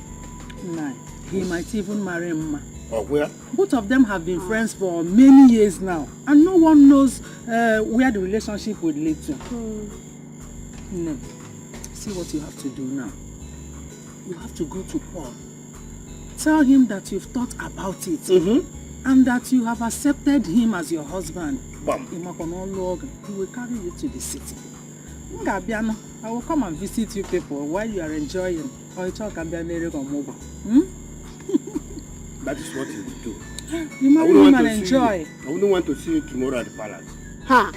Nah, he might even marry Mma. Or where? Both of them have been friends for many years now, and no one knows where the relationship would lead to. No. See what you have to do now. You have to go to Paul. Tell him that you've thought about it, and that you have accepted him as your husband. Bam. He will carry you to the city. I will come and visit you people while you are enjoying. That is what you will do. You marry him and enjoy. I wouldn't want to see you tomorrow at the palace. Huh?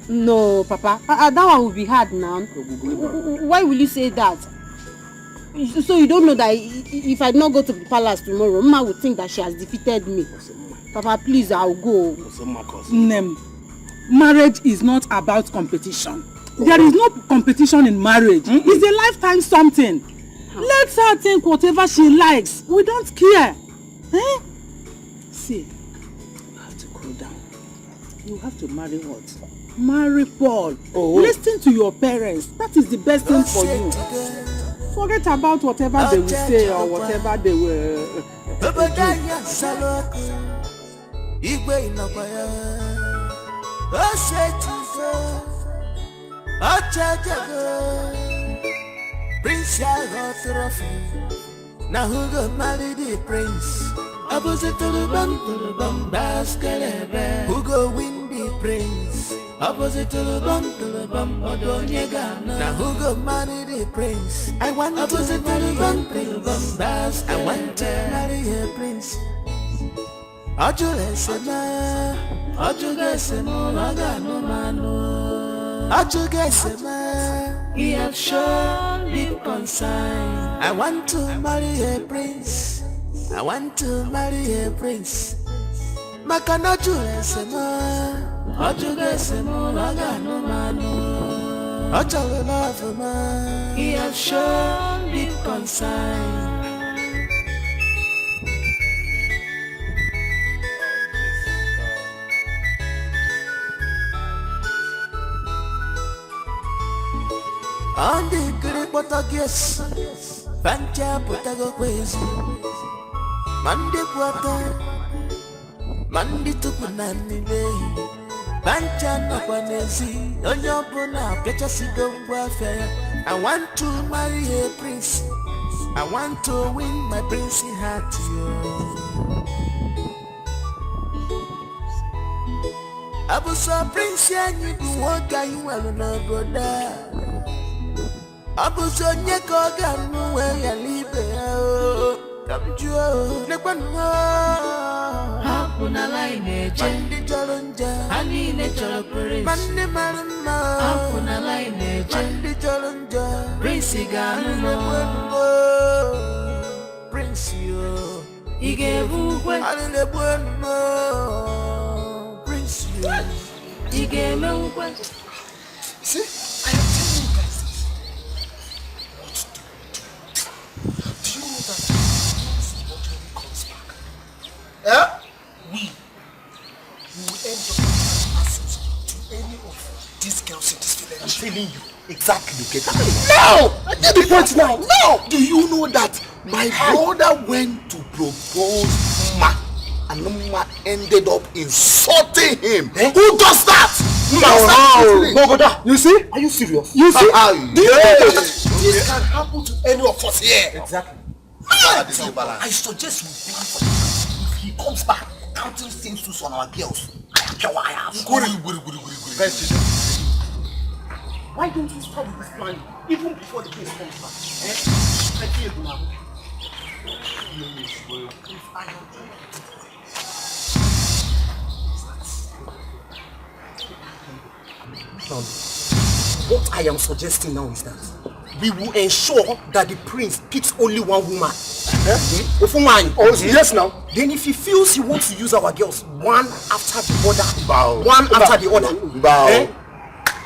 No, Papa. That one will be hard now. Why will you say that? So you don't know that if I not go to the palace tomorrow, Mama would think that she has defeated me. Papa, please, I'll go. Nem, marriage is not about competition. There is no competition in marriage. It's a lifetime something. Let her think whatever she likes. We don't care. See, you have to cool down. You have to marry what? Marry Paul. Listen to your parents. That is the best thing for you. Forget about whatever they will say or whatever they will Now who go marry the prince? Opposite to the bum, basket. Who go win the prince? Opposite to the bum, odonyega. Now who go marry the prince? I want opposite to the bum, basket. I want to marry a prince. Ajulesema, agano mano. Ajulesema, he has shown deep concern. I want to marry a prince. I want to marry a prince. Makanajulesema, agano mano. Ajulesema, he has shown deep concern. On the great Portuguese, Pancha Potago Quiz, Mandi Puata, Mandi Tupunani, Pancha Napanesi, Onyopuna, Petasigo Warfare. I want to marry a prince. I want to win my princely heart. I was a prince and you do what I will not go there. Abuzonye koga nuwe ya libe Kamjua Nekwanwa Hakuna line je Mandi jalonja Hanine jalopere Mandi marima Hakuna line je Mandi jalonja Prince gano Prince yo Ige bukwe Hanine bueno Prince yo Ige meukwe See? We will end up access to any of these girls in this village. I'm telling you exactly. No! I get the point now. No! Do you know that my brother went to propose Ma and Ma ended up insulting him? Who does that? No, brother. You see? Are you serious? You see? Do you know that this can happen to any of us here? Exactly. I suggest we plan for this. If he comes back counting things on our girls, I have. Why don't you start with this plan even before the case comes back? I feel now. What I am suggesting now is that we will ensure that the prince picks only one woman. Yes, now. Then if he feels he wants to use our girls one after the other, after the other,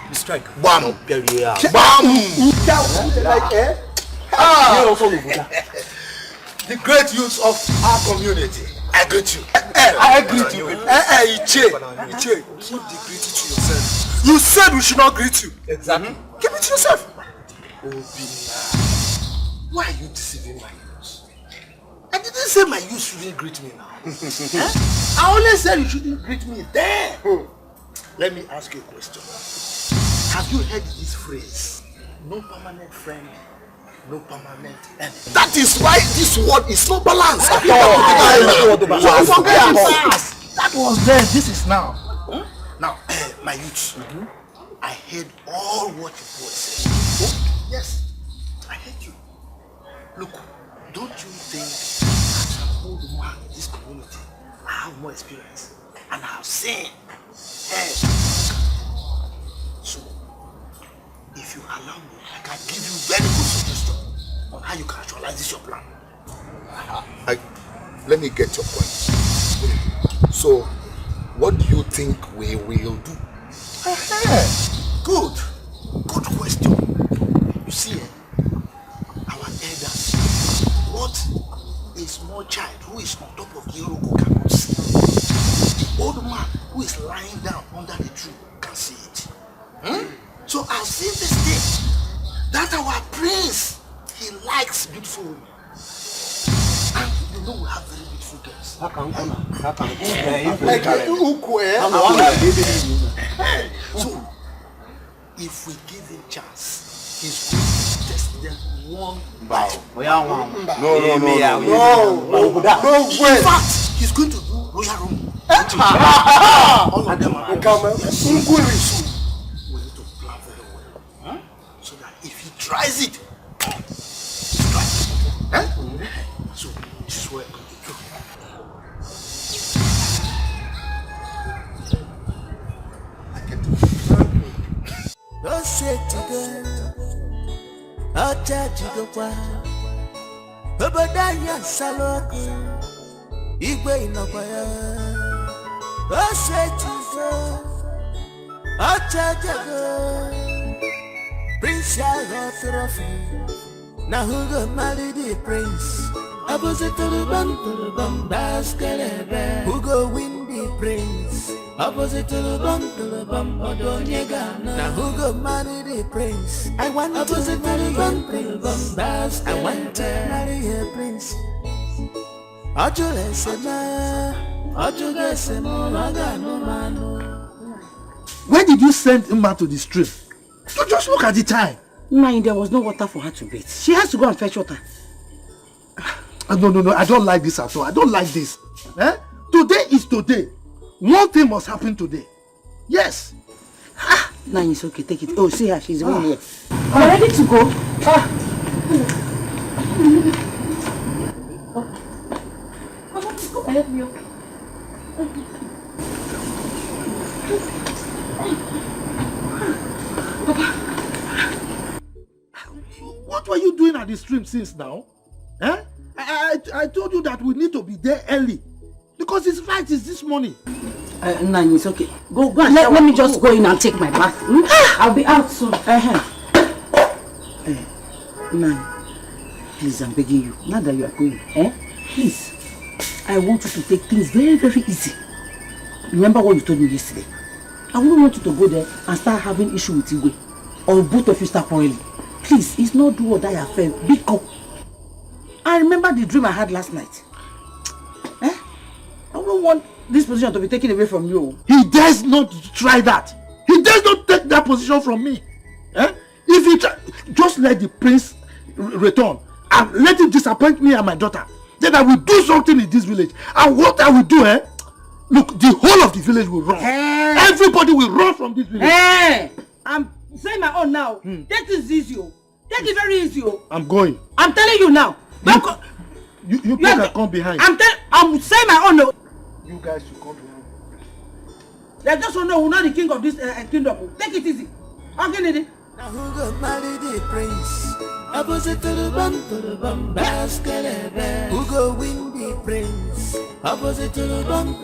we strike. Bam. The great youth of our community. I greet you. I greet you. Iche. Keep the greeting to yourself. You said we should not greet you. Exactly. Keep it to yourself. Why are you deceiving my youth? I didn't say my youth shouldn't greet me now. I only said you shouldn't greet me there. Let me ask you a question. Have you heard this phrase? No permanent friend, no permanent enemy. That is why this word is not balanced. That was then, this is now. Now, my youth, I heard all what you said. Yes, I heard you. Look, don't you think as an old man in this community, I have more experience and I have seen. So, if you allow me, I can give you very good suggestion on how you can actualize this your plan. Let me get your point. So, what do you think we will do? Good question. You see, our elders, what a small child who is on top of the Iroko cannot see, the old man who is lying down under the tree can see it. So I've seen this thing, that our prince, he likes beautiful women. And you know we have very beautiful girls. So, if we give him chance, he's going to test them one by one. No. In fact, he's going to do royal room. All of them are yes. We need to plan very well. So that if he tries it, so this is where I'm going to do. Don't say to go, I'll charge you the one. Obadaya Saloku, Igwe Inopaya. Don't say to go, I'll charge you go. Prince Yaro Trophy, now who go marry the prince? Opposite to the bum, Escalating. Who go win the prince? Opposite to the bum, Odonyega. Now who go marry the prince? I want opposite to the bum, I want to marry a prince. Where did you send him out to the stream? So just look at the time. Nine, there was no water for her to bathe. She has to go and fetch water. No, I don't like this at all. I don't like this. Today is today. One thing must happen today. Yes. Nine, it's okay. Take it. Oh, see her. She's going here. I'm ready to go. I want to go. Help me. Papa. What were you doing at the stream since now? I told you that we need to be there early. Because his flight is this morning. Nine, it's okay. Go and let me just go in and take my bath. I'll be out soon. Nine, please, I'm begging you. Now that you are going, please. I want you to take things very, very easy. Remember what you told me yesterday. I wouldn't want you to go there and start having issue with Igwe. Or both of you start quarreling. Please, it's not do or die affair. Big up. I remember the dream I had last night. I don't want this position to be taken away from you. He dares not try that. He dares not take that position from me. If he just let the prince return and let him disappoint me and my daughter, then I will do something in this village. And what I will do, look, the whole of the village will run. Everybody will run from this village. I'm saying my own now. Take this easy. Take it very easy. I'm going. I'm telling you now. You can come behind. I'm saying my own. You guys should come behind. They just don't know who's not the king of this kingdom. Take it easy. Okay, Nidhi. Now who go marry the prince? Opposite to the bum, Escalating. Who go win the prince? Opposite to the bum,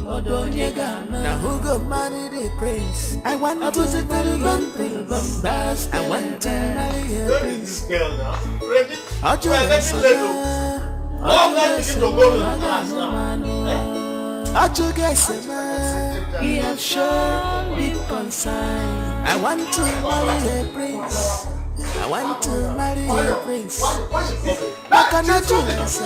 Odonyega. Now who go marry the prince? I want opposite to the bum, Escalating. I want to marry a prince. He has shown me concern. I want to marry a prince. I want to marry a prince. I cannot do this.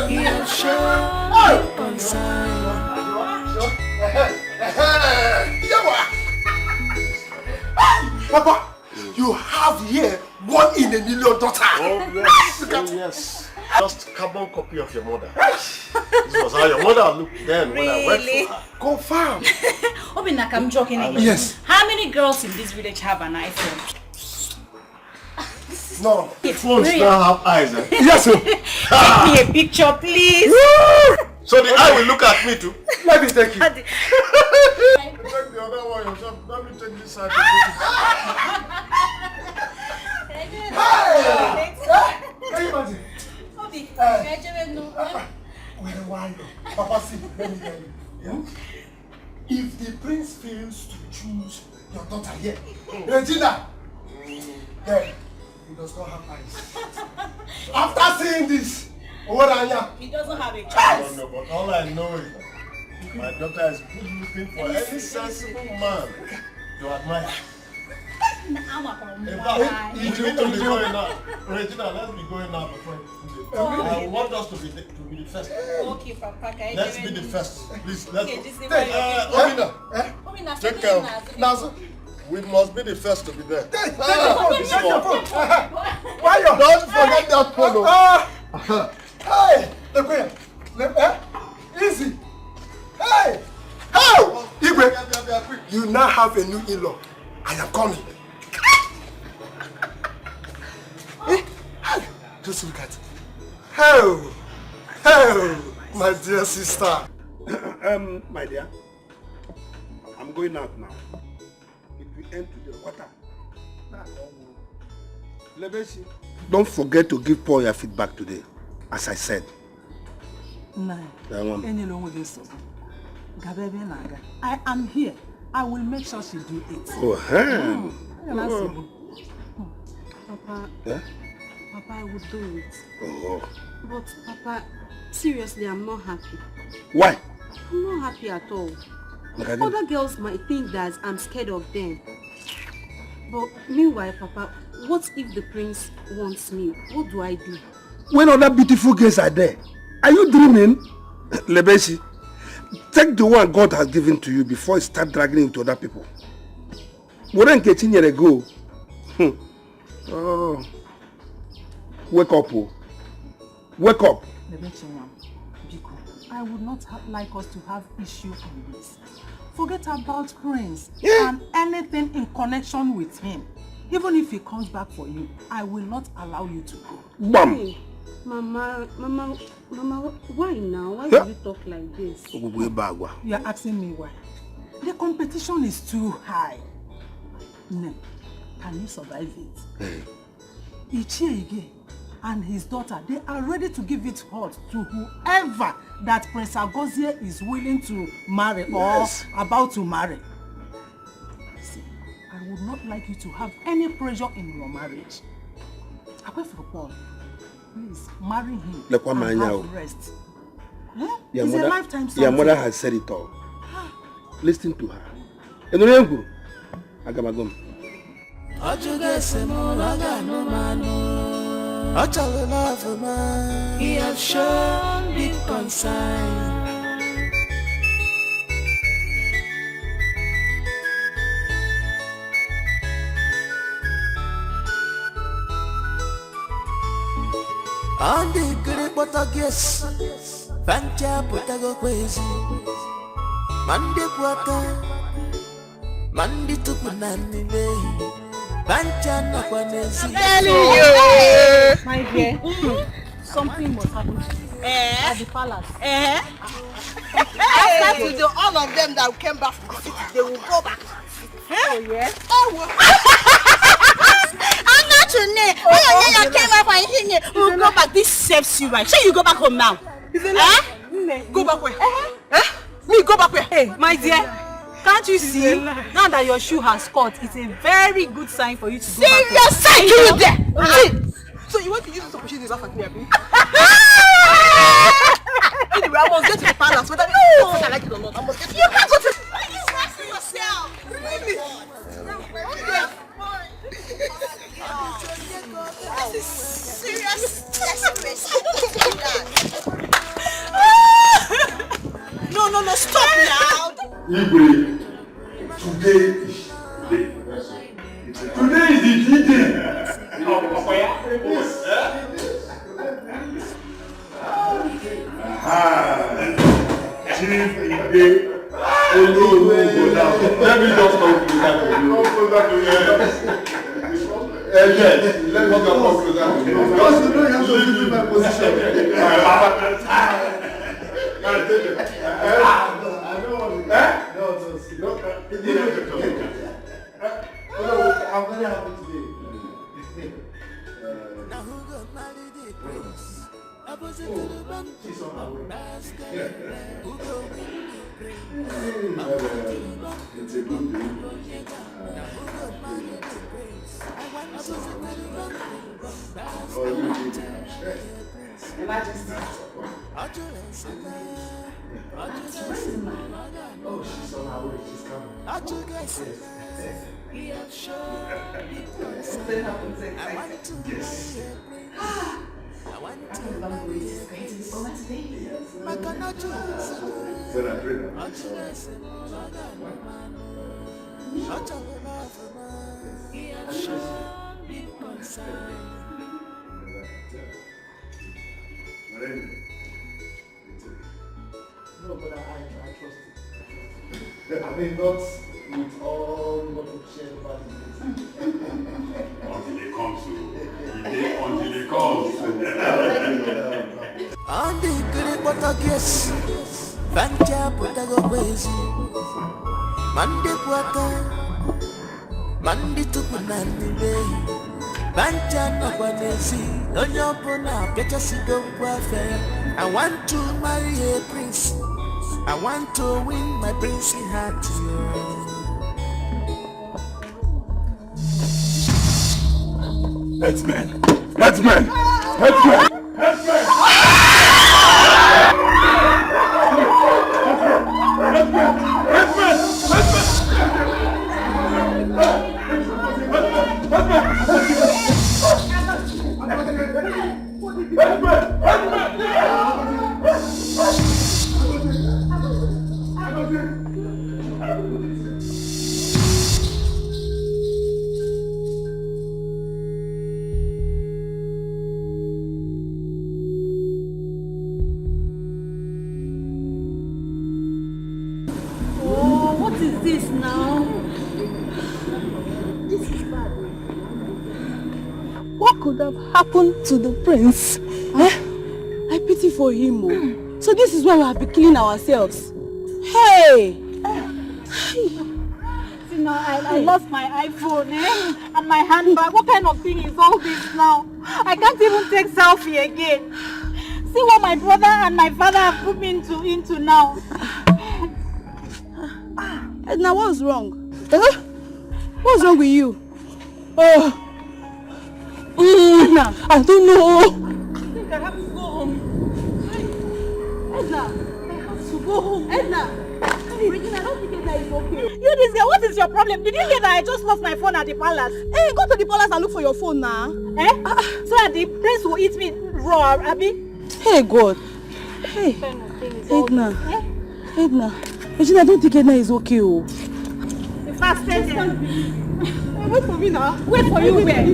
He has shown me concern. Papa, you have here 1 in a million daughter. Oh yes. Just carbon copy of your mother. This was how your mother looked then when I worked for her. Confirm. Obinaka, I'm joking again. Yes. How many girls in this village have an iPhone? No. Phones now have eyes. Eh? Yes, sir. Take me a picture, please. So the eye will look at me too. Let me take you. Take the other one yourself. Let me take this side. Can you imagine? Papa, see, let me tell you. Yeah? If the prince fails to choose your daughter here, Regina, then he does not have eyes. After seeing this, what are you? He doesn't have a choice. No, but all I know is my daughter is good looking for any sensible man to admire. I'm In fact, we need to be going now. Regina, let's be going now before I want us to be the first. Okay, Papa. Let's be the first. Please, let's Okay, go. this is Obina, take care of now. We must be the first to be there. Take your phone. Why you? Don't forget that phone. Hey, look here. Easy. Hey, how? Igwe, you now have a new in-law. I am coming. Just look at it. Oh, my dear sister. My dear, I'm going out now. If we end today, what time? Don't forget to give Paul your feedback today, as I said. I am here. I will make sure she do it. Papa, yeah? Papa, I would do it. Oh. But Papa, seriously, I'm not happy. Why? I'm not happy at all. Okay. Other girls might think that I'm scared of them. But meanwhile, Papa, what if the prince wants me? What do I do? When other beautiful girls are there, are you dreaming? Lebeshi, take the one God has given to you before you start dragging it to other people. Wouldn't get in here ago. Oh. Wake up, oh. Wake up. I would not like us to have issue on this. Forget about Prince and anything in connection with him. Even if he comes back for you, I will not allow you to go. Bam. Hey, Mama, why now? Why do you talk like this? You are asking me why. The competition is too high. No, can you survive it? Ichiege and his daughter, they are ready to give it hot to whoever that Prince Agozie is willing to marry or about to marry. See, I would not like you to have any pressure in your marriage. Apart from Paul, please marry him and have rest. It's a lifetime something. Your mother has said it all. Listen to her. He has shown big concern. On the great Portuguese, Fancha Potago crazy. Mandi Puata, Mandi Tupunani, Fancha Nakwanesi. My dear, something must happen at the palace. After all of them that came back from the city, they will go back. Oh, yes? Oh, I'm not your name. Oh, you came back and here. We'll go back. This saves you, right? So you go back home now. Go back where? Me, go back where? Hey, my dear. Can't you see? Now that your shoe has caught, it's a very good sign for you to go back. Serious sign? You there? So you want to use this opportunity to laugh at me, Abi? Anyway, I must get to the palace. Whether I like it or not, I must get to the palace. You can't go to... Why are you stressing yourself? Really? This is serious desperation. No, stop now. Igwe, today is the day. Today is the day. Chief Igwe, let me just come closer to you. Yes, let me come closer to you. Because you know you have to give me my position. I'm very happy today. She's on her way. It's a good day. Your Majesty. Oh, she's on her way. She's coming. Yes. I want to go to over today. No, but I trust it. I mean, not with all what we share about it. Until they come to until they come. And the great Portuguese, Bancha Potagoese, Mandi Puaka, Mandi Tupunani Bay, Bancha Napanesi, Onyopona, Petasigo Quafe. I want to marry a prince. I want to win my princely heart. Headsman! Headsman! Headsman! Headsman! Happened to the prince. I pity for him. So this is why we have been killing ourselves. Hey! See now, I lost my iPhone and my handbag. What kind of thing is all this now? I can't even take selfie again. See what my brother and my father have put me into now. Now what's wrong? What's wrong with you? Edna, I don't know. I think I have to go home. Edna, I have to go home. Edna, Regina, I don't think Edna is okay. You this girl, what is your problem? Did you hear that I just lost my phone at the palace? Hey, go to the palace and look for your phone now. So that the prince will eat me raw, Abby? Hey, God. Hey, Edna. Edna. Regina, I don't think Edna is okay. The fastest one. Wait for me now. Wait for you where?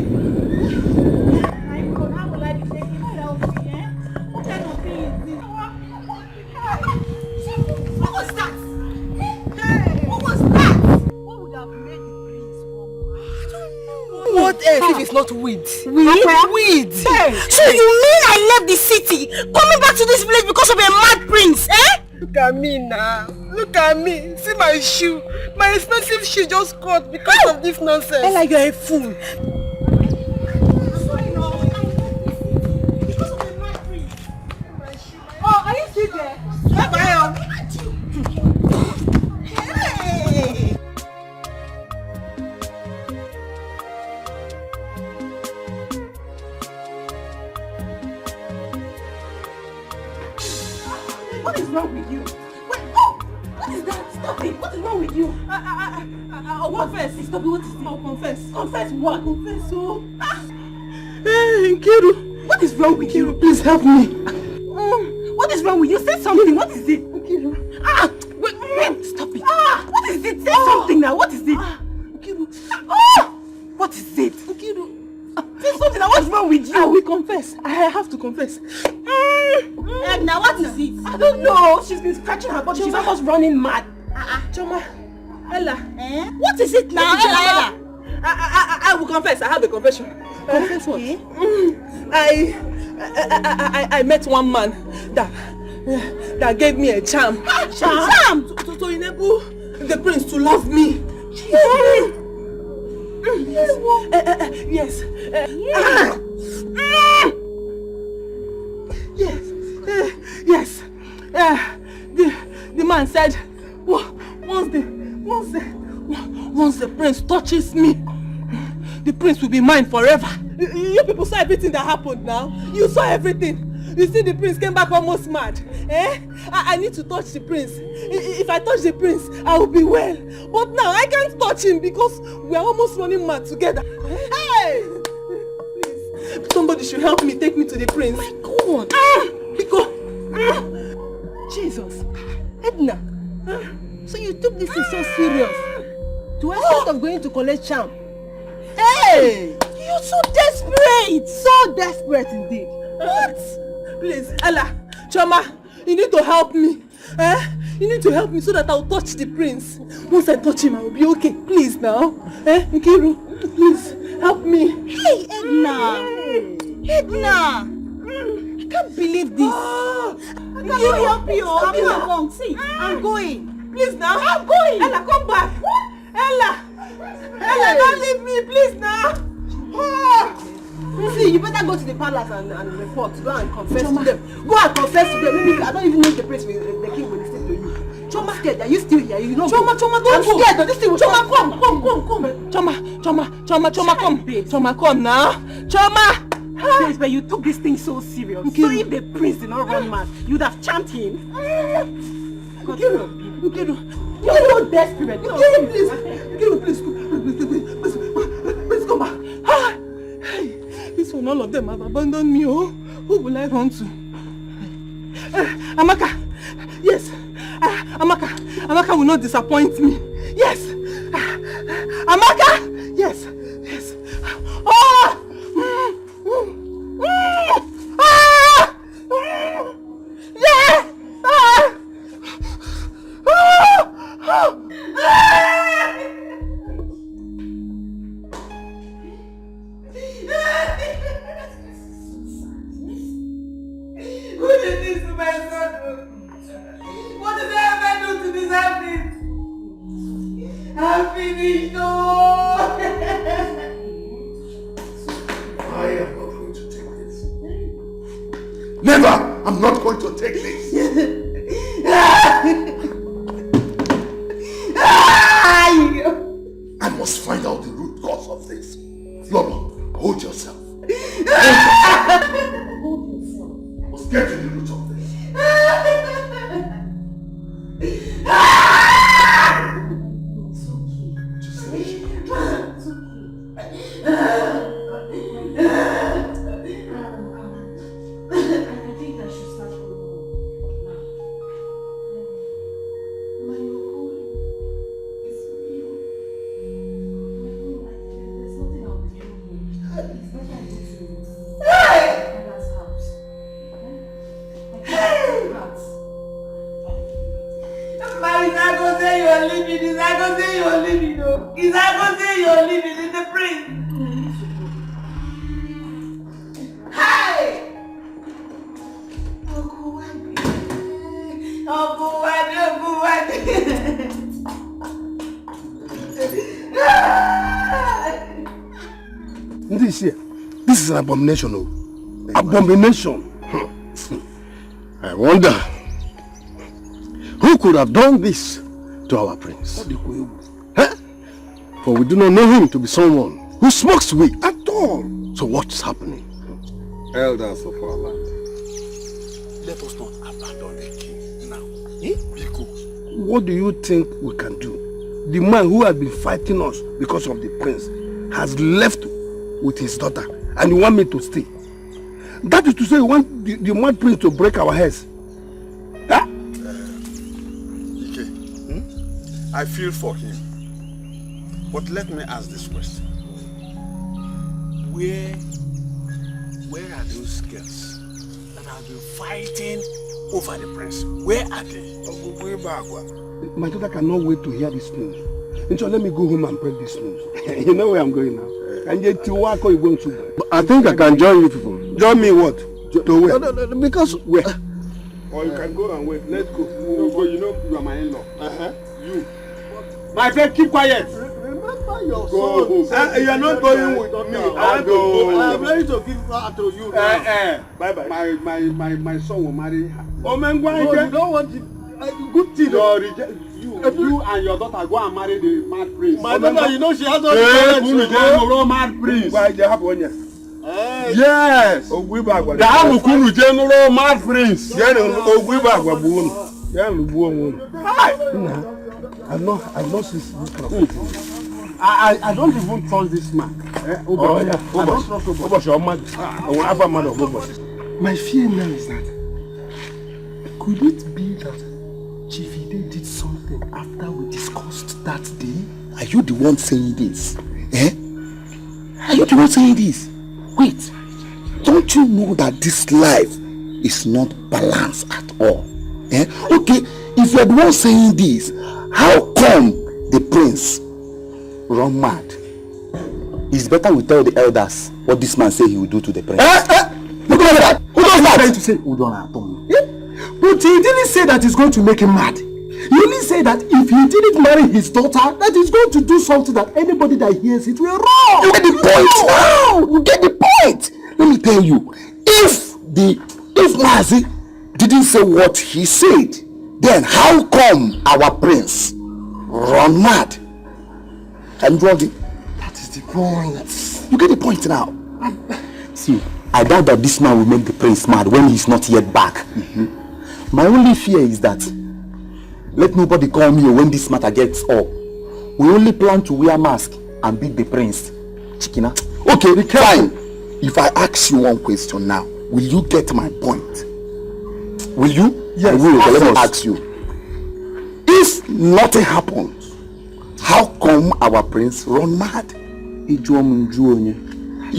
How will I be taking selfie, What kind of thing is this? What was that? Hey! What was that? What would have made the prince walk? I don't know. What else if it's not weed? Weed? Weed! Hey. So you mean I left the city, coming back to this village because of a mad prince, Look at me now. Look at me. See my shoe. My expensive shoe just caught because of this nonsense. Ella, you're a fool. Oh, are you still there? Bye-bye. Hey! What is wrong with you? Wait, oh! What is that? Stop it! What is wrong with you? I'll confess. Stop it, what is it? I'll confess. Confess what? Confess, oh. Hey, Nkiru. What is wrong with you? Please help me. What is wrong with you? Say something. What is it? Nkiru. Wait, stop it. What is it? Say something now. What is it? Nkiru. What is it? Nkiru. Say something now. What's wrong with you? I will confess. I have to confess. Now what is it? I don't know. She's been scratching her body. She's almost running mad. Choma. Ella. What is it now? Ella. I will confess. I have a confession. Confess what? I met one man that gave me a charm. Charm? To enable the prince to love me. Yes. Yes. The man said once the prince touches me, the prince will be mine forever. You people saw everything that happened now. You saw everything. You see the prince came back almost mad. I need to touch the prince. If I touch the prince, I will be well. But now I can't touch him because we are almost running mad together. Hey! Please, somebody should help me take me to the prince. My God! Because Jesus. Edna, so you took this thing so serious to extent of going to collect charm. Hey! You're so desperate! So desperate indeed. What? Please, Ella, Choma, you need to help me. You need to help me so that I'll touch the prince. Once I touch him, I will be okay. Please now. Nkiru, please, help me. Hey, Edna! Edna! I can't believe this. I can't help you. I'm along. See, I'm going. Please now. I'm going. Ella, come back. Ella, don't leave me, please now. See, you better go to the palace and report. Go and confess to them. Go and confess to them. Maybe I don't even know if the prince the king will listen to you. Choma, scared. Are you still here? You know. Choma, don't I'm scared. This thing will Choma, come. Choma, come. Choma, come now. Choma. Please, but you took this thing so serious. So if the prince did not run mad, you'd have charmed him. Nkiru, you're so desperate. Please come back. This one, all of them have abandoned me. Oh, who will I run to? Amaka, yes. Amaka will not disappoint me. Yes. Amaka, yes. Oh! Yeah! Who did this to my son? What did I ever do to deserve this? I'm finished. Oh! I am not going to take this. Never! I'm not going to take this. I must find out the root cause of this. Lobo, hold yourself. Must get to the root of this. Oh, This is an abomination, oh. Abomination. I wonder who could have done this to our prince. Huh? For we do not know him to be someone who smokes weed at all. So what's happening? Elders of our land, let us not abandon the king now. Because what do you think we can do? The man who has been fighting us because of the prince has left with his daughter, and you want me to stay? That is to say, you want the mad prince to break our heads. Huh? Ike, I feel for him. But let me ask this question. Where are those girls that have been fighting over the prince? Where are they? My daughter cannot wait to hear this news. And so let me go home and break this news. You know where I'm going now. And yet you are going to. I think I can join you people. Join me what? To where? No, because where? Or you can go and wait. Let's go. You know you are my in-law. You. My friend, keep quiet. Remember your son. You are not going with me. I am ready to give her to you now. Bye bye. My son will marry her. Oh man, why? You don't want it. Good thing. You and your daughter go and marry the mad prince. My daughter, you know she has all the parents. Mad prince. Why they have one year? Yes. The Amukuru General Mad Prince. I've not seen this kind of I don't even trust this man. I don't trust my fear now is that could it be that Chief Ide did something after we discussed that day? Are you the one saying this? Are you the one saying this? Wait, don't you know that this life is not balanced at all? Okay, if you're the one saying this, how come the prince run mad? It's better we tell the elders what this man say he will do to the prince. Who does that? Trying to say but he didn't say that he's going to make him mad. He only said that if he didn't marry his daughter, that he's going to do something that anybody that hears it will wrong. You get the point now. You get the point. Let me tell you, if Mazi didn't say what he said, then how come our prince run mad? And that is the point. You get the point now. See, I doubt that this man will make the prince mad when he's not yet back. My only fear is that let nobody call me when this matter gets up. We only plan to wear mask and beat the prince. Chikina. Okay, fine. If I ask you one question now, will you get my point? Will you? Yes. I will. Let me ask you. If nothing happens, how come our prince run mad? You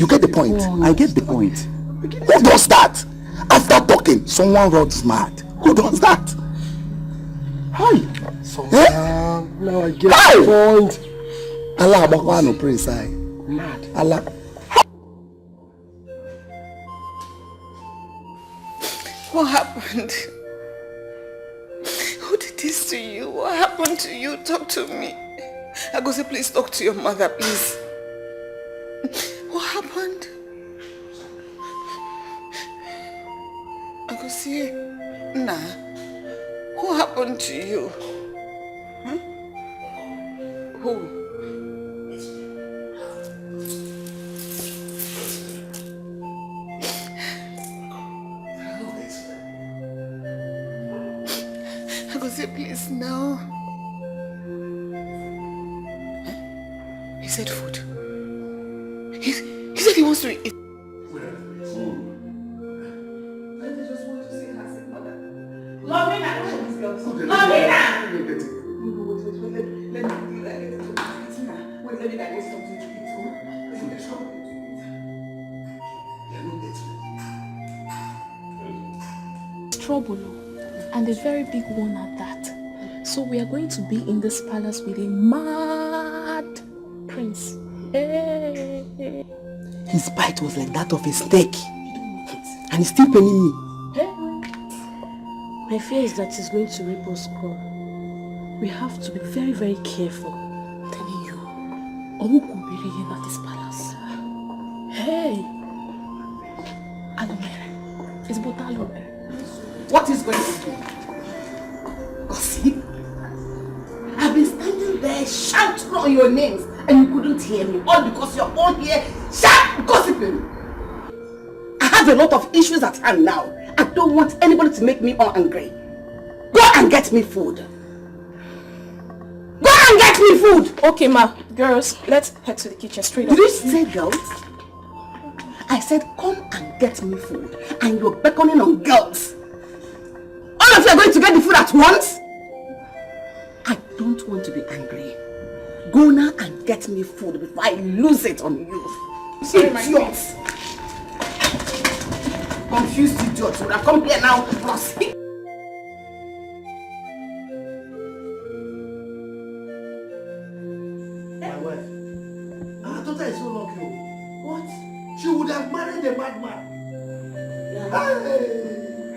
get the point. I get the point. Who does that? After talking, someone runs mad. Who does that? Hi. Now I get the point. Allah Bakwano prince. Mad. Allah. What happened? Who did this to you? What happened to you? Talk to me. Agosi, please talk to your mother, please. What happened? Agosi, nah. What happened to you? Huh? Who? Agosi, please, now. Huh? He said food. He said he wants to eat. Trouble, and a very big one at that. So we are going to be in this palace with a mad prince. Hey. His bite was like that of a snake, and he's still paining me. My fear is that he's going to rape us all. We have to be very, very careful. I'm telling you. Owu could be here at this palace. Hey! Alomere. It's about Alomere. What is going to do? Gossip? I've been standing there shouting all your names and you couldn't hear me. All because you're all here shout gossiping. I have a lot of issues at hand now. I don't want anybody to make me all angry. Go and get me food. Go and get me food! Okay, ma. Girls, let's head to the kitchen straight up. Did you say girls? I said come and get me food. And you're beckoning on girls. All of you are going to get the food at once? I don't want to be angry. Go now and get me food before I lose it on you. Sorry, my idiots. Confused idiots would have come here now. Plus. My wife. Our daughter is so lucky. What? She would have married a madman.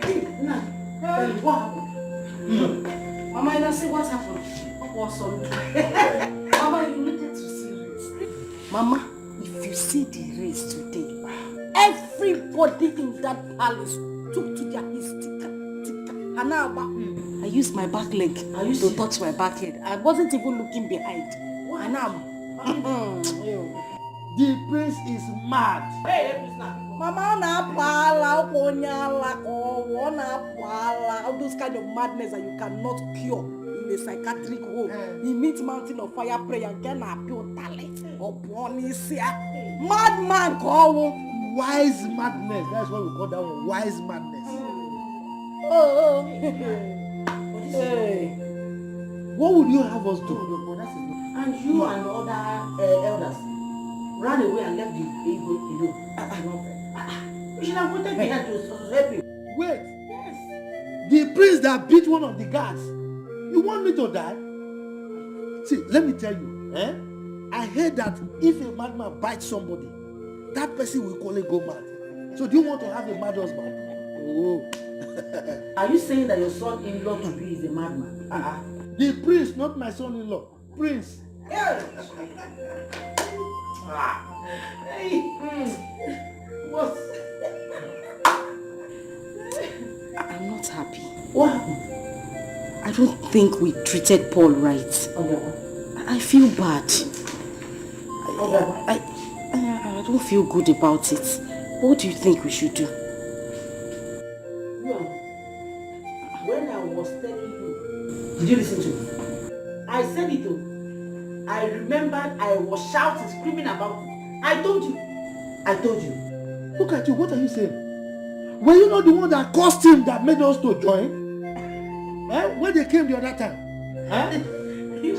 Hey, nah. What happened? Mama, you don't see what happened. What's on? Mama, you needed to see this. Mama, if you see the race today, everybody in that palace took to their tika. I used my back leg to touch my back head. I wasn't even looking behind. The prince is mad. Hey, Mama, all those kind of madness that you cannot cure in a psychiatric home. He meets mountain of fire prayer and can appeal talent upon his madman call. Wise madness. That's what we call that one. Wise madness. Hey. What would you have us do? And you and the other elders ran away and left the ego alone. You should have wanted me here to help you. Wait. Yes. The prince that beat one of the guards. You want me to die? See, let me tell you. I heard that if a madman bites somebody, that person will call it go mad. So do you want to have a mad husband? Oh. Are you saying that your son-in-law to be is a madman? The prince, not my son-in-law. Prince. Hey. What? I'm not happy. What happened? I don't think we treated Paul right. I feel bad. I don't feel good about it. What do you think we should do? When I was telling you, did you listen to me? I said it though. I remembered I was shouting, screaming about it. I told you. Look at you, what are you saying? Were you not the one that caused him that made us to join? When they came the other time? You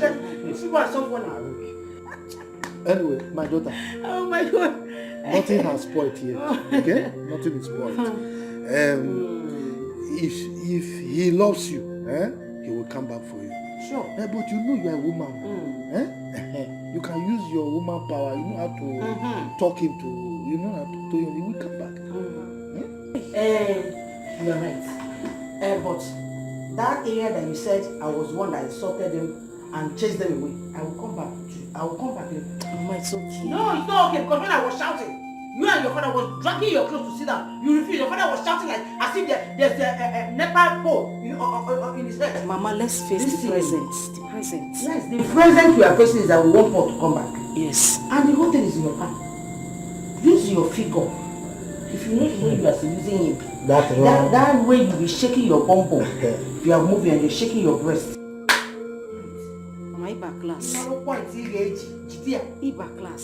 are someone. Anyway, my daughter. Oh my God. Nothing has spoiled here. Okay? Nothing is spoiled. If he loves you, he will come back for you. Sure. But you know you are a woman. You can use your woman power. You know how to talk him to. You know how to him. He will come back. You are right. But that area that you said I was one that insulted them and chased them away, I will come back. I will come back. Mama, it's okay. No, it's not okay because when I was shouting, you and your father was dragging your clothes to sit down. You refused. Your father was shouting like as if there's a Nepal pole in his head. Mama, let's face the present. The present. Yes, the present we are facing is that we want Paul to come back. Yes. And the whole thing is in your hand. Use your figure. If you know the way you are using him, that way you will be shaking your bum bum. If you are moving and you're shaking your breast. Mama, Iba class. Iba class.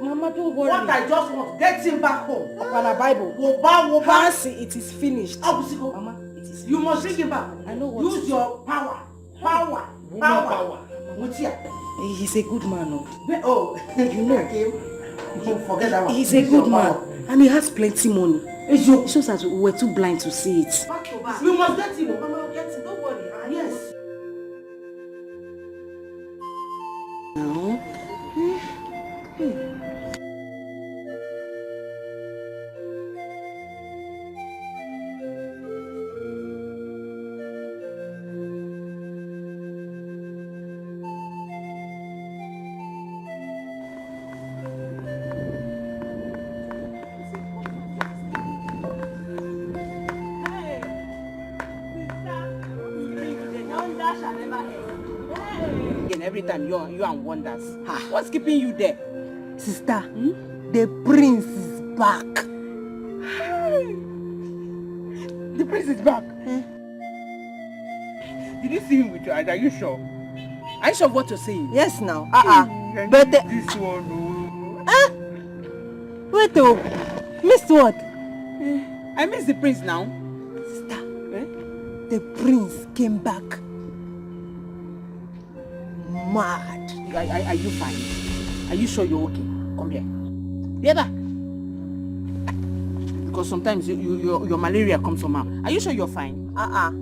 Mama, don't worry. What I just want, get him back home. Upon a Bible. Fancy, it is finished. Mama, it is. You must bring him back. I know what. Use your power. He's a good man. Oh, you know. Forget that one. He's a good man. And he has plenty money. It shows that we were too blind to see it. Back to back. We must get him. Mama, we'll get him. Don't worry. Yes. Now. Again, every time you and wonders. What's keeping you there? Sister, the prince is back. The prince is back. Did you see him with your eyes? Are you sure? Are you sure of what you're saying? Yes, now. But this one. Wait, oh, missed what? I missed the prince now. Sister, the prince came back mad. Are you fine? Are you sure you're okay? Come here. Get back. Because sometimes your malaria comes from out. Are you sure you're fine?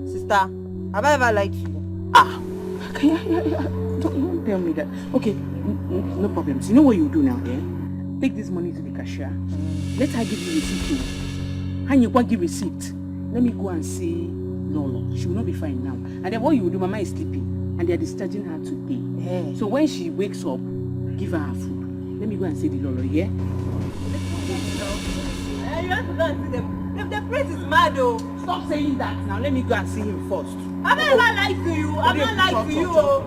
Sister, have I ever lied to you? Don't tell me that. Okay, no problems. You know what you do now, yeah? Take this money to the cashier. Let her give you receipt. And you can't give receipt. Let me go and see Lolo. She will not be fine now. And then what you will do, Mama is sleeping. And they are discharging her today. So when she wakes up, give her food. Let me go and see the Lolo, yeah? You have to go and see them. The prince is mad, though. Stop saying that now. Let me go and see him first. I'm not lying to you. I'm not lying to you.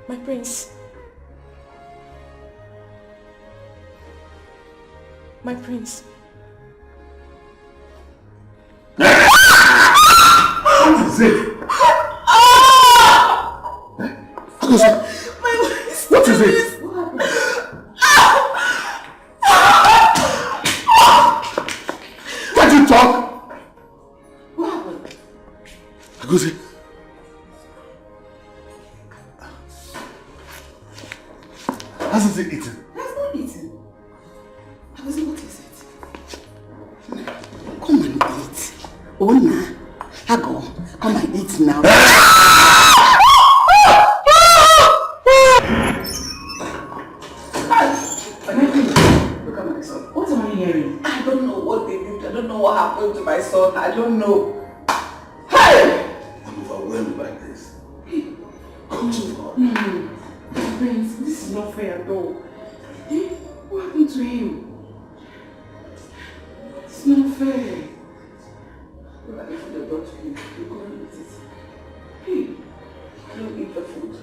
My prince. My prince. What is it? What is it? Can't you talk? What happened? Agosi. Hasn't it eaten? Has not eaten. Agosi, what is it? Come and eat. Ona, Hago, come and eat now. What am I hearing? I don't know what they did. I don't know what happened to my son. I don't know. Hey! I'm overwhelmed by this. Prince, this is not fair at all. What happened to him? It's not fair. Look at the food I brought to you. You go and eat it. Hey, I don't eat the food.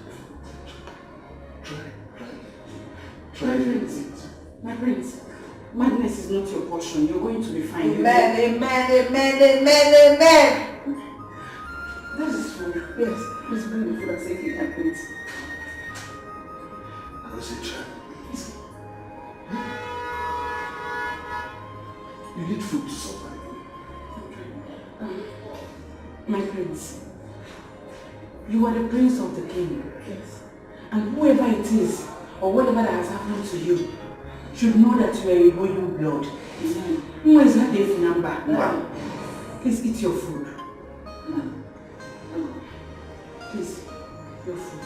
Try it. My prince, madness is not your portion. You're going to be fine. Amen. This is food. Yes, please bring the food and say it and eat. You need food to survive. My prince, you are the prince of the king. Yes. And whoever it is, or whatever that has happened to you, should know that you are a royal blood. Who is that Dave number? Please eat your food. Please, your food.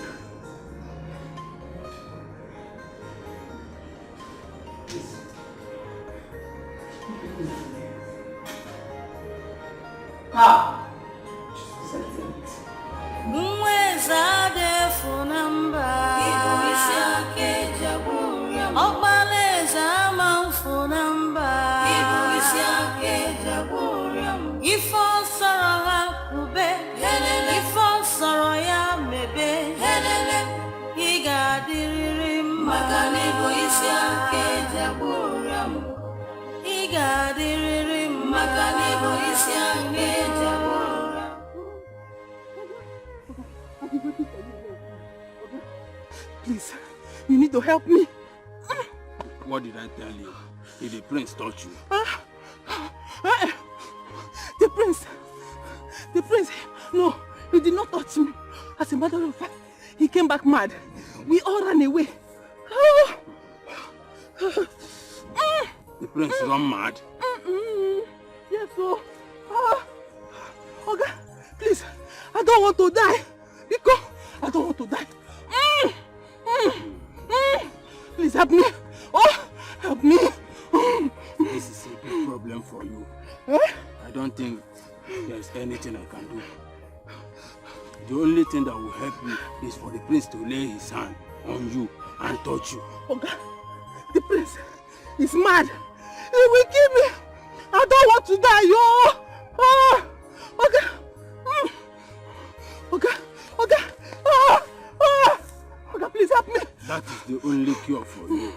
Please. Please, you need to help me. What did I tell you? If the prince touched you? The prince, no, he did not touch me. As a matter of fact, he came back mad. We all ran away. The prince run mad? Yes, so. Oga, please, I don't don't want to die. Because I don't want to die. Please help me. Oh, help me. This is a big problem for you. I don't think there's anything I can do. The only thing that will help you is for the prince to lay his hand on you and touch you. Okay. The prince is mad. He will kill me. I don't want to die, yo. Oh, okay. Okay. Okay, please help me. That is the only cure for you.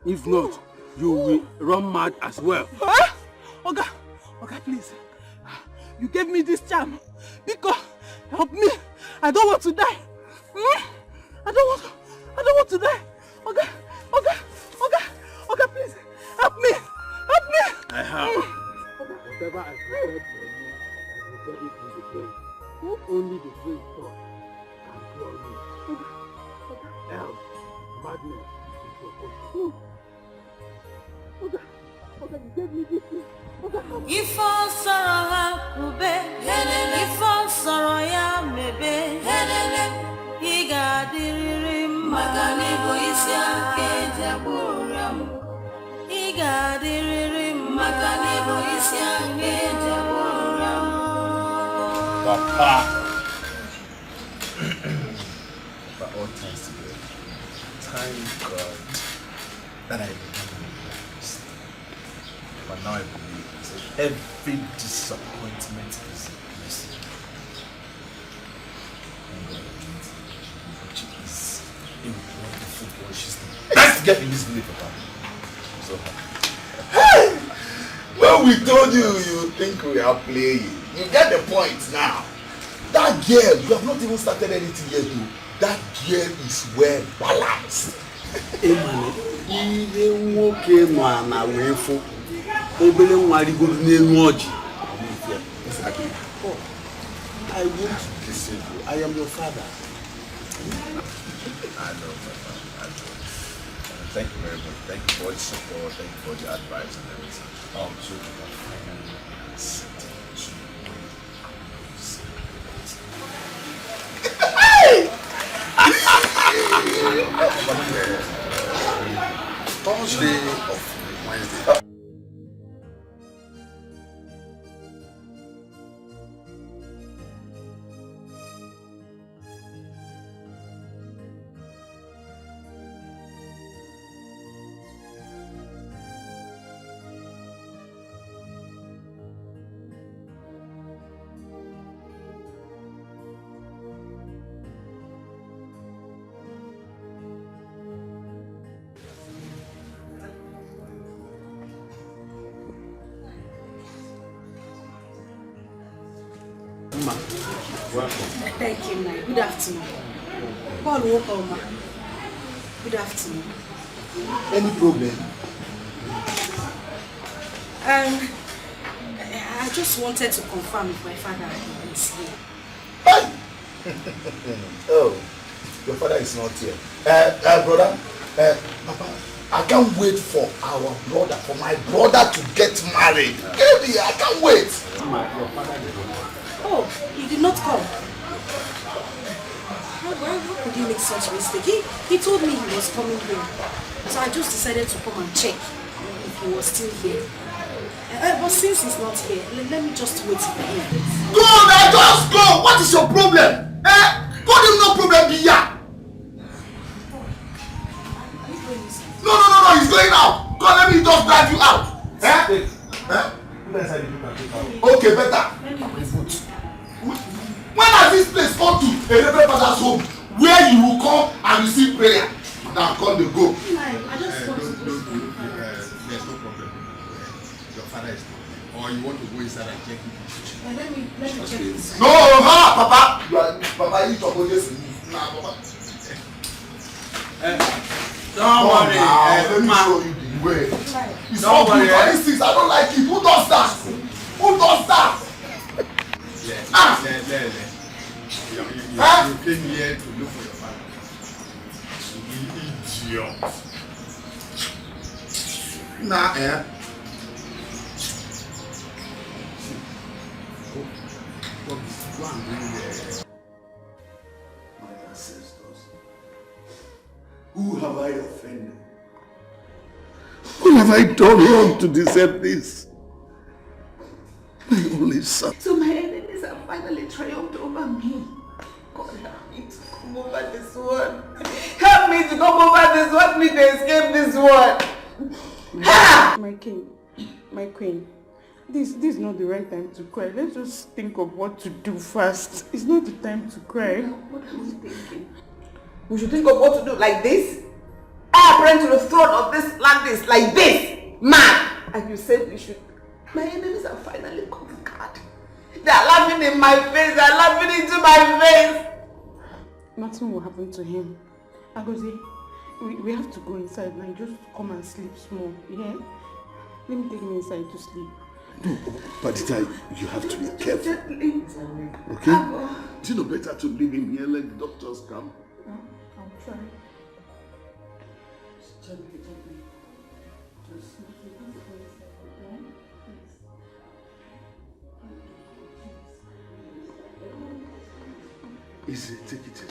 If not, you will run mad as well. Okay, please. You gave me this charm because help me. I don't want to die. I don't want to die. Okay, please. Help me. I have. Whatever I prepared for you, I prepared it in the place. Only the great God can cure you. Help, madness is your portion. Okay, you gave me this thing. If all sorrow hakube, if all sorrow ya mebe, he got the Makanibo is ya Kejaburiam. He got the Makanibo is ya Kejaburiam. Papa. But all thanks to God. Thank God that I became a priest. But now I believe that every disappointment is a blessing. And God is a wonderful boy. She's the best girl in this village, Papa. So, hey! When we told you, you think we are playing. You get the point now. That girl, you have not even started anything yet, though. That girl is well balanced. Exactly. Oh, I won't deceive you. I am your father. I know, Papa. I know. Thank you very much. Thank you for the support. Thank you for the advice and everything. So you can finally accept it. Thursday of Wednesday. Thank you, ma. Good afternoon. Paul, welcome, ma. Good afternoon. Any problem? I just wanted to confirm if my father is here. Oh, your father is not here. Brother, Papa, I can't wait for my brother to get married. Baby, I can't wait. Your father did not. Oh, he did not come. How could he make such a mistake? He told me he was coming here. So I just decided to come and check if he was still here. But since he's not here, let me just wait for him. Go now, just go! What is your problem? God, you no problem here. No, he's going out. God, let me just drive you out. Okay, better. When has this place come to a Reverend Father's home where you will come and receive prayer? Now come to go. There's no problem. Your father is not. Or you want to go inside and check it? Let me check this. No, Papa. Papa, you talk about this. Papa. Don't worry. Let me show you the way. It's not good for these things. I don't like it. Who does that? Who does that? You came here to look for your father. You idiot. Go and bring my ancestors. Who have I offended? What have I done wrong to deserve this? My only son. So my enemies have finally triumphed over me. God help me to come over this one. Help me to come over this one. Help me to escape this one. My king, my queen, this is not the right time to cry. Let's just think of what to do first. It's not the time to cry. What are you thinking? We should think of what to do like this? I apprehend to the throne of this land is like this, man. And you said we should. My enemies are finally conquered. They are laughing in my face. They are laughing into my face. Nothing will happen to him. Agozi, we have to go inside now. Just come and sleep small. Yeah? Let me take me inside to sleep. No, Padita, you have to be careful. Gently. Okay? It's not better to leave him here, let the doctors come. No, I'll try. Gently, gently. Just sleep. Easy, take it in.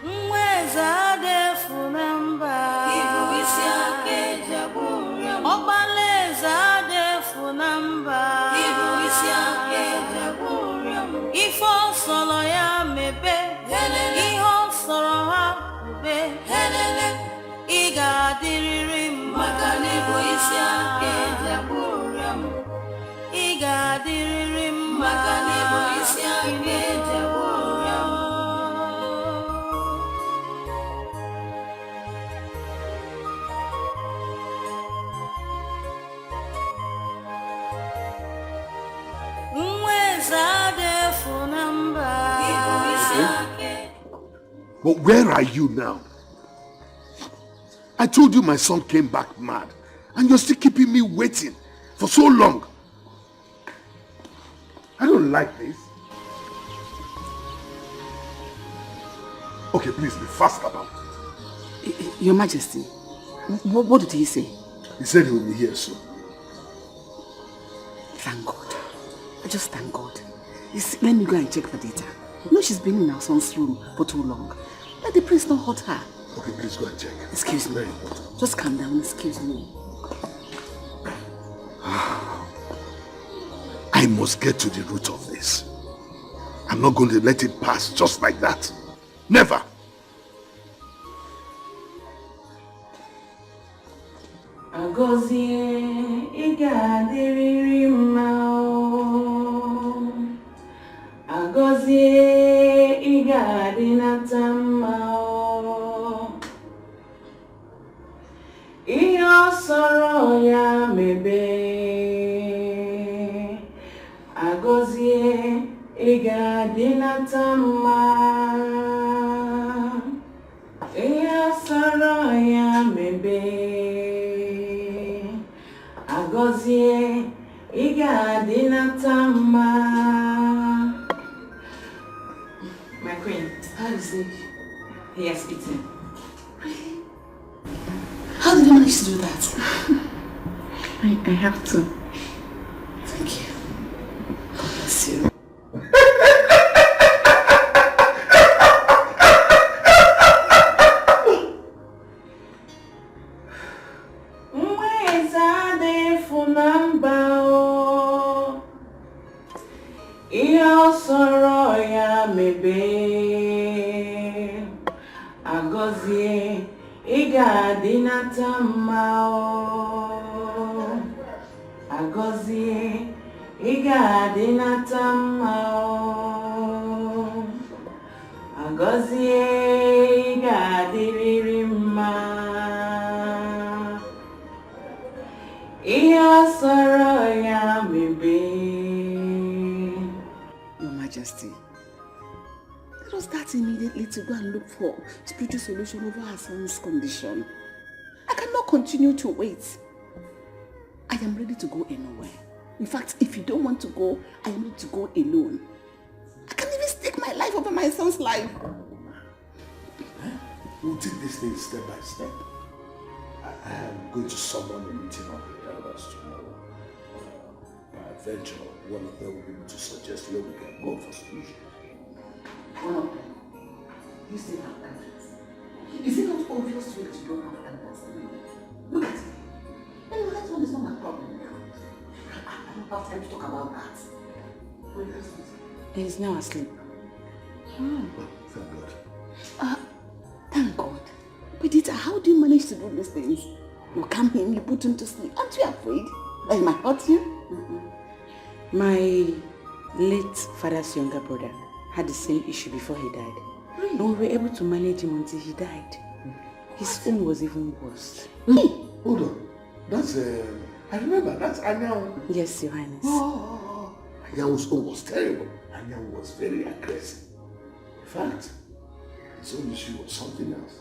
Mweza defu namba Ibu isi ake jaburiam Obaleza defu namba Ibu isi ake jaburiam Ifo solo ya mebe Iho soro ha ube Iga diriri maka Ibu isi ake jaburiam Iga diriri maka Ibu isi ake jaburiam But where are you now? I told you my son came back mad, and you're still keeping me waiting for so long. I don't like this. Okay, please be fast about it. Your Majesty, what did he say? He said he will be here soon. Thank God. I just thank God. Let me go and check for data. You know she's been in our son's room for too long. Let the prince not hurt her. Okay, please go and check. Excuse me. Just calm down, excuse me. I must get to the root of this. I'm not going to let it pass just like that. Never. Agozie igadiriri mao. Agozie igadinata mao. Iyo soro ya mebe. Agozie igadinata mao. Iyo soro ya mebe. Agozie igadinata mao. My queen, how is he? He has eaten. Really? How did you manage to do that? I have to. Thank you. God bless you. Agozie igadinata mao. Agozie igadinata mao. Agozie igadiriri ma. Iyo soro ya mebe. Your Majesty, let us start immediately to go and look for spiritual solution over our son's condition. I cannot continue to wait. I am ready to go anywhere. In fact, if you don't want to go, I am ready to go alone. I can't even stake my life over my son's life. We'll take this thing step by step. I am going to summon a meeting of the elders tomorrow. Perental, one of them will be able to suggest where we can go for solution. One of them? You still have elders. Is it not obvious to you that you don't have elders? Look at it. Anyway, that one is not my problem. I don't have time to talk about that. He's now asleep. Hmm. Thank God. Thank God. But Dita, how do you manage to do these things? You calm him, you put him to sleep. Aren't you afraid that he might hurt you? My late father's younger brother had the same issue before he died. Really? And we were able to manage him until he died. His own was even worse. Hold on. That's, I remember, that's Anyan. Yes, Your Highness. Anyan's own was terrible. Anyan was very aggressive. In fact, his own issue was something else.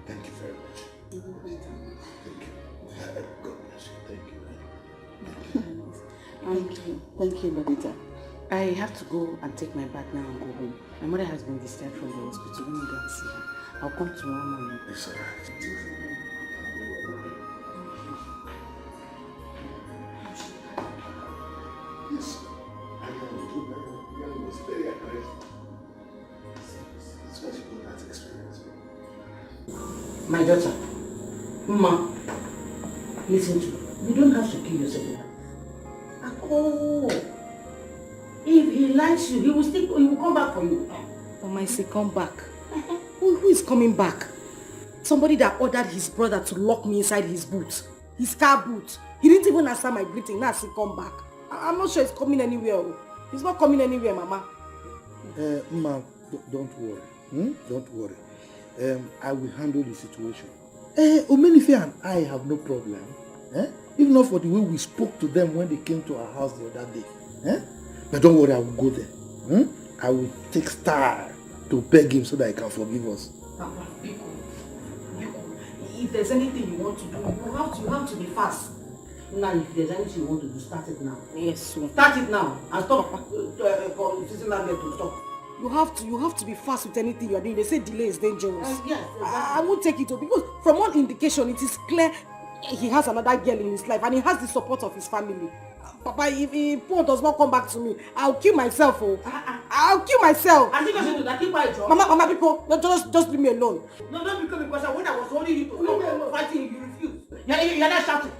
Thank you very much. Thank you. God bless you. Thank you. Thank you, Badita. I have to go and take my bath now and go home. My mother has been discharged from the hospital. Let me go and see her. I'll come tomorrow morning. It's all right. Yes. Anyan was very aggressive. Especially with that experience. My daughter, Ma, listen to me. You don't have to kill yourself. Oh, if he likes you, he will come back for you. Mama, he come back. Who is coming back? Somebody that ordered his brother to lock me inside his boot. His car boot. He didn't even answer my greeting. Now he come back. I'm not sure he's coming anywhere. He's not coming anywhere, Mama. Ma, don't worry. Don't worry. I will handle the situation. Omenife and I have no problem. If not for the way we spoke to them when they came to our house the other day. But don't worry, I will go there. I will take Star to beg him so that he can forgive us. Papa, if there's anything you want to do, you have to be fast. Now, if there's anything you want to do, start it now. Yes, sir. Start it now and stop sitting down there to stop. You have to be fast with anything you are doing. They say delay is dangerous. Yes, exactly. I won't take it because from all indication, it is clear he has another girl in his life and he has the support of his family. Papa, if Paul does not come back to me, I'll kill myself. I'll kill myself. I think I should do that. Keep quiet, John. Mama, people, just leave me alone. No, don't become a question. When I was holding you to stop fighting, you refused. You're not shouting.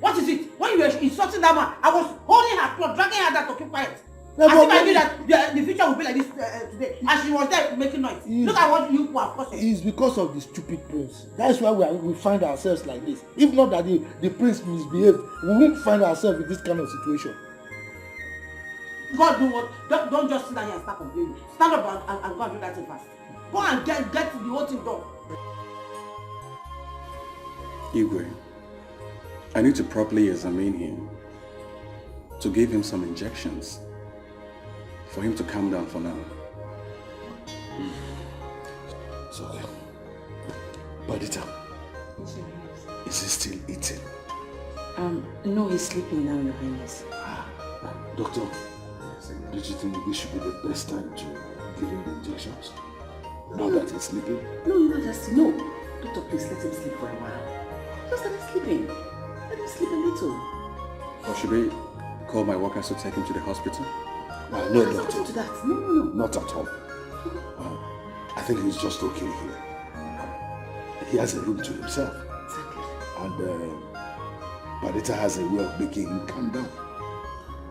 What is it? When you were insulting that man, I was holding her clothes, dragging her down to keep quiet. As if I knew that the future would be like this today. And she was there making noise. Look at what you have caused. It's because of the stupid prince. That's why we find ourselves like this. If not that the prince misbehaved, we won't find ourselves in this kind of situation. God, do what? Don't just sit down here and start complaining. Stand up and go and do that thing fast. Go and get the whole thing done. Igwe, I need to properly examine him, to give him some injections, for him to calm down for now. It's okay. Badita, is he still eating? No, he's sleeping now, Your Highness. Doctor, do you think this should be the best time to give him the injections? Now that he's sleeping? No. Doctor, please let him sleep for a while. Just let him sleeping. Let him sleep a little. Or should we call my workers to take him to the hospital? No, doctor. To that. No. Not at all. I think he's just okay here. He has a room to himself. Exactly. And Badita has a way of making him calm down.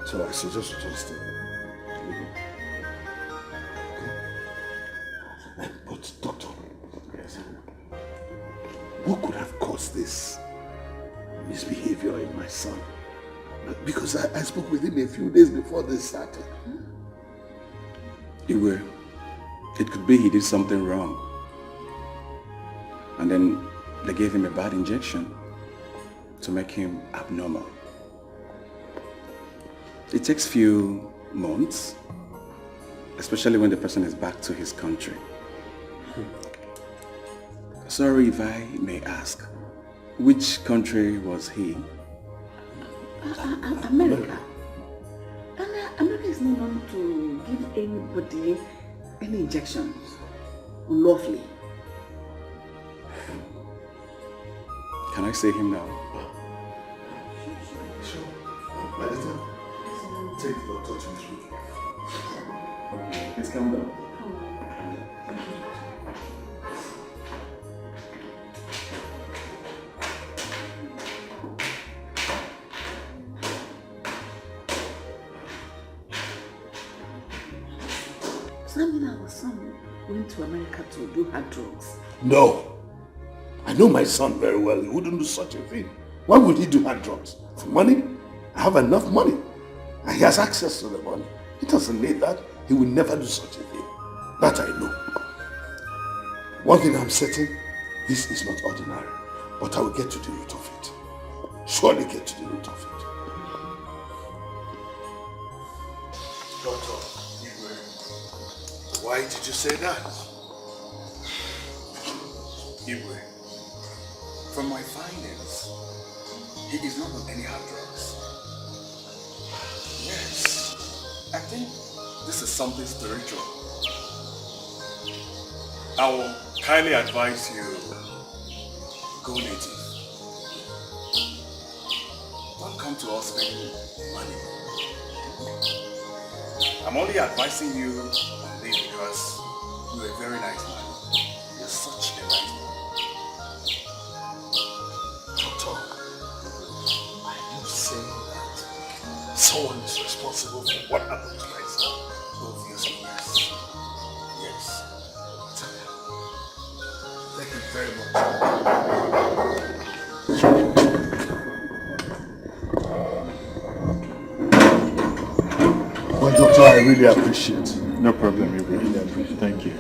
So I suggest just leave him. Okay? But doctor, yes, what could have caused this misbehavior in my son? Because I spoke with him a few days before this started. Igwe, it could be he did something wrong. And then they gave him a bad injection to make him abnormal. It takes few months, especially when the person is back to his country. Sorry if I may ask, which country was he? America. And America is not known to give anybody any injections unlawfully. Can I see him now? Sure. My daughter, take the doctor to his room. Please calm down. Something our son went to America to do hard drugs. No. I know my son very well. He wouldn't do such a thing. Why would he do hard drugs? For money? I have enough money. And he has access to the money. He doesn't need that. He will never do such a thing. That I know. One thing I'm certain, this is not ordinary. But I will get to the root of it. Surely get to the root of it. Doctor, why did you say that? Ibre, from my findings, he is not on any hard drugs. Yes, I think this is something spiritual. I will kindly advise you, go native. Don't come to us spending money. I'm only advising you on this because you're a very nice man. You're such a nice man. Doctor, are you saying that someone is responsible for what happened to my son? Obviously, yes. Yes. Thank you very much. Well, doctor, I really appreciate it. No problem, you really appreciate it. Thank you.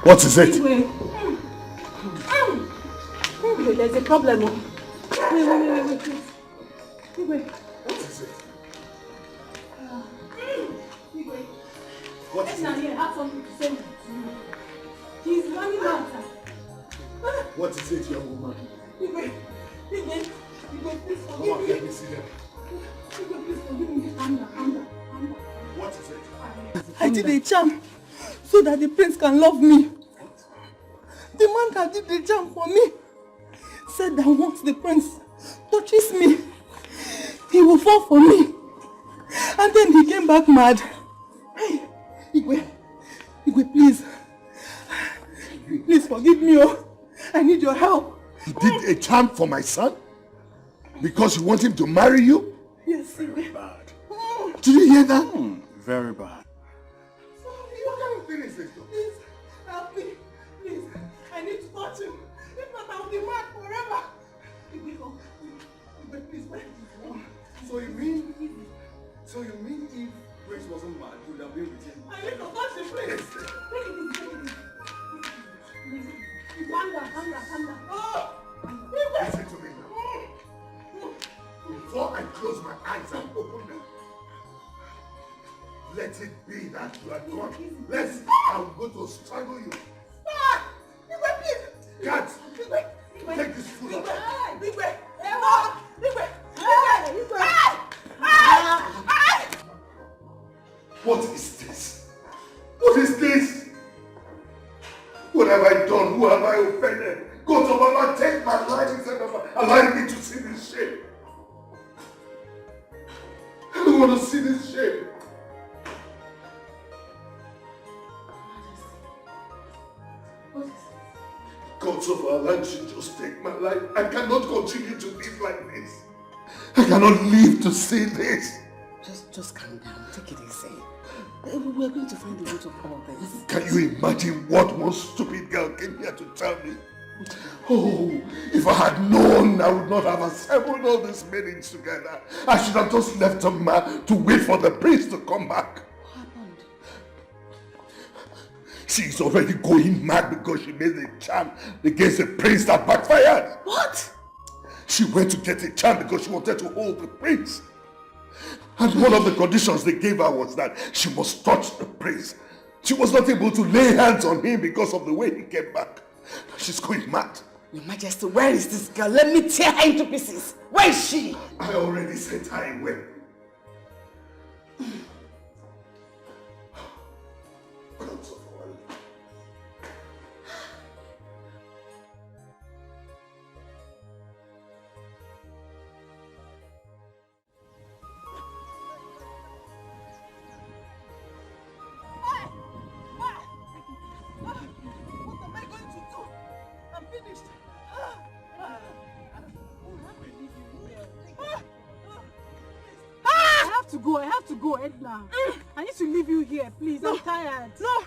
What is it? There's a problem. Wait, please. What is it? What is it? I have something to say to you. He's running out. What is it, young woman? Please Come on, forgive let me. me see them. Please forgive me. Calm down. What is it? I did a charm so that the prince can love me. The man that did the charm for me said that once the prince touches me, he will fall for me. And then he came back mad. Hey, Igwe, please. Please forgive me. Oh. I need your help. You did a charm for my son? Because you want him to marry you? Yes, Very bad. Did you hear that? Very bad. What kind of thing is this? Please, help me. Please, I need to touch him. If not, I'll be mad forever. Igwe, please, wait. So you mean if Grace wasn't mad, you would have been with him? I need to touch him, please. Take it easy. Calm down. Oh! Listen to me now. Before I close my eyes and open them, let it be that you are gone. I'm going to strangle you. Stop! Igwe, please! Cat! Igwe! Take this food out. Igwe! What is this? What is this? What have I done? Who have I offended? God of Allah, take my life instead of allowing me to see this shame. I don't want to see this shame. God of Allah should just take my life. I cannot continue to live like this. I cannot live to see this. Just calm down. Take it easy. We are going to find the root of all this. Can you imagine what one stupid girl came here to tell me? Oh, if I had known, I would not have assembled all these meetings together. I should have just left a man to wait for the priest to come back. What happened? She's already going mad because she made a charm against the prince that backfired. What? She went to get a charm because she wanted to hold the prince. And one of the conditions they gave her was that she must touch the prince. She was not able to lay hands on him because of the way he came back. She's going mad. Your Majesty, where is this girl? Let me tear her into pieces. Where is she? I already sent her away. I have to go, Edna. I need to leave you here, please. I'm tired. No,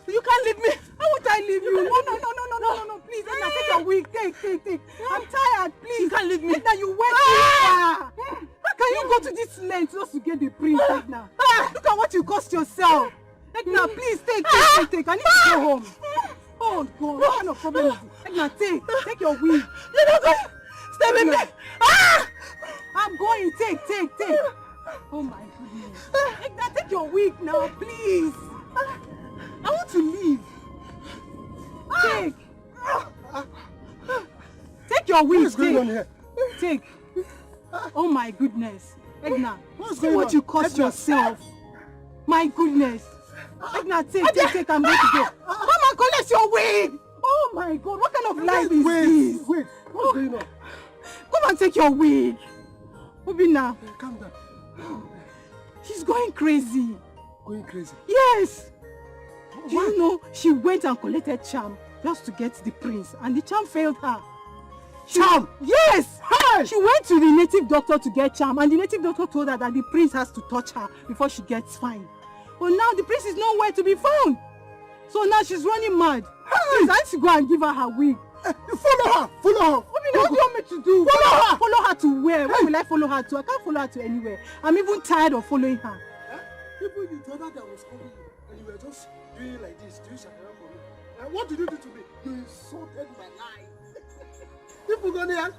you can't leave me. How would I leave you? No, please, Edna, take your wig. Take. I'm tired, please. You can't leave me. Edna, you went too far. How can you go to this length just to get the prince, Edna? Look at what you cost yourself. Edna, please, take. I need to go home. Oh, God, what kind of problem is it? Edna, take your wig. You're not going. Stay with me. I'm going. Take. Oh my goodness. Edna, take your wig now, please. I want to leave. Take your wig. What is going on here? Take. Oh my goodness. Edna, What's see going what on? you cost yourself. My goodness. Edna, take. I'm going to go. Come and collect your wig. Oh my God, what kind of life is this? Wait, what's going on? Come and take your wig. Obina. Calm down. She's going crazy. Going crazy? Yes. Do you know she went and collected charm just to get the prince, and the charm failed her. Charm? Yes. Hi. She went to the native doctor to get charm, and the native doctor told her that the prince has to touch her before she gets fine. But now the prince is nowhere to be found. So now she's running mad. Please, I need to go and give her her wig. Follow her. What do you want me to do? Follow her to where? Where will I follow her to? I can't follow her to anywhere. I'm even tired of following her. People you told her that was calling you, and you were just doing like this, doing shakara for me. And what did you do to me? You insulted my life. People gonna ask.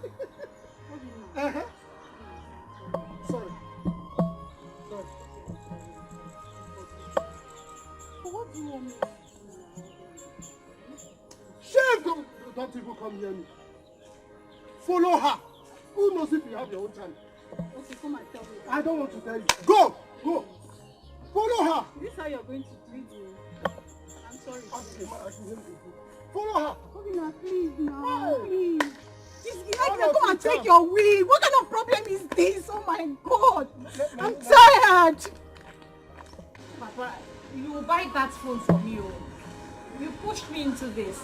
Sorry. What do you want me to do? Shame! Don't even come near me. Follow her. Who knows if you have your own time? Okay, come and tell me. I don't want to tell you. Go! Follow her. Is this how you're going to treat me? I'm sorry. Follow her. Okay, now, please, now. Please. Come and take your wig. What kind of problem is this? Oh my God. I'm tired. Papa, you will buy that phone for me. You pushed me into this.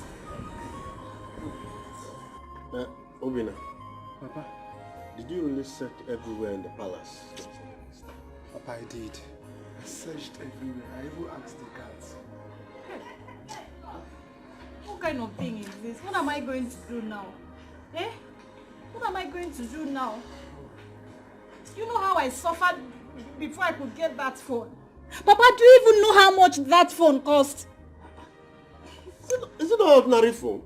Obina, Papa, did you really search everywhere in the palace? Papa, I did. I searched everywhere. I even asked the guards. What kind of thing is this? What am I going to do now? What am I going to do now? You know how I suffered before I could get that phone? Papa, do you even know how much that phone cost? Is it an ordinary phone?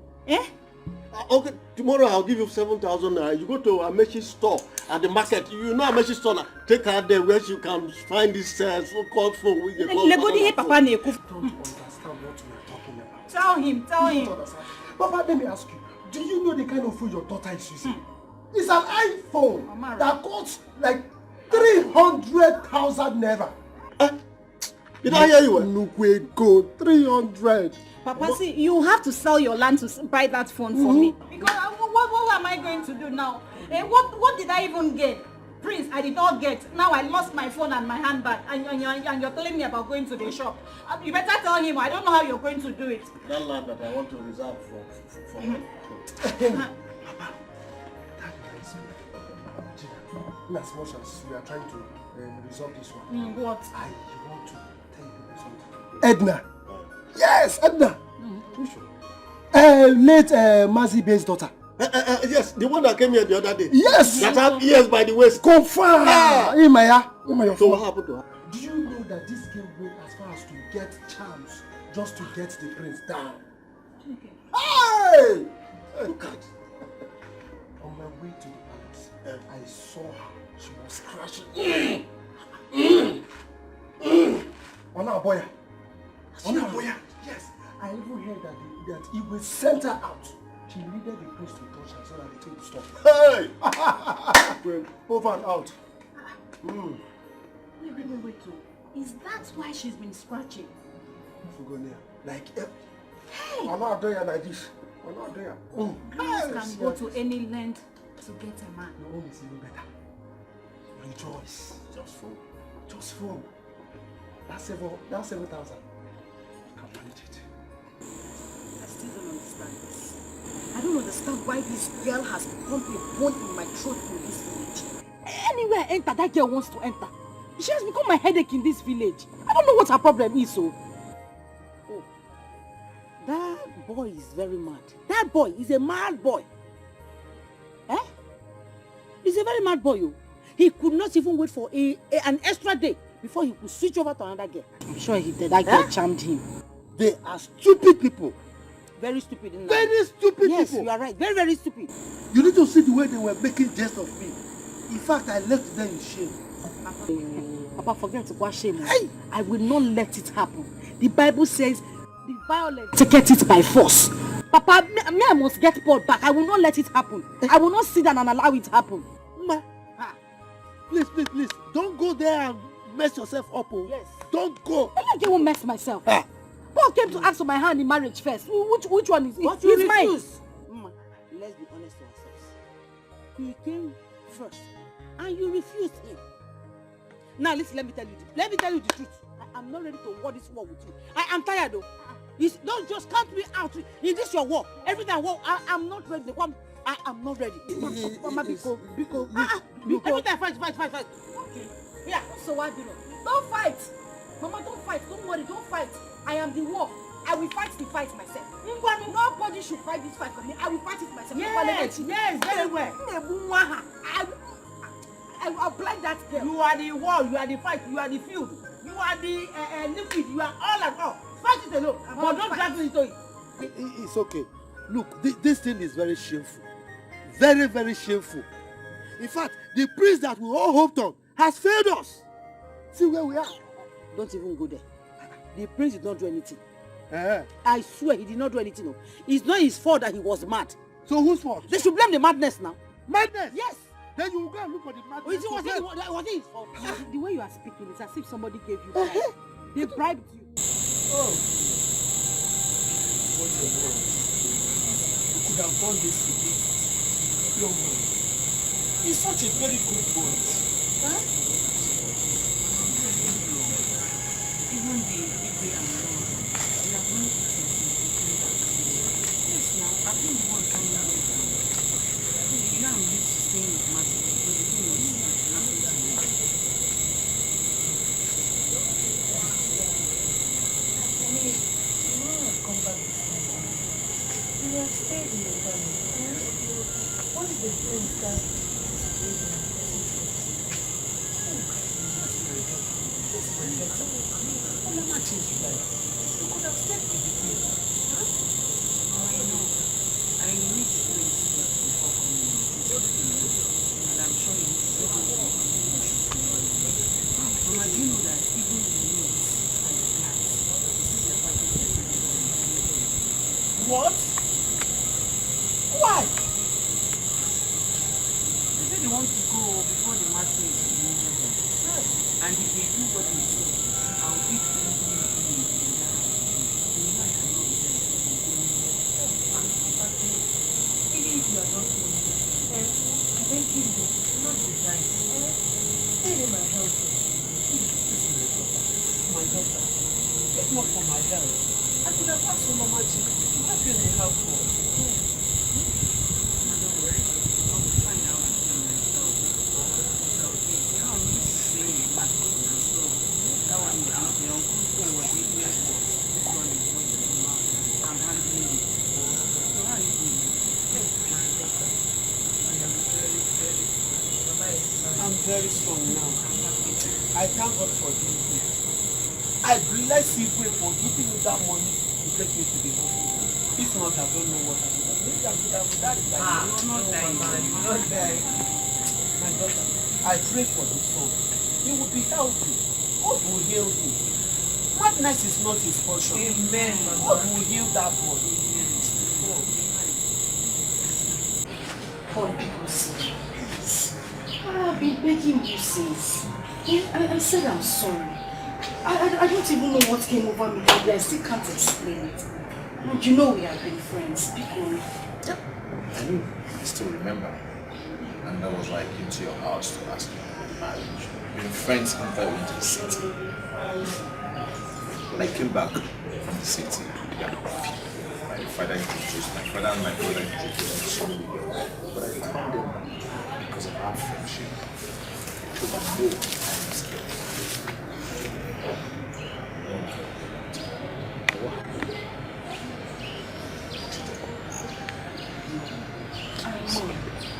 Okay, tomorrow I'll give you 7,000 naira. You go to Ameshi's store at the market. You know Ameshi's store. Take her there where you can find this so-called phone with the phone. Papa, don't understand what we are talking about. Tell him. Papa, let me ask you. Do you know the kind of phone your daughter is using? It's an iPhone that costs like 300,000 naira. Did I hear you? Nukwe go 300. Papa, see, you have to sell your land to buy that phone for me. Because what am I going to do now? What did I even get? Prince, I did not get. Now I lost my phone and my handbag. And you're telling me about going to the shop. You better tell him. I don't know how you're going to do it. That land that I want to reserve for me. Papa, that is in as much as we are trying to resolve this one. What? I want to tell you something. Edna. Yes, Edna. Late Mazi-Bey's daughter. Yes, the one that came here the other day. Yes. That had ears by the waist. Confirm. So what happened to her? Do you know that this girl went as far as to get charms just to get the prince down? Hey! Look at. On my way to the palace, I saw her. She was crashing. Yes, I even heard that he will send her out She needed the priest to touch her so that the thing would stop. Hey! Well, over and out. Wait. Is that why she's been scratching? Fugonia. Like, hey! I'm not doing like this. I'm not doing Girls can go to any length to get a man. Your own is even better. Rejoice. Just phone. That's 7,000. You can manage it. I still don't understand this. I don't understand why this girl has pumped a bone in my throat in this village. Anywhere I enter, that girl wants to enter. She has become my headache in this village. I don't know what her problem is, so. Oh, that boy is very mad. That boy is a mad boy. Eh? He's a very mad boy, you. He could not even wait for an extra day before he could switch over to another girl. I'm sure that girl charmed him. They are stupid people. Very stupid. Very stupid people. Yes, you are right. Very, very stupid. You need to see the way they were making jest of me. In fact, I left them in shame. Papa, forget to wash shame. Hey! I will not let it happen. The Bible says the violent take it by force. Papa, me I must get Paul back. I will not let it happen. I will not sit down and allow it to happen. Ma, please. Don't go there and mess yourself up. Oh. Yes. Don't go. I don't won't mess myself. Paul came to ask for my hand in marriage first. Which one is it? What you refuse? Mine. Let's be honest to ourselves. He came first, and you refused him. Now listen, let me tell you the truth. I am not ready to war this war with you. I am tired though. Don't just count me out in this your war. Every time war, I am not ready. I am not ready. Mama, Biko. Every time fight. Okay. Yeah. So what do you know? Don't fight. Mama, don't fight. Don't worry. Don't fight. I am the war. I will fight the fight myself. Nobody should fight this fight for me. I will fight it myself. Yes, very well. I will apply that girl. You are the wall, you are the fight, you are the field, you are the liquid, you are all and all. Fight it alone, but don't drag me into it. It's okay. Look, this thing is very shameful. Very, very shameful. In fact, the priest that we all hoped on has failed us. See where we are. Don't even go there. The prince did not do anything. I swear he did not do anything. No. It's not his fault that he was mad. So whose fault? They should blame the madness now. Madness? Yes. Then you will go and look for the madness. Was it his fault? The way you are speaking, it's as if somebody gave you bribe. They bribed you. Oh. What a world. You could have done this to this young man. He's such a very good boy. Huh? Even the big and small, we have known it since. Yes, now, I think the one coming out with them. You know, I'm used to staying with Matthew, but the thing is, nothing to me. I mean, you wouldn't have come back this time. You would have stayed in the family. What is the difference that this lady and person All the matches you like. You could have stayed with the thing. Huh? I know. I need to do it before coming in. And I'm sure you know Mama, do you know that even the meats and the cats, you see they're fighting for the What? Why? They say they want to go before the master is removed. And if they do what they say, I'll give them in that house. You know I cannot be there. even if you are not doing it, I beg you, not design. Stay in my health. This is my daughter. If not for my health, I could have asked for Mama G to help you in the household. Don't worry. I'll find out for myself. So, you know, I'm used to saying it back home and so that one is not the uncle's phone was eating it, but this one is not the mouth. I'm handling it. So how are you doing? My daughter. I am very, very strong. I'm very strong now. I thank God for this. I bless you for giving me that money to take me to the hospital. If not, I don't know what I would have. Maybe I would have died. You're not dying. You will not die. My daughter, I pray for the son. He will be healthy. God will heal him. Madness is not his portion. Amen. God will heal that boy. Amen. Oh. Paul, people see. I've been begging you since. I said I'm sorry. I don't even know what came over me, but I still can't explain it. And you know we have been friends, people. Yep. I still remember. And that was why I came to your house to ask you for marriage. We've been friends since I went to the city. When I came back from the city, my father and my brother introduced me to so many girls. But I found them because of our friendship. Because I know I'm scared.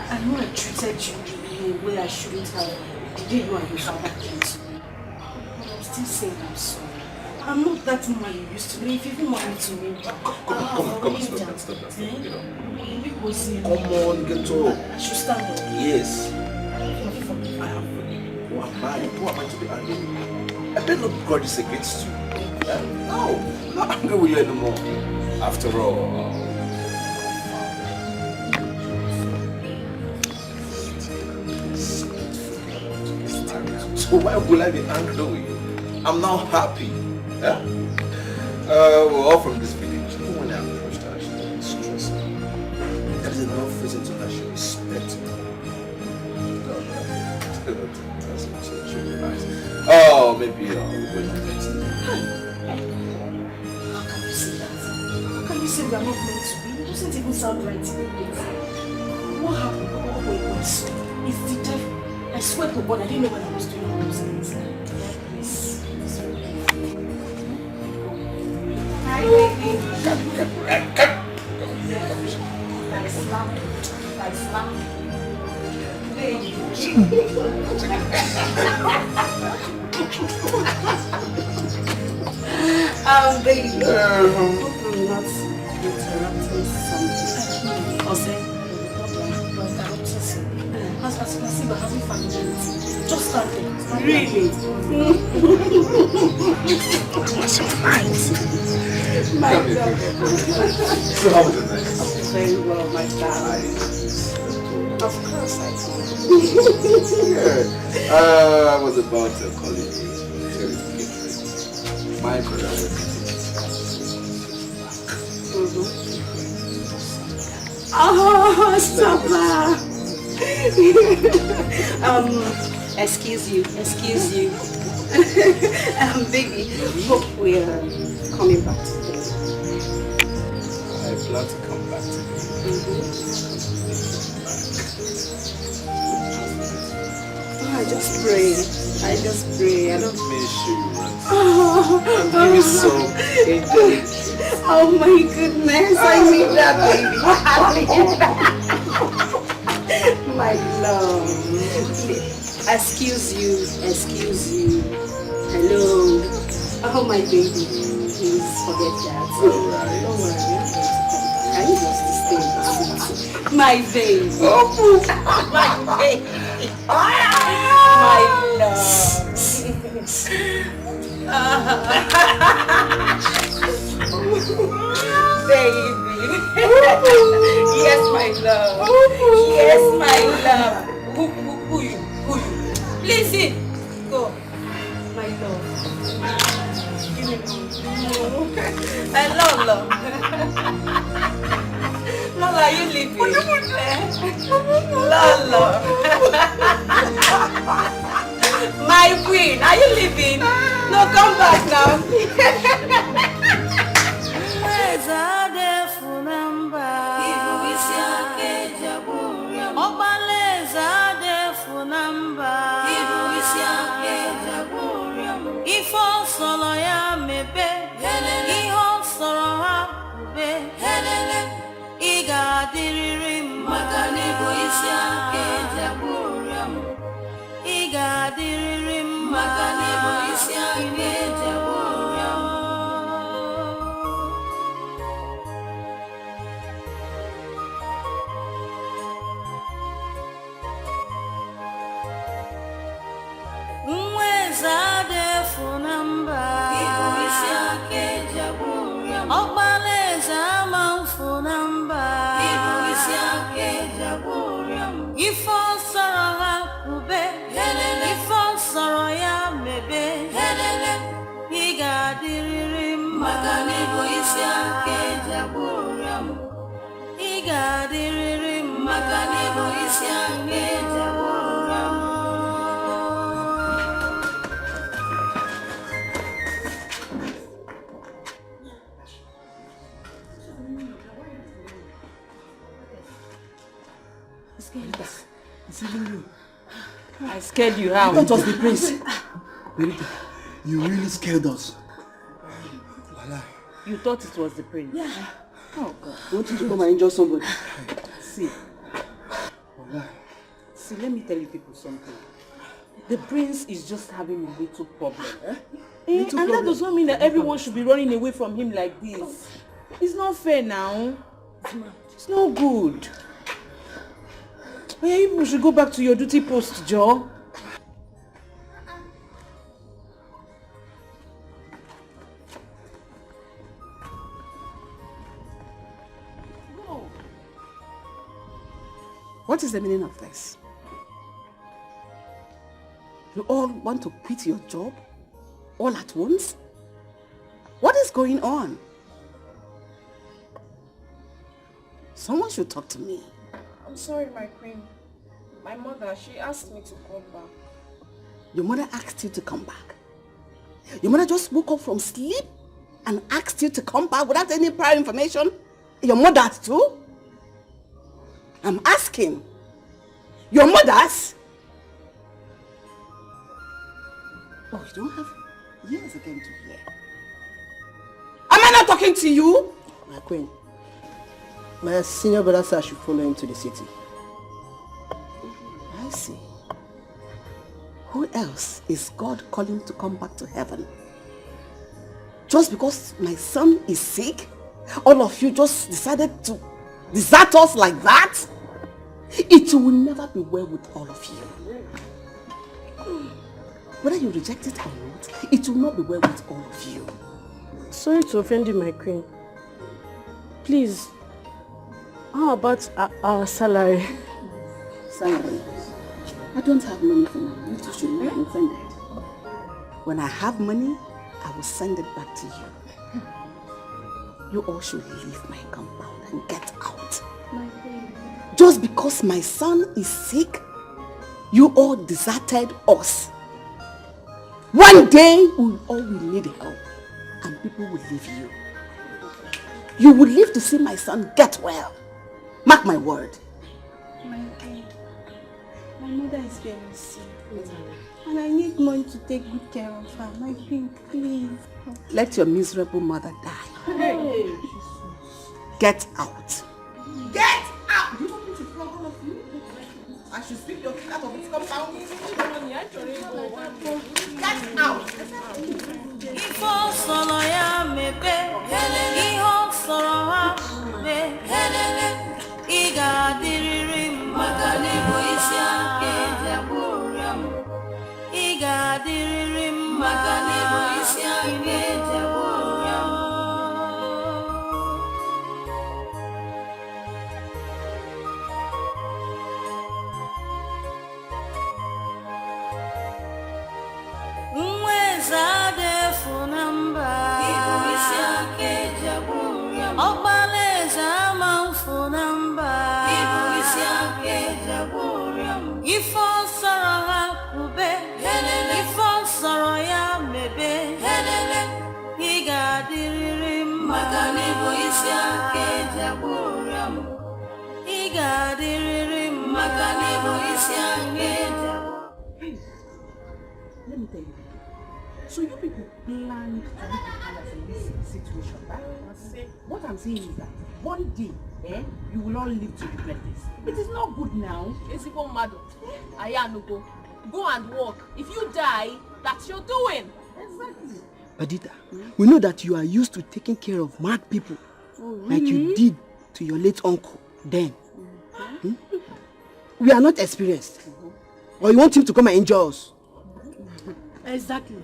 I know I treated you in a way I shouldn't have. The day you and your father came to me. But I'm still saying I'm sorry. I'm not that woman you used to be. If you even want me to meet you. Come on, stop that. Get up. Come on, get up. I should stand up. Yes. I have forgiven. Who am I to be angry with you? I better not grudges against you. No, I'm not angry with you anymore. After all, so why will I be angry with you? I'm now happy. Yeah? We're all from this village. Even when I approached her, she was stressed. There is enough reason to that she respects me. Oh, maybe we're not meant to be. How can you say that? How can you say we are not meant to be? It doesn't even sound right to me. What happened? It's the devil. I swear to God, I didn't know what I was doing all those things. Please. Hi, baby. I slam. Baby. Baby. Hope I'm not interrupting something. Jose. As you can see, we're having family. Just start it. Really? What's your mind? My God. So how was it night? Very well, my darling. Of course I do. I was about to call you. My brother was Oh, stop that. Excuse you. Baby, hope we're coming back today. I plan to come back today. I just pray. I don't miss you, I'm you so angelic. Oh my goodness, I need that, baby. My love. Excuse you. Hello. Oh my baby. Please forget that. Alright. Don't worry. I'm going to come back. I just to stay in the city. My baby. Oh, my baby. My love. Baby. Yes, my love. Yes, my love. Who you? Please sit. Go. My love. Give me one. I love. Lola, are you leaving? Lola. My queen, are you leaving? No, come back now. Obaleza manfunamba. Ibu isi ake jabu. Ifo soro kube, ifo soro ya mebe, iga diriri magani bo isya ke jaburam, iga diriri magani bo isya ke jaburam. It's even you. I scared you how? That was the prince. You really scared us. You thought it was the prince? Yeah. Oh God. Don't you to come and injure somebody? See, let me tell you people something. The prince is just having a little problem. And that does not mean that everyone should be running away from him like this. It's not fair now. It's not good. Yeah, you should go back to your duty post, Joe. What is the meaning of this? You all want to quit your job all at once? What is going on? Someone should talk to me. I'm sorry, my queen. My mother, she asked me to come back. Your mother asked you to come back? Your mother just woke up from sleep and asked you to come back without any prior information? Your mother too? I'm asking. Your mother's? Oh, you don't have ears again to hear. Am I not talking to you? My queen, my senior brother said I should follow him to the city. I see. Who else is God calling to come back to heaven? Just because my son is sick, all of you just decided to desert us like that? It will never be well with all of you. Whether you reject it or not, it will not be well with all of you. Sorry to offend you, my queen. Please, how about our salary? Salary? I don't have money for now. You two should not be offended. When I have money, I will send it back to you. You all should leave my compound and get out. My queen. Just because my son is sick, you all deserted us. One day, we all will need help and people will leave you. You will live to see my son get well. Mark my word. My queen, my mother is very sick. And I need money to take good care of her. My queen, please. Let your miserable mother die. Hey. Get out. Get out! You want me to flog all of you? I should sweep your feet out of this compound. Get out! Ifo solo ya mebe, iho solo ha me, iga diriri magani bo isya ke jaburam, iga diriri magani bo isya ke jaburam. Mwezade funamba, ibu isya ke jaburam, obaleza manfunamba, ibu isya ke jaburam, ifo saraha kube, ifo saraya mebe, iga diriri magani bo isya ke jaburam, iga diriri magani bo isya ke jaburam. Let me tell you. So you people planned to make the palace in this situation, right? What I'm saying is that one day, you will all live to regret this. It is not good now. It's even mad. Ayanugo, go and work. If you die, that's your doing. Exactly. Badita, we know that you are used to taking care of mad people. Like you did to your late uncle then. We are not experienced. Or you want him to come and injure us? Exactly.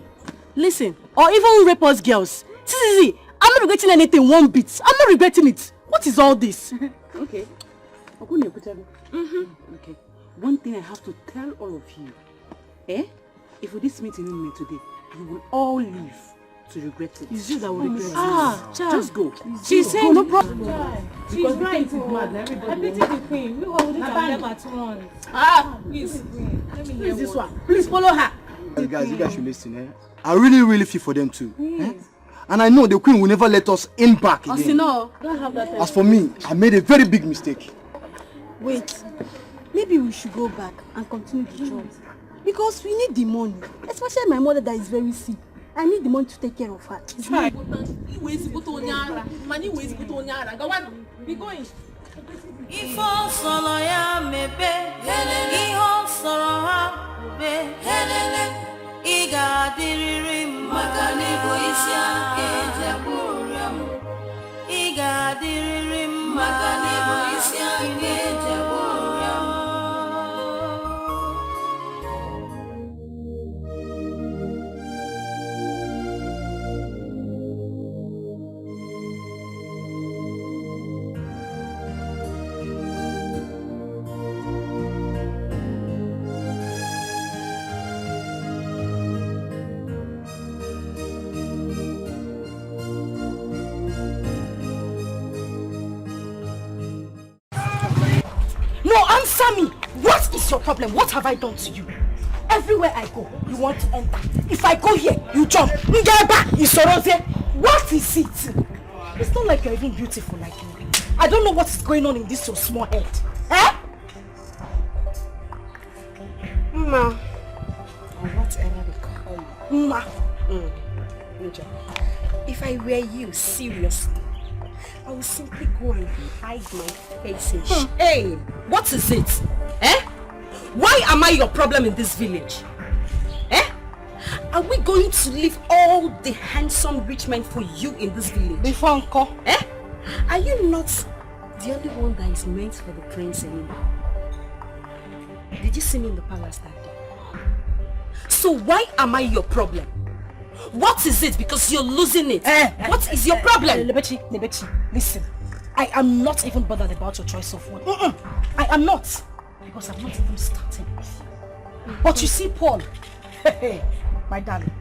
Listen, or even rape us girls. See, I'm not regretting anything one bit. I'm not regretting it. What is all this? Okay. Okay. one thing I have to tell all of you. If we this meeting in today, you will all leave to regret it. It's you that will regret it. Just go. She's saying no problem. Because right, it's mad. Everybody. I pity the queen. We will leave them at once. Please. Let me hear this one. Please follow her. Guys, you guys should listen. I really feel for them too. And I know the queen will never let us in back again. Don't have that time. As for me, I made a very big mistake. Wait, maybe we should go back and continue the job. Because we need the money. Especially my mother that is very sick. I need the money to take care of her. It's right. Be going. If all solo ya mebe, iho soro ha ube, iga diriri makani bo isi ake jaburiam, iga diriri makani bo isi ake jaburiam. Answer me! What is your problem? What have I done to you? Everywhere I go, you want to enter. If I go here, you jump. What is it? It's not like you're even beautiful like me. I don't know what is going on in this your small head. Ma, or whatever they call you. Ma. If I were you, seriously, I will simply go and hide my face in shame. Hey, what is it? Why am I your problem in this village? Are we going to leave all the handsome rich men for you in this village? Before Uncle. Are you not the only one that is meant for the prince anymore? Did you see me in the palace that day? So why am I your problem? What is it? Because you're losing it. What is your problem? Lebechi, listen. I am not even bothered about your choice of word. I am not. Because I'm not even starting with you. But you see, Paul, my darling,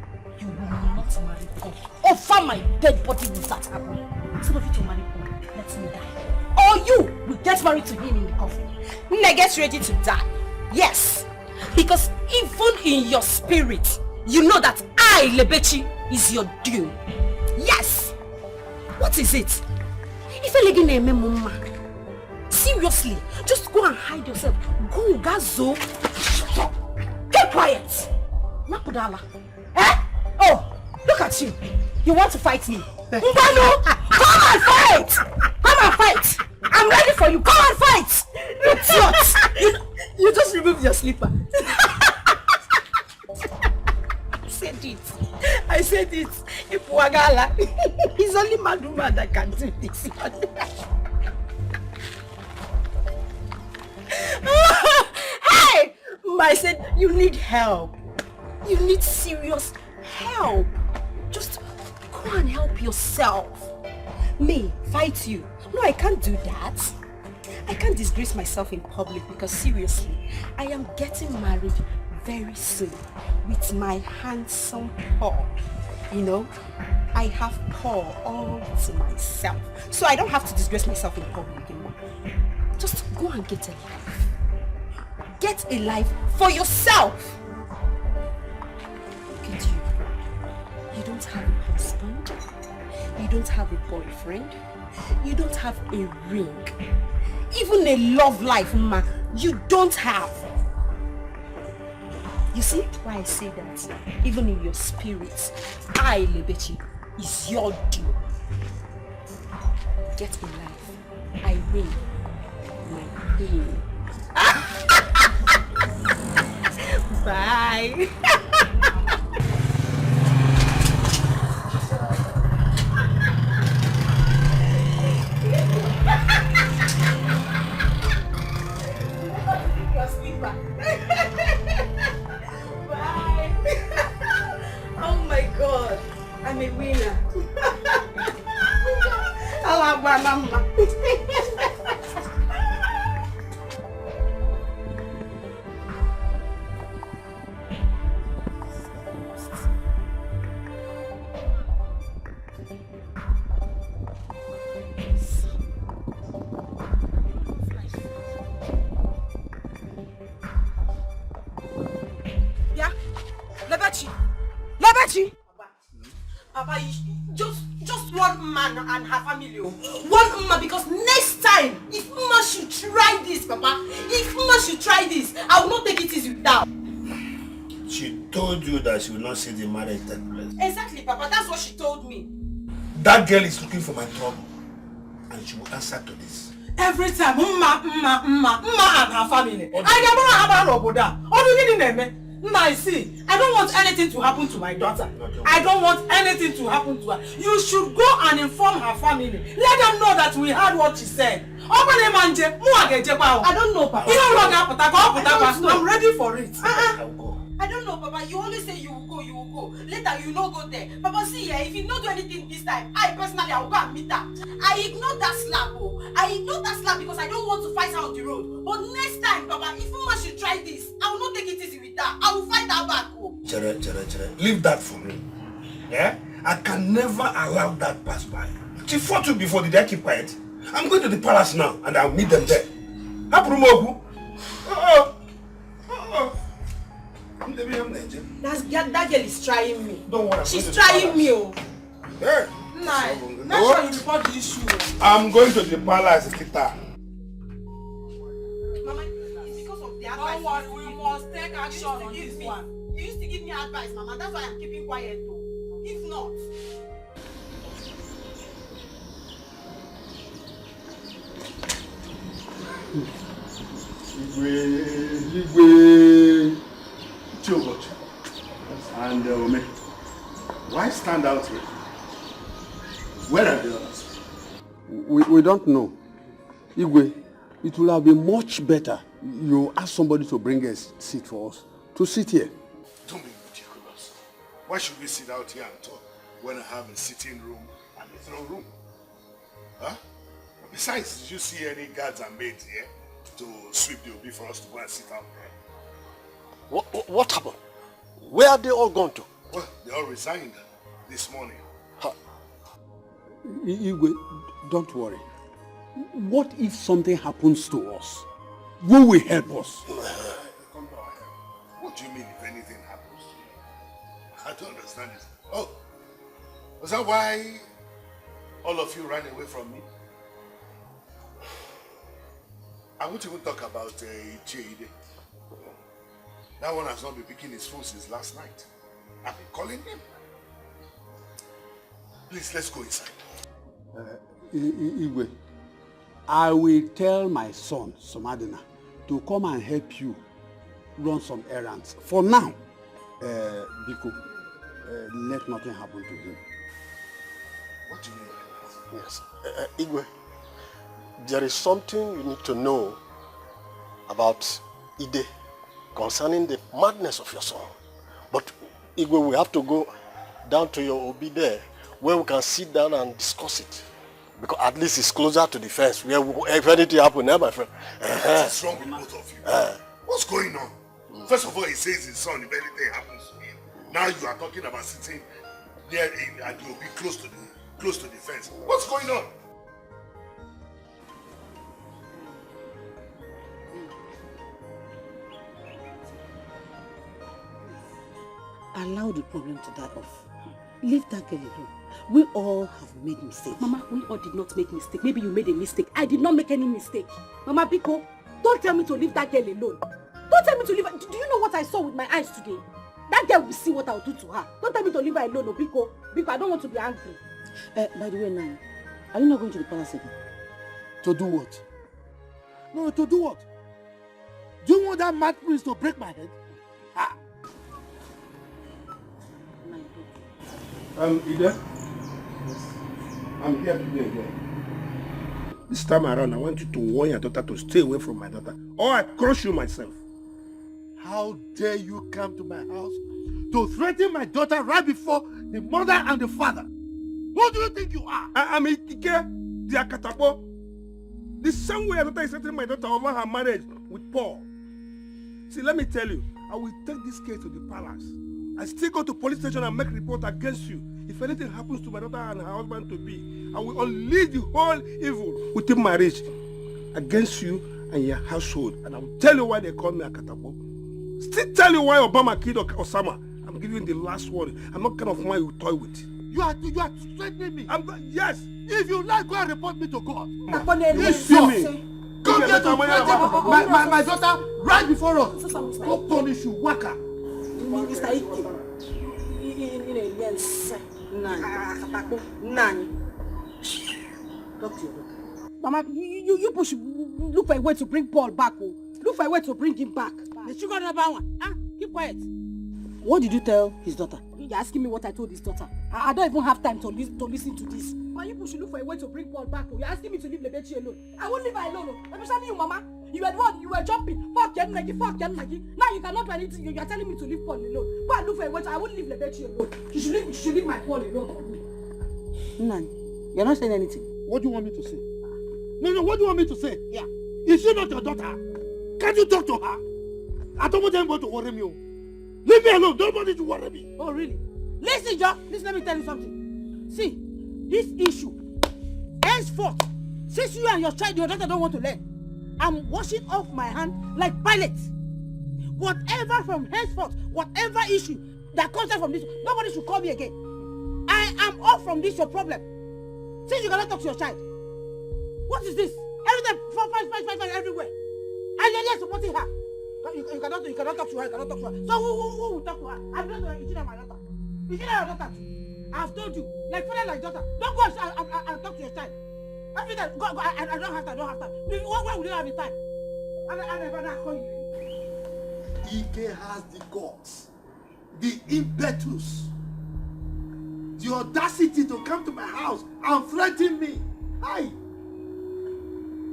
you will not marry Paul. Over my dead body will that happen. Instead of you to marry Paul, let me die. Or you will get married to him in the coffin. Now get ready to die. Yes. Because even in your spirit, you know that I, Lebechi, is your doom. Yes! What is it? Seriously, just go and hide yourself. Go, Gazo. Shut up. Keep quiet. Nakudala. Oh, look at you. You want to fight me? Mbano, come and fight! Come and fight! I'm ready for you. Come and fight! You just removed your slipper. I said it. Ipuagala. It's only Maduma that can do this. Hey! I said you need help. You need serious help. Just go and help yourself. Me, fight you. No, I can't do that. I can't disgrace myself in public because seriously, I am getting married very soon with my handsome Paul. You know, I have Paul all to myself. So I don't have to disgrace myself in public anymore. Just go and get a life. Get a life for yourself. Look at you. You don't have a husband. You don't have a boyfriend. You don't have a ring. Even a love life, ma, you don't have. You see why I say that? Even in your spirit, I, Lebechi, is your due. Get a life. I win my pain. Bye. Bye. Oh my God, I'm a winner. I love my mama. Lebechi! Papa, just one man and her family. One man, because next time, if Mama should try this, Papa, if Mama should try this, I will not take it easy with her. She told you that she will not see the marriage take place. Exactly, Papa, that's what she told me. That girl is looking for my trouble, and she will answer to this. Every time, Mama and her family. I never have a roboda. What do you mean? I see. I don't want anything to happen to my daughter. I don't want anything to happen to her. You should go and inform her family. Let them know that we heard what she said. I don't know, Papa. I'm ready for it. I don't know, Papa. You only say you will go. Later, you no go there. Papa, see here, if you not do anything this time, I will go and meet her. I ignore that slap, I ignore that slap because I don't want to fight her on the road. But next time, Papa, if Mama should try this, I will not take it easy with her. I will fight her back, Chere. Leave that for me. Yeah? I can never allow that pass by. She fought you before. Did I keep quiet? I'm going to the palace now, and I'll meet them there. That girl is trying me. Don't worry. She's trying me. Hey. Make sure you report the issue. I'm going to the palace, Kita. Mama, it's because of the advice. Don't worry, we must take action on this one. You used to give me advice, Mama. That's why I'm keeping quiet though. If not. Igwe. Chiogoch. And Ome. Why stand out here? Where are the others? We don't know. Igwe, it will have been much better you ask somebody to bring a seat for us. To sit here. Don't be ridiculous. Why should we sit out here and talk when I have a sitting room and a throne room? Huh? Besides, did you see any guards and maids here to sweep the obi for us to go and sit out there? What happened? Where are they all gone to? Well, they all resigned this morning. Igwe, don't worry. What if something happens to us? Who will help us? What do you mean if anything happens to you? I don't understand this. Oh, was that why all of you ran away from me? I won't even talk about Cheide. That one has not been picking his phone since last night. I've been calling him. Please, let's go inside. Igwe, I will tell my son, Somadina, to come and help you run some errands. For now, Biko, let nothing happen to him. What do you mean? Yes. Igwe, there is something you need to know about Ide concerning the madness of your son. But Igwe, we have to go down to your Obi there where we can sit down and discuss it. Because at least it's closer to the fence where if anything happens, my friend. What's wrong with both of you? What's going on? First of all, he says his son, if anything happens to him. Now you are talking about sitting there and you'll be close to the fence. What's going on? Allow the problem to die off. Leave that girl alone. We all have made mistakes. Mama, we all did not make mistake. Maybe you made a mistake. I did not make any mistake. Mama Biko, don't tell me to leave that girl alone. Don't tell me to leave her. Do you know what I saw with my eyes today? That girl will see what I'll do to her. Don't tell me to leave her alone, Biko. Biko, I don't want to be angry. By the way, now, are you not going to the palace again? To do what? No, to do what? Do you want that mad prince to break my head? Ida? I'm here today again. This time around, I want you to warn your daughter to stay away from my daughter, or I crush you myself. How dare you come to my house to threaten my daughter right before the mother and the father? Who do you think you are? I'm Ikike, the Akatabo. The same way your daughter is threatening my daughter over her marriage with Paul. See, let me tell you, I will take this case to the palace. I still go to police station and make report against you. If anything happens to my daughter and her husband to be, I will unleash the whole evil within my reach against you and your household. And I will tell you why they call me Akatabo. Still tell you why Obama killed Osama I'm giving the last word. I'm not kind of man you toy with. You are threatening me. Yes. If you like, go and report me to God. You see me. Come here to threaten my daughter right before us. Go punish you, Waka. Mr. Ike. Nani. Talk to your daughter. Mama, you push. Look for a way to bring Paul back. Look for a way to bring him back. The sugar number one. Keep quiet. What did you tell his daughter? You're asking me what I told his daughter. I don't even have time to listen to this. Man, you should look for a way to bring Paul back. You're asking me to leave Lebechi alone. I won't leave her alone. Especially you, Mama. You were the one, you were jumping. Fuck Ken Maggie. Now you cannot do anything. You're telling me to leave Paul alone. Go and look for a way. I won't leave Lebechi alone. You should leave my Paul alone for me. Nani, you're not saying anything. What do you want me to say? No, what do you want me to say? Yeah. Is she not your daughter? Can't you talk to her? I don't want anybody to worry me. Leave me alone. Nobody to worry me. Oh, really? Listen, Joe. Listen, let me tell you something. See, this issue, henceforth, since you and your daughter don't want to learn, I'm washing off my hand like Pilate. Whatever from henceforth, whatever issue that comes out from this, nobody should call me again. I am off from this, your problem. Since you cannot talk to your child. What is this? Everything, fight everywhere. And you're there supporting her. You cannot talk to her. So who will talk to her? I'm not going to my daughter. Is she not your daughter? I've told you, like father, like daughter. Don't go and talk to your child. Everything, go. I don't have time. Why would you have the time? I never call you. Ike has the guts, the impetus, the audacity to come to my house and threaten me. Hi.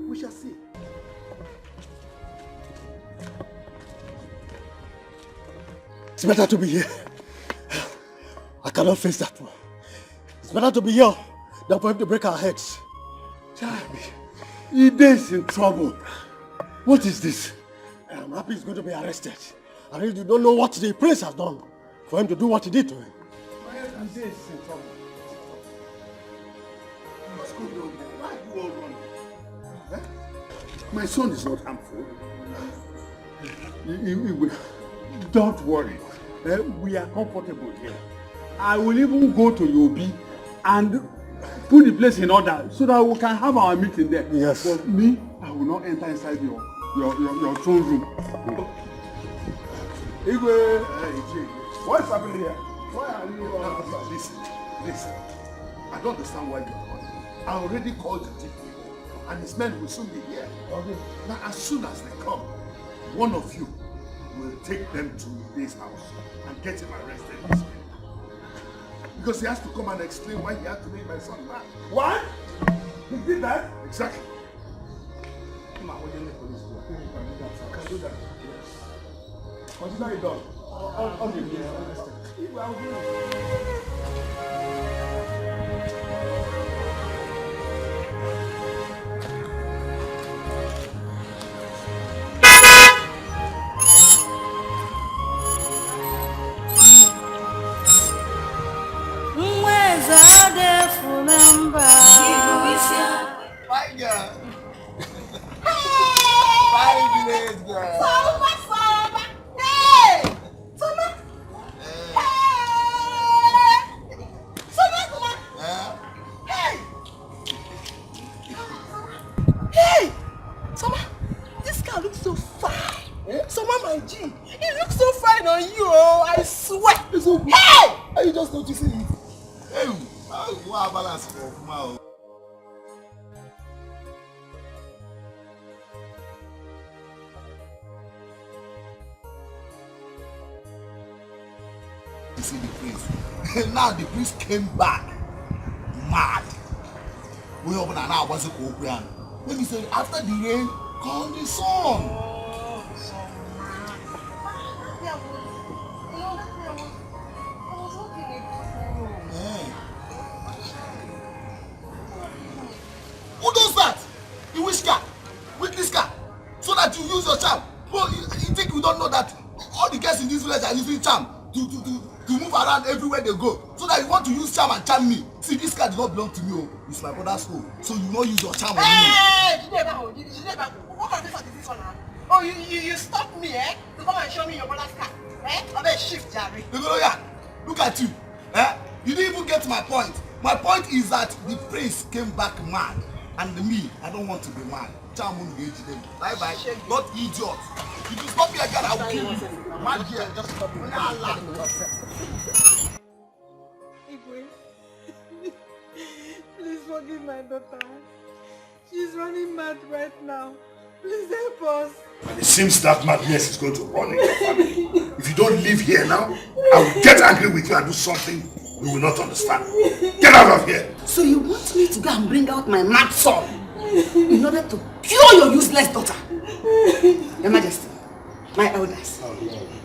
We shall see. It's better to be here. I cannot face that one. It's better to be here than for him to break our heads. Ide is in trouble. What is this? I'm happy he's going to be arrested. I really don't know what the prince has done for him to do what he did to him. Ide is in trouble. What's going on there? Why are you all running? My son is not harmful. Don't worry. We are comfortable here. I will even go to Yobi and put the place in order so that we can have our meeting there. Yes. But me, I will not enter inside your throne room. Igwe, what's happening here? Why are you Listen. I don't understand why you are calling. I already called the chief and his men will soon be here. Okay. Now, as soon as they come, one of you will take them to this house and get him arrested. Because he has to come and explain why he had to make my son mad. What? He did that? Exactly. Come on, when you the police go. I can do that. Yes. Consider it done. All the years. Now the priest came back mad. We open an hour was a Korean. Let me say, after the rain, call the sun. Who does that? The witchcraft, with this car, so that you use your charm. Well, you think we don't know that all the guests in this village are using charm to move around everywhere they go, so that you want to use charm and charm me. See, this car does not belong to me. Oh, it's my brother's home, so you will not use your charm on me. Hey, what kind of this one now? Oh, you stopped me, to come and show me your brother's car. Look at you. You didn't even get my point. My point is that the prince came back mad. And me, I don't want to be mad. Bye bye. Not idiot. If you stop me again, I will kill you. Mad here, just stop me. Please forgive my daughter. She's running mad right now. Please help us. And it seems that madness is going to run in your family. If you don't live here now, I will get angry with you and do something you will not understand. Get out of here! So you want me to go and bring out my mad son in order to cure your useless daughter? Your Majesty, my elders,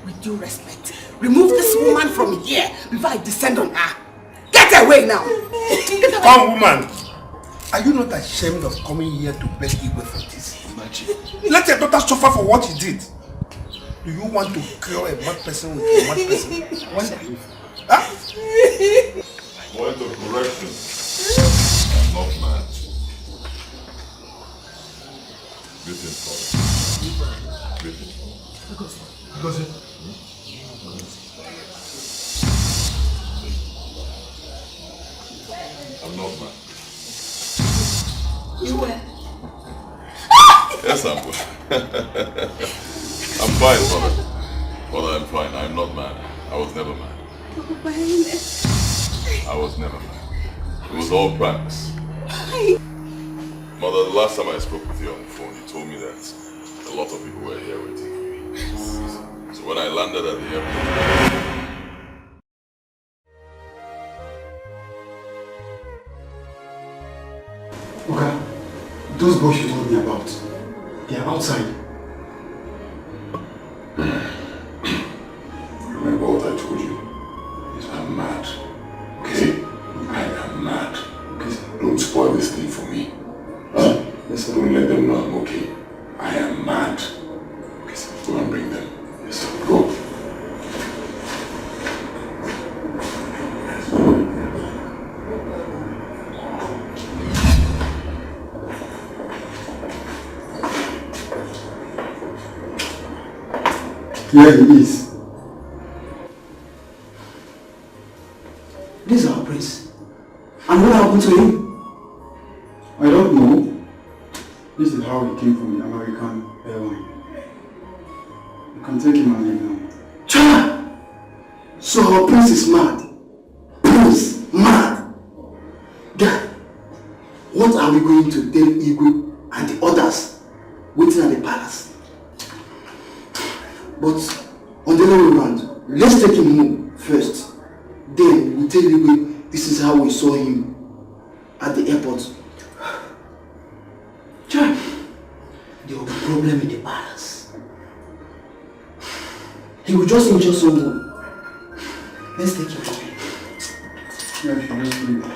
with due respect, remove this woman from here before I descend on her. Get away now! Come, woman! Are you not ashamed of coming here to beg Igwe for this? Imagine. Let your daughter suffer for what he did. Do you want to cure a mad person with a mad person? Point of correction. I'm not mad. Greeting for Greeting. Because I'm not mad. You were. Yes, I'm good. I'm fine, mother. Mother, I'm fine. I'm not mad. I was never mad. I was never mad. It was all practice. Mother, the last time I spoke with you on the phone, you told me that a lot of people were here waiting for me. So when I landed at the airport... Okay, those boys you told me about, they are outside. Remember what I told you? I'm mad. Okay? I am mad. Okay? Don't spoil this thing for me. Huh? Yes, sir. Don't let them know I'm okay. I am mad. Okay, sir. Go and bring them. Yes, sir. Go. Here he is. This is our prince. And what happened to him? I don't know. This is how he came from the American airline. You can take him and leave now. Child! So our prince is mad. Prince, mad. Dad, what are we going to tell Igwe and the others waiting at the palace? But on the other way around, let's take him home first. Then we tell Igwe this is how we saw him at the airport. Child, there will be a problem in the palace. He will just injure someone. Let's take him home. Yeah, sure, let's do it.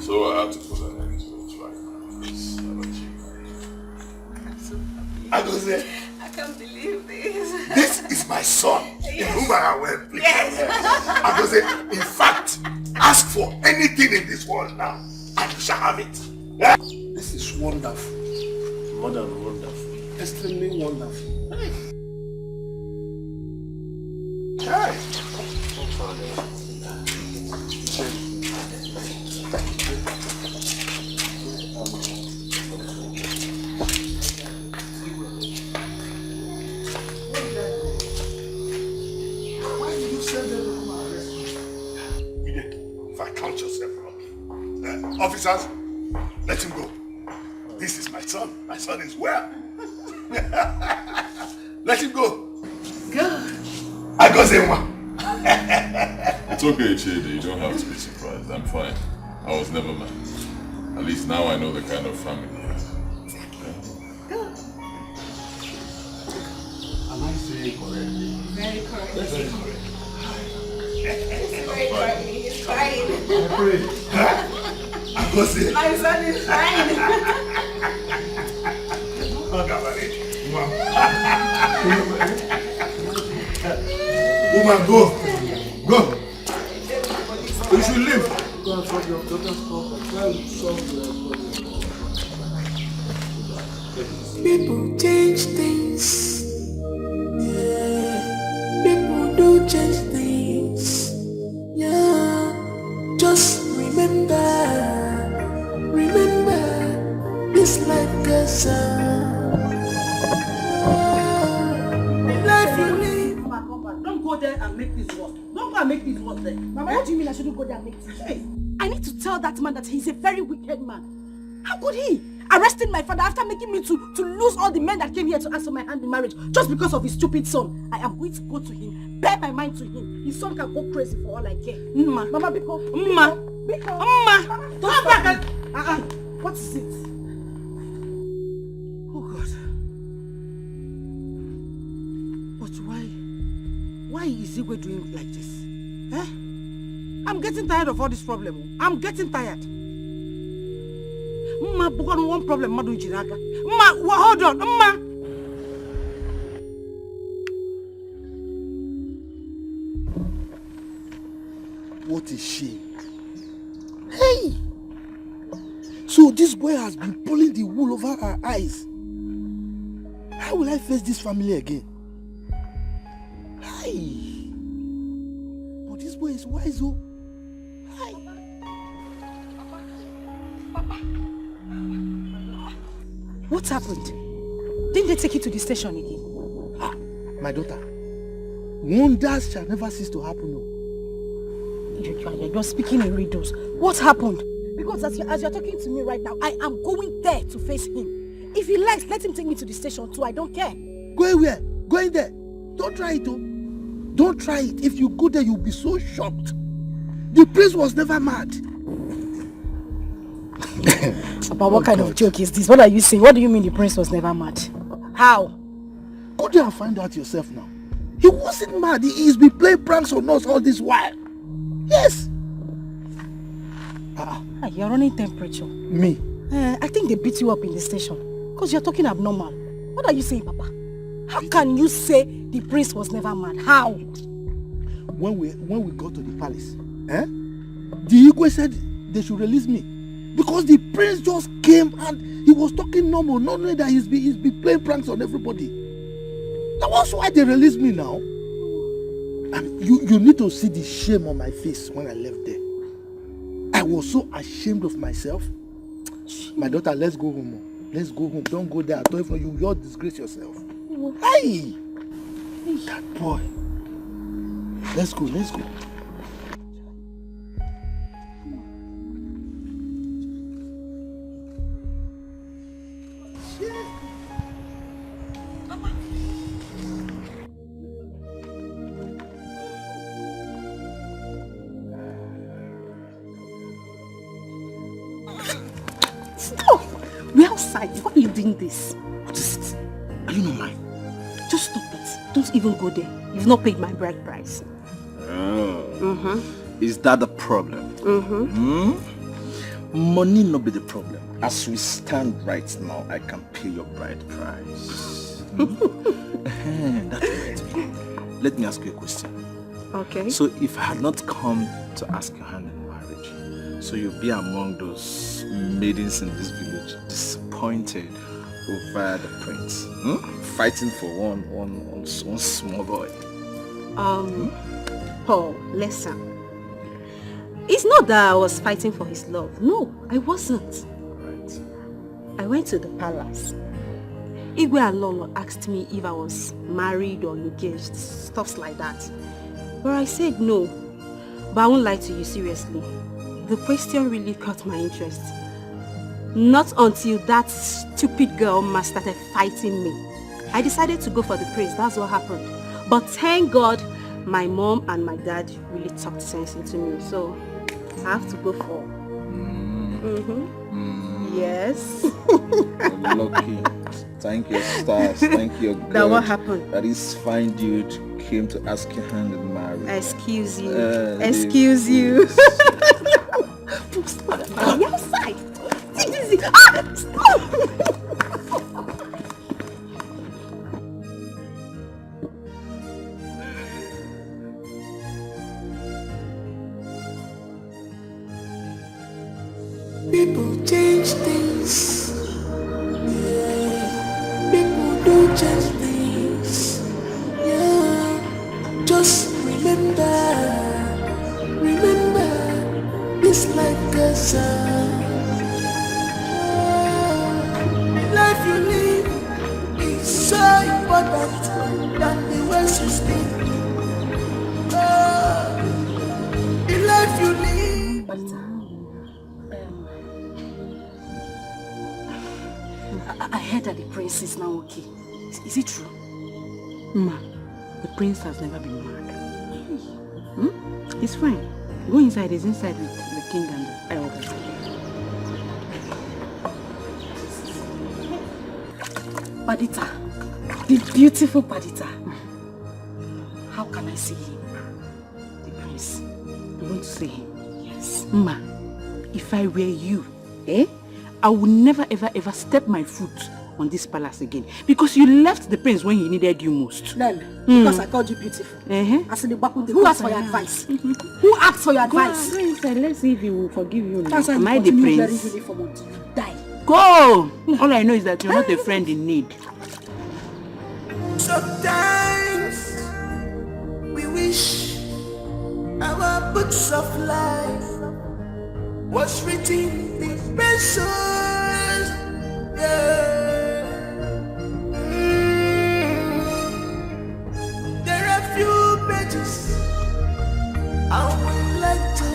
So I had to put an end to it right now. I'm so happy. I can't believe this. This is my son, in whom I am well pleased. Yes. In fact, ask for anything in this world now, and you shall have it. Yeah? This is wonderful. More than wonderful. Extremely wonderful. Hey. Why did you send them to come and arrest me? If I count yourself wrong. Officers, let him go. This is my son. My son is well. Let him go. Good. I got him one. It's okay, Chidi. You don't have to be surprised. I'm fine. I was never mad. At least now I know the kind of family he has. Good. Am I saying correctly? Very correct. Very correct. Very correct. trying. I pray. I go see. My son is trying. Woman, go. Go. You should leave. Go and solve your daughter's problem. Try and solve your People change things. Yeah. People do change things. Yeah. Just remember this life goes on. Life you live. Don't go there and make this worse. Don't go and make this worse there. Mama, what do you mean I shouldn't go there and make this worse? I need to tell that man that he's a very wicked man. How could he? Arresting my father after making me to lose all the men that came here to ask for my hand in marriage just because of his stupid son. I am going to go to him, bear my mind to him. His son can go crazy for all I care. Mama, because Turn back and... What is it? Oh God. But why is Igwe doing like this? Eh? I'm getting tired of all this problem. I'm getting tired. One problem, hold on, What a shame. Hey! So this boy has been pulling the wool over our eyes. How will I face this family again? Hey! But this boy is wise, oh. Hey! What happened? Didn't they take you to the station again? Ah, my daughter, wonders shall never cease to happen. No. You're speaking in riddles. What happened? Because as you're talking to me right now, I am going there to face him. If he likes, let him take me to the station too. I don't care. Going where? Going there. Don't try it, oh. Don't try it. If you go there, you'll be so shocked. The prince was never mad. Papa, what kind of joke is this? What are you saying? What do you mean the prince was never mad? How? Go there and find out yourself now. He wasn't mad. He's been playing pranks on us all this while. Yes. You're running temperature. Me? I think they beat you up in the station. Because you're talking abnormal. What are you saying, Papa? How can you say the prince was never mad? How? When we got to the palace, the Igwe said they should release me. Because the prince just came and he was talking normal, not knowing that he's been playing pranks on everybody. That was why they released me now. And you need to see the shame on my face when I left there. I was so ashamed of myself. My daughter, let's go home. Let's go home. Don't go there. I told you, you'll disgrace yourself. Hey! That boy. Let's go. Stop! We're outside. Why are you doing this? What is it? Are you not mine? Just stop it. Don't even go there. You've not paid my bride price. Oh. Is that the problem? Money not be the problem. As we stand right now, I can pay your bride price. That reminds me. Let me ask you a question. Okay. So if I had not come to ask your hand in marriage, so you'll be among those maidens in this village disappointed over the prince, fighting for one small boy. Paul, listen. It's not that I was fighting for his love. No, I wasn't. Right. I went to the palace. Igwe and Lolo asked me if I was married or engaged, stuff like that. But I said no. But I won't lie to you, seriously. The question really caught my interest. Not until that stupid girl Ma started fighting me. I decided to go for the prince, that's what happened. But thank God, my mom and my dad really talked sense into me, so I have to go for. Yes. Lucky. Thank your stars. Thank your God. That what happened? That is fine dude came to ask your hand in marriage. Excuse you. Excuse you. Are you outside? Take this easy. People change things. Yeah. People do change things. Yeah. Just remember, this life goes on. Life you live is so important than the words you speak. The life you live. I heard that the prince is now okay. Is it true? Ma, the prince has never been mad. He's fine. Go inside. He's inside with the king and the elders. Padita, the beautiful Padita. How can I see him? The prince. You want to see him? Yes. Ma, if I were you, I would never ever step my foot on this palace again. Because you left the prince when he needed you most. Then, because I called you beautiful. Who asked for your advice? Who asked for your advice? Go inside. Let's see if he will forgive you now. That's why Am I you the continue prince? hearing uniform until you die. Go! All I know is that you're not a friend in need. Sometimes we wish our books of life was written with pencils. Yeah. There are few pages I would like to.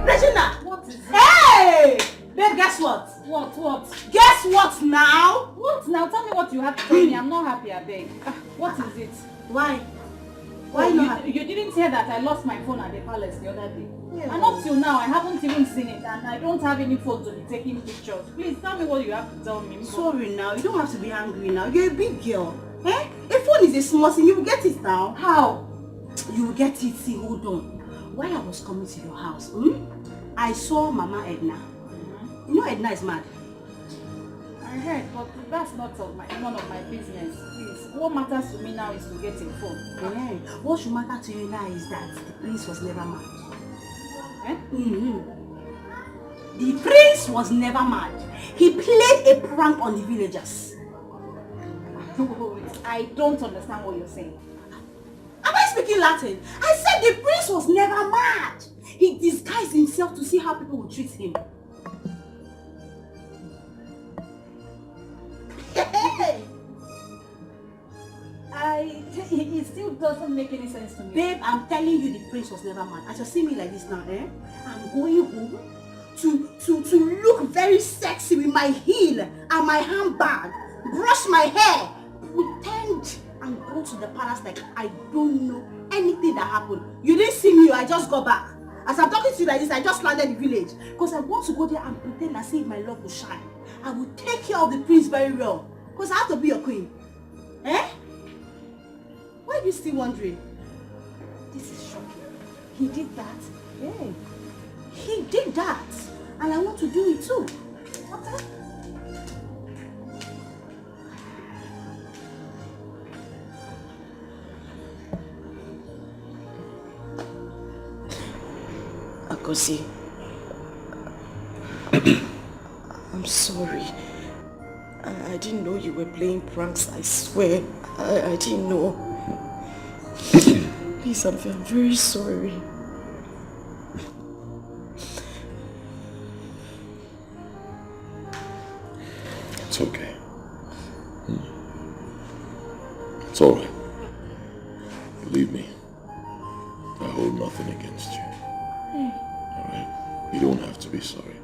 Regina! What is it? Hey! Babe, guess what? What? Guess what now? What now? Tell me what you have to tell me. I'm not happy, I beg. What is it? Why? Why not? You didn't hear that I lost my phone at the palace the other day. Yeah. And up till now, I haven't even seen it, and I don't have any phone to be taking pictures. Please tell me what you have to tell me. Sorry now, you don't have to be angry now. You're a big girl. A phone is a small thing. You will get it now. How? You will get it. See, hold on. While I was coming to your house, I saw Mama Edna. You know Edna is mad. I heard, but that's none of my business. Please, what matters to me now is to get a phone. Yeah. What should matter to you now is that the prince was never mad. The prince was never mad. He played a prank on the villagers. I don't understand what you're saying. Am I speaking Latin? I said the prince was never mad. He disguised himself to see how people would treat him. It still doesn't make any sense to me. Babe, I'm telling you the prince was never mad. As you see me like this now, I'm going home to look very sexy with my heel and my handbag, brush my hair, pretend and go to the palace like I don't know anything that happened. You didn't see me, I just got back. As I'm talking to you like this, I just landed the village. Because I want to go there and pretend as if my love will shine. I will take care of the prince very well. Because I have to be your queen. Why are you still wondering? This is shocking. He did that? Yeah. He did that. And I want to do it too. Okay? Akosi, I'm sorry. I didn't know you were playing pranks, I swear. I didn't know. Please, I'm very sorry. It's okay. It's all right. Believe me, I hold nothing against you. Alright? You don't have to be sorry.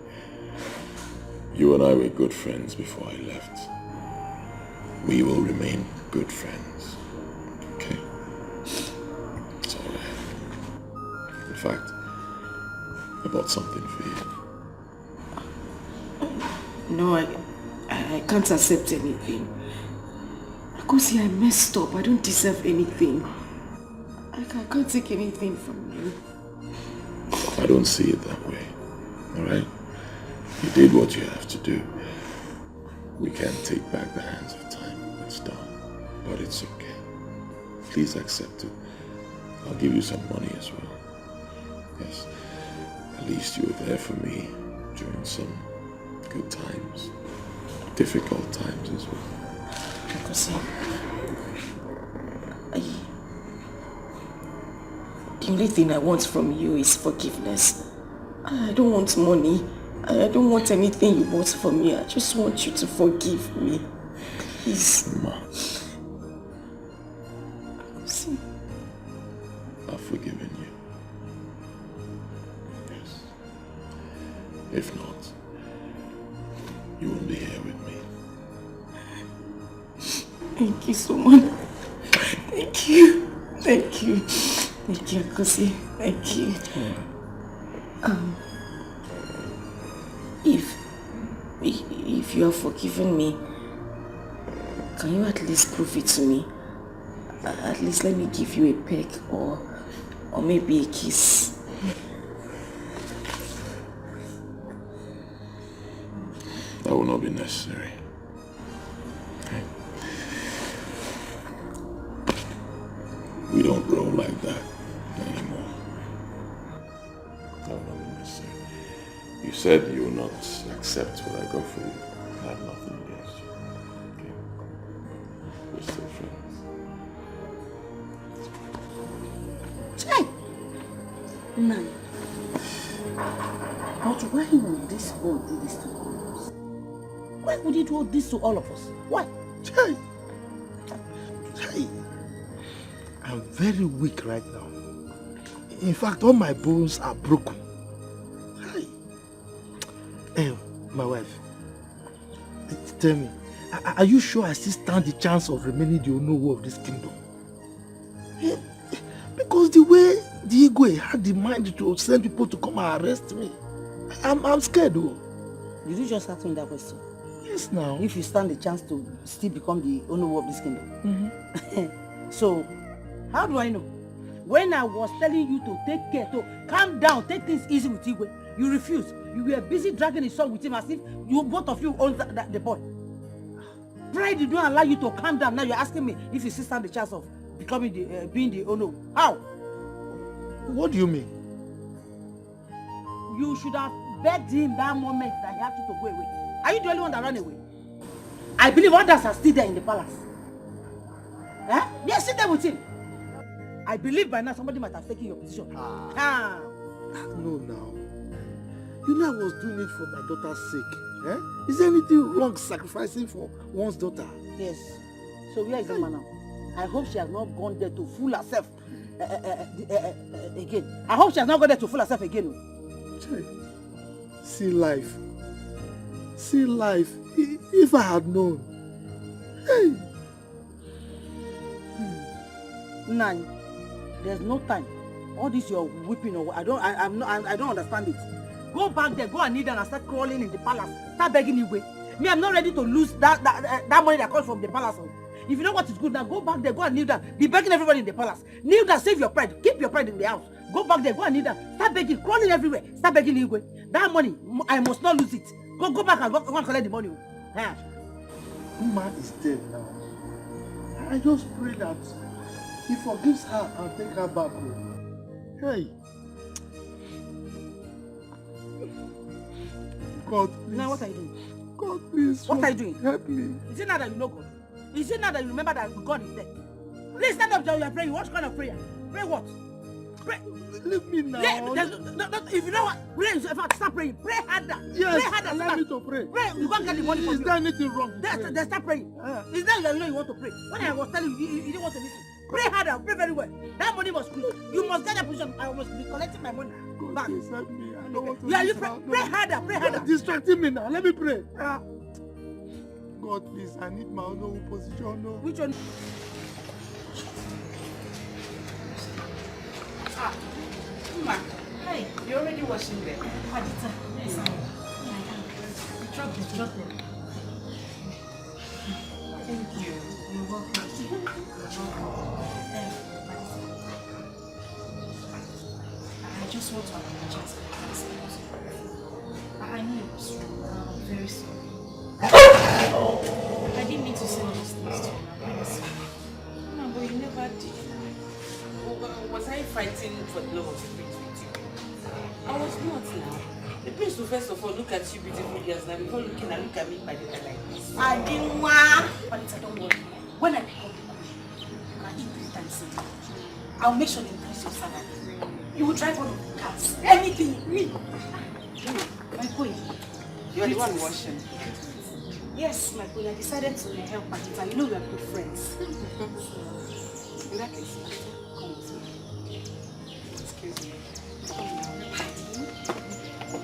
You and I were good friends before I left. We will remain good friends. Okay? It's alright. In fact, I bought something for you. No, I can't accept anything. Because I messed up. I don't deserve anything. I can't take anything from you. I don't see it that way. Alright? You did what you have to do. We can't take back the hands of time. It's done. But it's okay. Please accept it. I'll give you some money as well. Yes. At least you were there for me during some good times. Difficult times as well. Because the only thing I want from you is forgiveness. I don't want money. I don't want anything you want from me. I just want you to forgive me. Please. Ma. I've forgiven you. Yes. If not, you won't be here with me. Thank you so much. Thank you. Thank you. Thank you, Kosi. Thank you. If you have forgiven me, can you at least prove it to me? At least let me give you a peck or maybe a kiss. That will not be necessary. Okay. We don't roll like that anymore. That will not be necessary. You said you will not accept what I got for you. I have nothing against you. Okay? We're still friends. Hey! None. But why would this boy do this to all of us? Why would he do this to all of us? Why? Hey! Hey! I'm very weak right now. In fact, all my bones are broken. Hey, my wife, tell me, are you sure I still stand the chance of remaining the owner of this kingdom? Because the way the Igwe had the mind to send people to come and arrest me, I'm scared though. Did you just ask me that question? Yes, now. If you stand the chance to still become the owner of this kingdom. Mm-hmm. So, how do I know? When I was telling you to take care, to calm down, take things easy with Igwe, you refused. You were busy dragging his son with him as if you both of you own the boy. Pride did not allow you to calm down. Now you're asking me if you still stand the chance of becoming being the owner. How? What do you mean? You should have begged him that moment that he had to go away. Are you the only one that ran away? I believe others are still there in the palace. Eh? They are still there with him. I believe by now somebody might have taken your position. No, now. You know I was doing it for my daughter's sake. Eh? Is there anything wrong sacrificing for one's daughter? Yes. So where is the man now? I hope she has not gone there to fool herself again. I hope she has not gone there to fool herself again. See life. See life. If I had known. Hey. Nan, there's no time. All this you're whipping over, I don't understand it. Go back there, go and kneel down and start crawling in the palace. Start begging Igwe. Me, I'm not ready to lose that money that comes from the palace. If you know what is good now, go back there, go and kneel down. Be begging everybody in the palace. Kneel down, save your pride. Keep your pride in the house. Go back there, go and kneel down. Start begging, crawling everywhere. Start begging Igwe. That money, I must not lose it. Go back and go and collect the money. Uma is dead now. I just pray that he forgives her and take her back home. Hey. God, please. Now what are you doing? God, please. What are you doing? Help me. Is it now that you know God? Is it now that you remember that God is there? Please stand up while you are praying. What kind of prayer? Pray what? Pray. Leave me now. If you know what, pray. In fact, start praying. Pray harder. Yes, pray harder. allow me to pray. Pray. You can't get the money from you. Is there anything wrong? Then start praying. Is that you know you want to pray? When I was telling you, you didn't want to listen. Pray harder. Pray very well. That money must be. You must get that position. I must be collecting my money back. Please help me. I don't want to you pray harder. Pray harder. You're distracting me now. Let me pray. God, please. I need my own position. No. Which one? Hey, you're already washing there. Yes, Trust me. Thank you. You're welcome. I just want to apologize for myself. I know it was wrong. I'm very sorry. I didn't mean to say those things to you. I'm very sorry. No, but you never did. Was I fighting for the love of the prince with you? I was not now. The prince will first of all look at you beautiful girls now before look at me by the time like this. I didn't want. But don't worry. When I become the queen, you can eat 3 times a day. I'll make sure they increase your salary. You will drive one of the cars. Anything. Me. My queen. You are the one washing. Yes, my queen. I decided to help Paquita. You know we are good friends. In that case, come with me. Excuse me.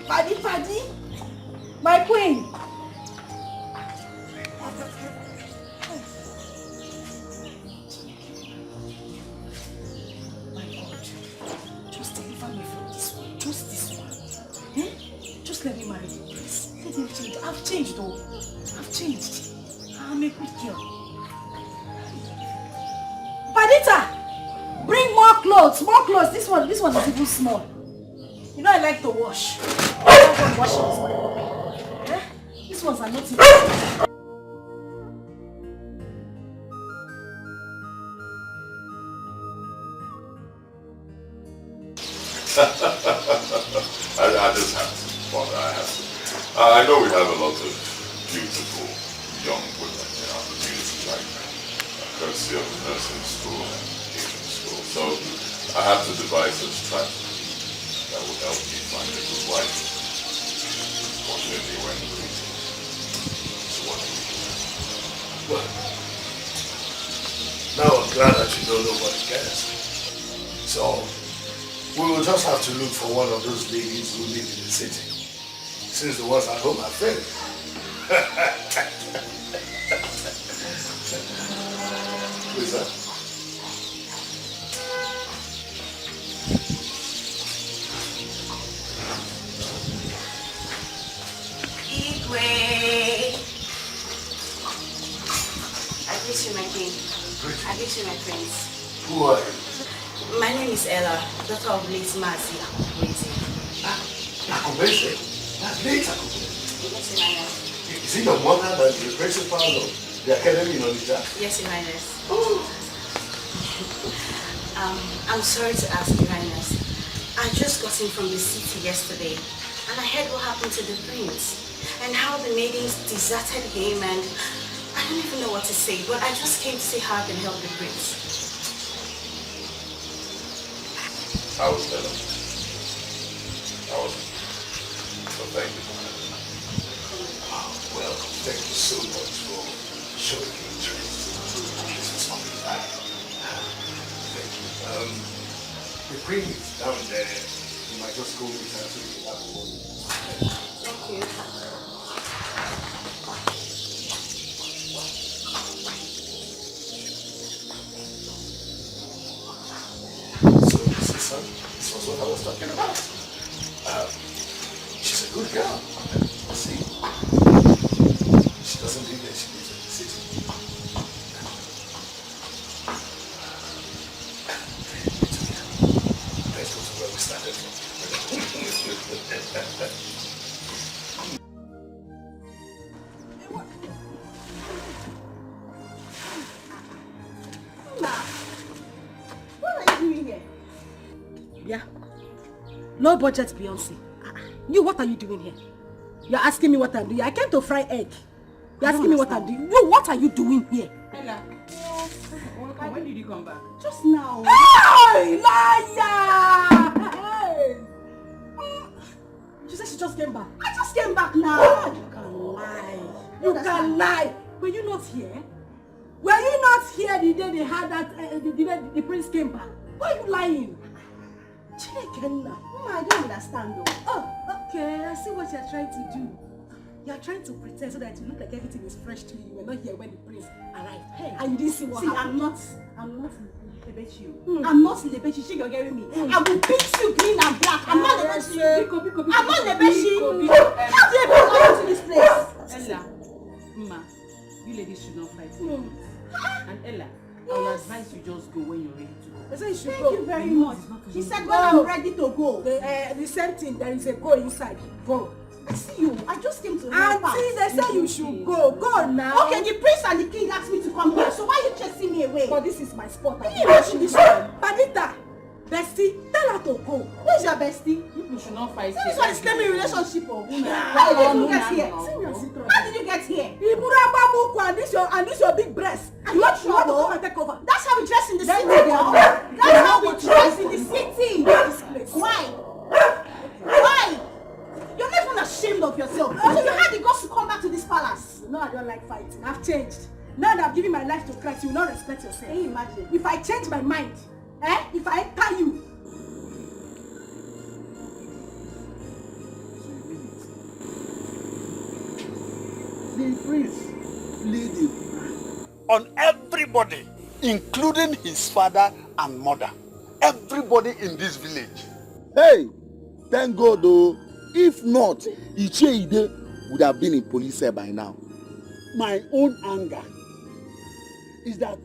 Paddy! My queen! My God, just deliver me from this one. Just this one. Eh? Just let me marry you, please. Let me change. I've changed though. I've changed. I'm a good girl. Padita! Bring more clothes! More clothes! This one is even small. You know I like to wash. I don't want washing this one. Eh? These ones are not even. I just have to, Father, I have to. I know we have a lot of beautiful young women in our community right now, courtesy of nursing school and Asian school. So I have to devise a strategy that will help you find a good wife. Fortunately, we're in the meeting. So what do we do? Well, now I'm glad that you know nobody cares. So, we will just have to look for one of those ladies who live in the city. Since the ones at home are failing. Who is that? I greet you, my king. I greet you, my prince. Who are you? My name is Ella, daughter of late Mazi Akubese. Akubese? That's late Akubese. Yes, Your Highness. Is it your mother that is the principal of the academy in Onitsha? Yes, Your Highness. I'm sorry to ask, Your Highness. I just got in from the city yesterday, and I heard what happened to the prince, and how the maidens deserted him, and I don't even know what to say, but I just came to see how I can help the prince. I was better. I was. So thank you. Well, thank you so much for showing me interest. This is something like thank you. The queen is down there. You might just go with her to the other one. Thank you. This was what I was talking about. She's a good girl. See, she doesn't live there, she lives in the city. Let's go to where we started from. What are you doing here? Yeah. Low budget Beyonce. You, what are you doing here? You're asking me what I'm doing. I came to fry egg. You're asking me what I'm doing. You, what are you doing here? Ella, when did you come back? Just now. Hey, liar! Hey. She said she just came back. I just came back now. You can lie. You can lie. Were you not here? Were you not here the day they had that, the prince came back? Why are you lying? Mama, I don't understand though. Oh, okay. I see what you're trying to do. You're trying to pretend so that you look like everything is fresh to you. You were not here when the prince arrived. Hey, and you didn't see what happened. I'm not. I'm not Lebechi, you're hearing me. I will beat you green and black. I'm not Lebechi. I'm not Lebechi. How do you even come to this place? Ella, Ma, you ladies should not fight. And Ella, I will advise you just go when you're ready to go. Thank you very much. He said when I'm ready to go. The same thing, there is a go inside. Go. I see you. I just came to help out. Auntie, they say you should go. Go now. Okay, the prince and the king asked me to come here. So why are you chasing me away? But this is my spot. Can you imagine this one? Padita, bestie, tell her to go. Who's your bestie? You should not fight. This one is claiming relationship. How did you get here? How did you get here? And this your big breast. You want to come and take over? That's how we dress in the city. That's how we dress in the city. Why? Why? You're not even ashamed of yourself. So you had the guts to come back to this palace. No, I don't like fighting. I've changed. Now that I've given my life to Christ, you will not respect yourself. Can you imagine? If I change my mind, if I enter you. The prince laid a plan on everybody, including his father and mother. Everybody in this village. Hey, thank God though. If not, Icheide would have been in police cell by now. My own anger is that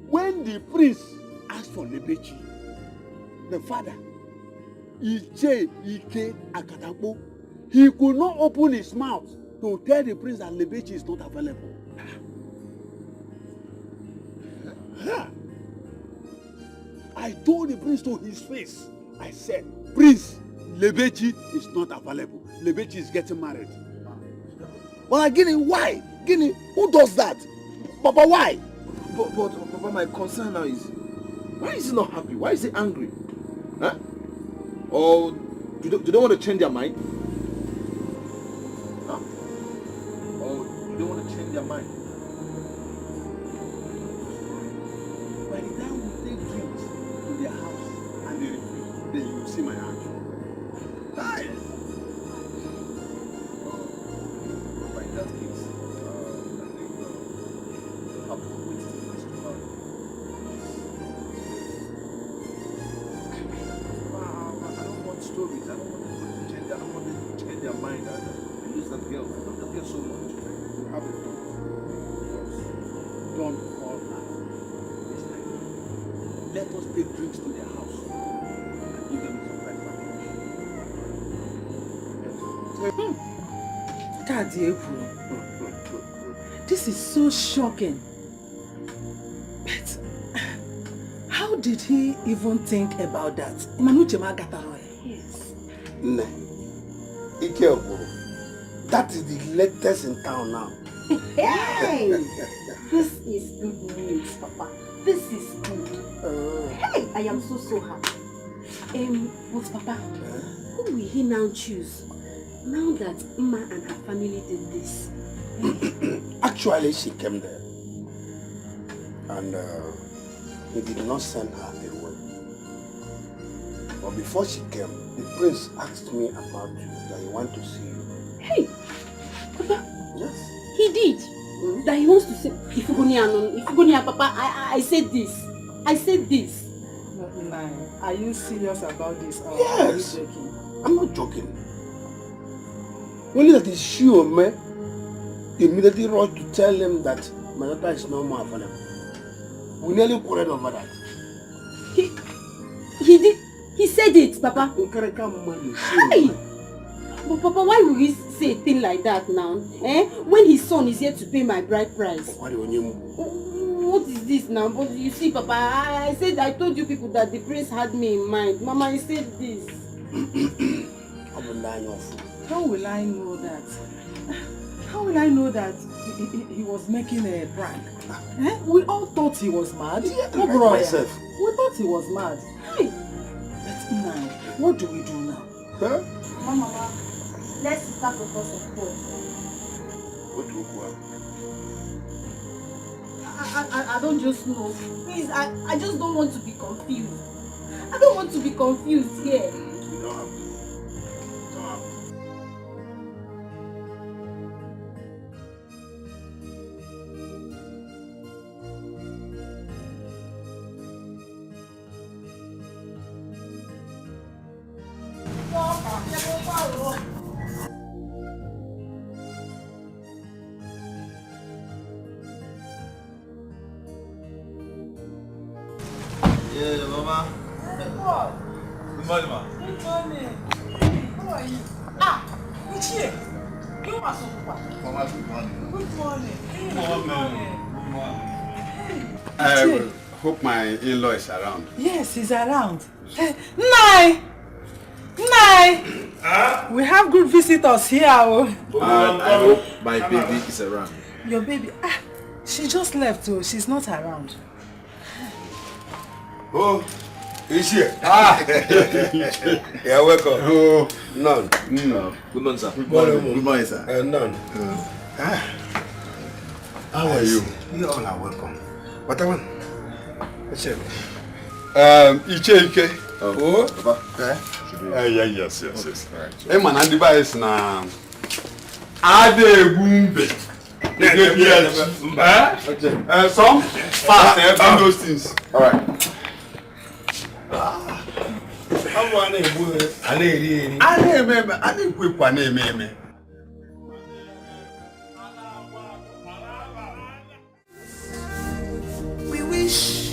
when the prince asked for Lebechi, the father, Iche Ike Akatapo, he could not open his mouth to tell the prince that Lebechi is not available. I told the prince to his face, I said, Prince, Lebechi is not available. Lebechi is getting married. But Guinea, why? Guinea, who does that? Papa, why? But Papa, my concern now is, why is he not happy? Why is he angry? Huh? Or do they want to change their mind? Huh? Or do they want to change their mind? By the time we take drinks to their house and they refuse, then you see my action. Hi. But in that case, I think we'll have to wait till the rest of our I don't want stories. I don't want people to change. I don't want them to change their mind. I lose that girl. I love that girl so much. You have a thought. Don't call her this time. Let us take drinks to their house and give them a surprise package. Daddy, this is so shocking. But how did he even think about that? Yes. Nah. That is the latest in town now. Hey! This is good news, Papa. This is good. Hey! I am so happy. But Papa, who will he now choose? Now that Mma and her family did this. Actually, she came there. And he did not send her away. But before she came, the prince asked me about you, that he wants to see you. Hey! Papa! Yes. He did? That he wants to say, Ifugonia, Papa, I said this. I said this. Are you serious about this? Or yes. Are you joking? I'm not joking. Only that is sure, man. Immediately rushed to tell him that my daughter is no more available. We nearly quarreled over that. He did. He said it, Papa. Hey! But Papa, why would he say a thing like that now? When his son is here to pay my bride price. What is this now? But you see, Papa, I said I told you people that the prince had me in mind. Mama, I said this. How will I know that? How will I know that he was making a prank? We all thought he was mad. Myself. We thought he was mad. Hey. But now, what do we do now? Huh? Mama, let's start the course of God. What do we do? I don't just know. Please, I just don't want to be confused. I don't want to be confused here. You don't have to. Good morning, ma. Good morning. How are you? Ichie. You are so good. Mama, good morning. Good morning. Good morning. I hope my in-law is around. Yes, he's around. Nai! We have good visitors here. I hope my baby is around. Your baby? She just left, so she's not around. Oh, is here? Yeah, welcome. Oh, none. Good morning, sir. Good morning, Good morning, sir. None. How are you? You all are welcome. What I want? Iche. Oh, Papa. yes. Hey, man, and device now. Ade Bumbe. Some fast and those things. All right. We wish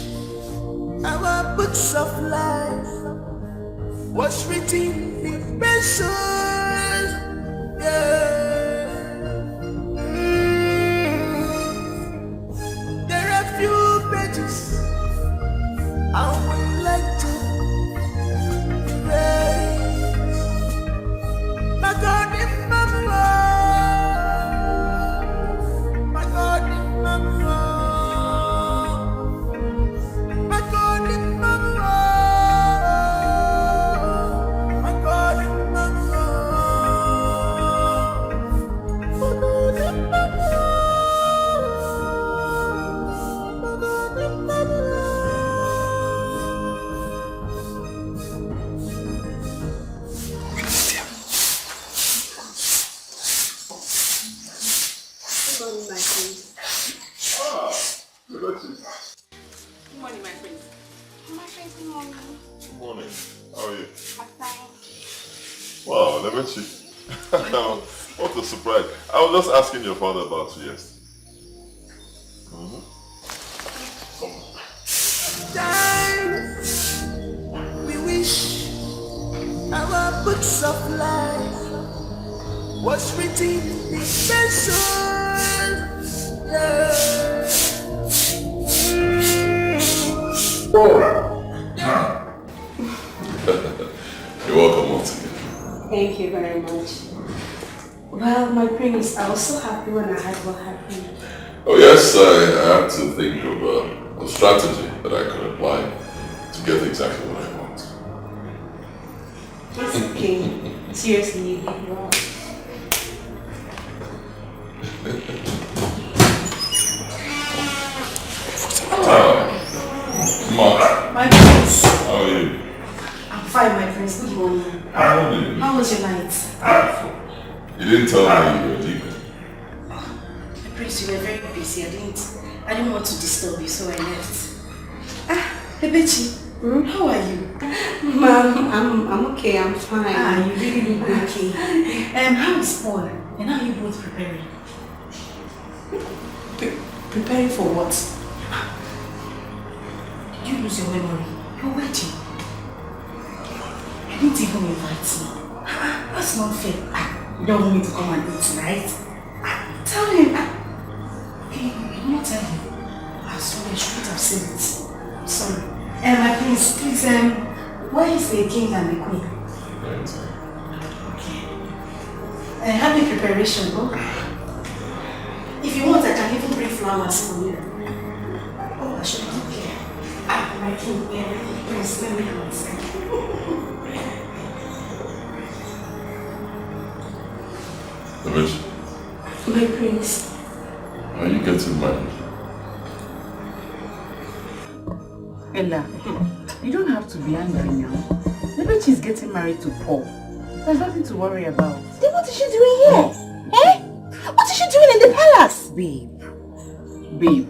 our books of life was written in pencil. Yeah. There are few pages I would like to erase. My God, remember. My God, remember. My God, remember. My God, remember. My God, remember. Good morning, my friend. My friend, good morning. Good morning. How are you? I'm fine. Wow, Lemechi. What a surprise. I was just asking your father about you yesterday. Come on. We wish our books of life was written in pencil. Yeah. You're welcome once again. Thank you very much. Well, my prince, I was so happy when I heard what happened. Oh yes, I had to think of a strategy that I could apply to get exactly what I want. It's okay. Seriously, you did well. Mark, My prince. how are you? I'm fine, my prince. Good morning. How was your night? You didn't tell me you were leaving. My prince, you were very busy. I didn't want to disturb you, so I left. Bebechi, how are you? Mom, I'm okay, I'm fine. You really look okay. How is Paul? And how are you both preparing? Preparing for what? Did you lose your memory? Your wedding? You didn't even invite me. That's not fair. You don't want me to come and eat, right? Tell him. Okay, you not tell him. Sorry, I shouldn't have said it. Sorry. My prince, please, where is the king and the queen? Okay. Happy preparation, oh? If you want, I can even bring flowers for you. Oh, I should take care. My king, please, let me go inside. Lemechi, My prince. are you getting married? Ella, you don't have to be angry now. Maybe she's getting married to Paul. There's nothing to worry about. Then what is she doing here? What is she doing in the palace? Babe,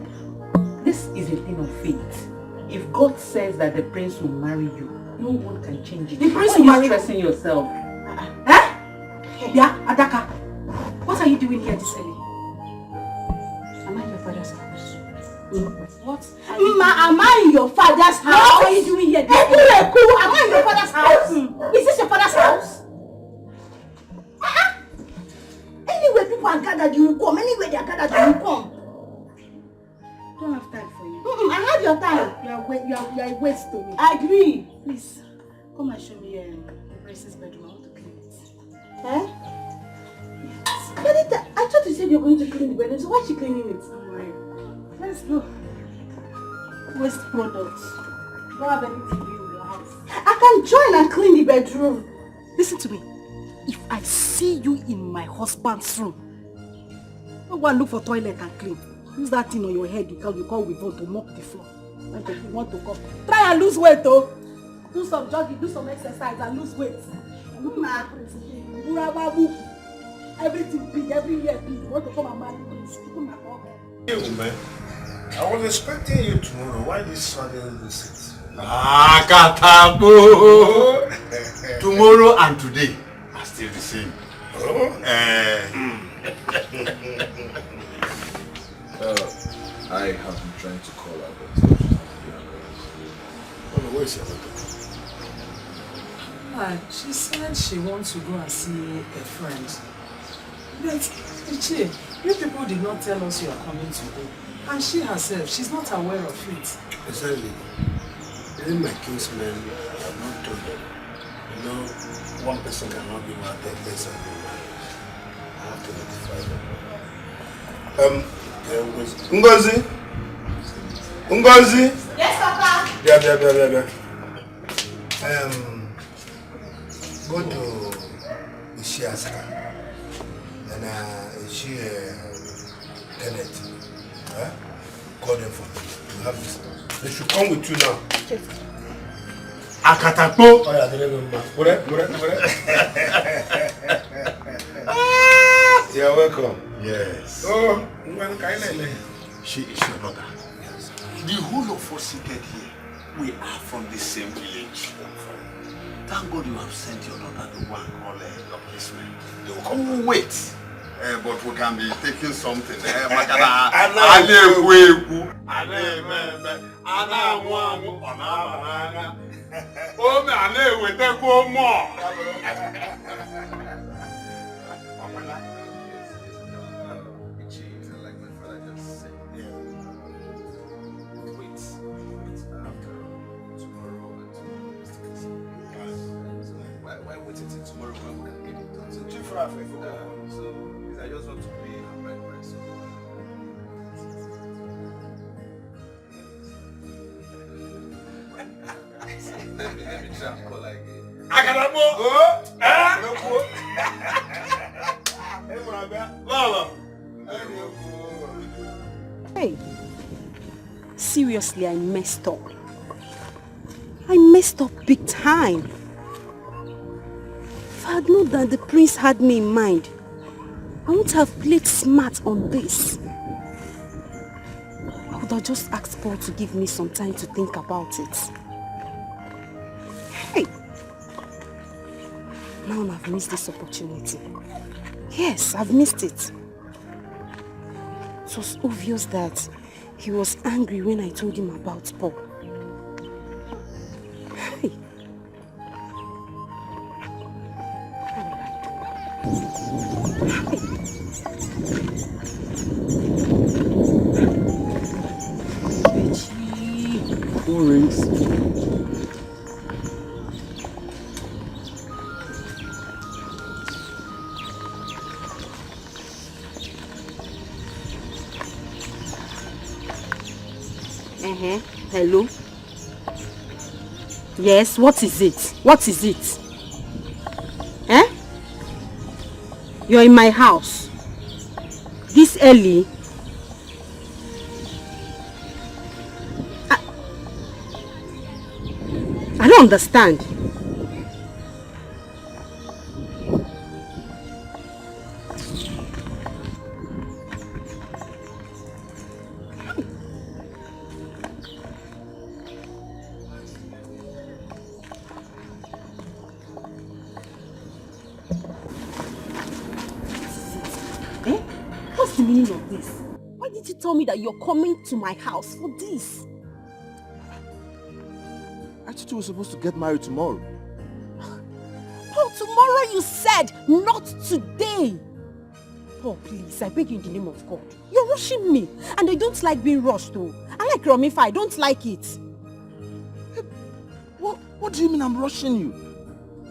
this is a thing of fate. If God says that the prince will marry you, no one can change it. The prince Why will are you marry stressing yourself? Yeah, Adaka. What are you doing here this early? Am I in your father's house? What? I am I in your father's house? What are you doing here? Am I in your father's house? Is this your father's house? Anyway, people are gathered, you will come. Anyway, they are gathered, you will come. I don't have time for you. I have your time. You are a waste to me. I agree. Please, come and show me Grace's bedroom. I want to clean it. Eh? Yes. I thought you said you were going to clean the bedroom, so why is she cleaning it? Don't worry. Let's go. Waste products. Don't have anything to do with your house. I can join and clean the bedroom. Listen to me. If I see you in my husband's room, don't go and look for toilet and clean. Use that thing on your head you call with to mop the floor. When you want to come. Try and lose weight, though. Do some jogging, do some exercise and lose weight. Everything big, everywhere big. You want to come and marry me? Hey, man. I was expecting you tomorrow. Why this sudden visit? Katapo! Tomorrow and today are still the same. I have been trying to call her, but where is your daughter? She said she wants to go and see a friend. But, Ichi, you people did not tell us you are coming today. And she herself, she's not aware of it. Exactly. Even my kinsmen have not told them. You know, one person cannot be mad, 10 person be mad. I have to notify them. Ngozi? Ngozi? Yes, Papa. Yeah. Go to Ishiaska. And she Kenneth. Call them for me. You have this. They should come with you now. Yes. Akatapo. Oh yeah, they remember. You're welcome. Yes. Oh, she is your daughter. Yes. The whole of us seated here, we are from the same village. Thank God you have sent your daughter to go and call a policeman. They will come. Wait. But we can be taking something. Why wait until tomorrow when we can get it done? So too far away for that. So I just want to pay a right price. Let me try and call again. Akadabo! Hey, seriously, I messed up. I messed up big time. If I had known that the prince had me in mind, I wouldn't have played smart on this. I would have just asked Paul to give me some time to think about it. Hey! Now I've missed this opportunity. Yes, I've missed it. It was obvious that he was angry when I told him about Paul. Hey! Who rings? Hello? Yes, what is it? What is it? Eh? You're in my house. This early? I don't understand. What's the meaning of this? Why did you tell me that you're coming to my house for this? thought you were supposed to get married tomorrow. Paul, tomorrow you said, not today. Paul, please, I beg you in the name of God. You're rushing me, and I don't like being rushed though. I like Romifa, I don't like it. What do you mean I'm rushing you?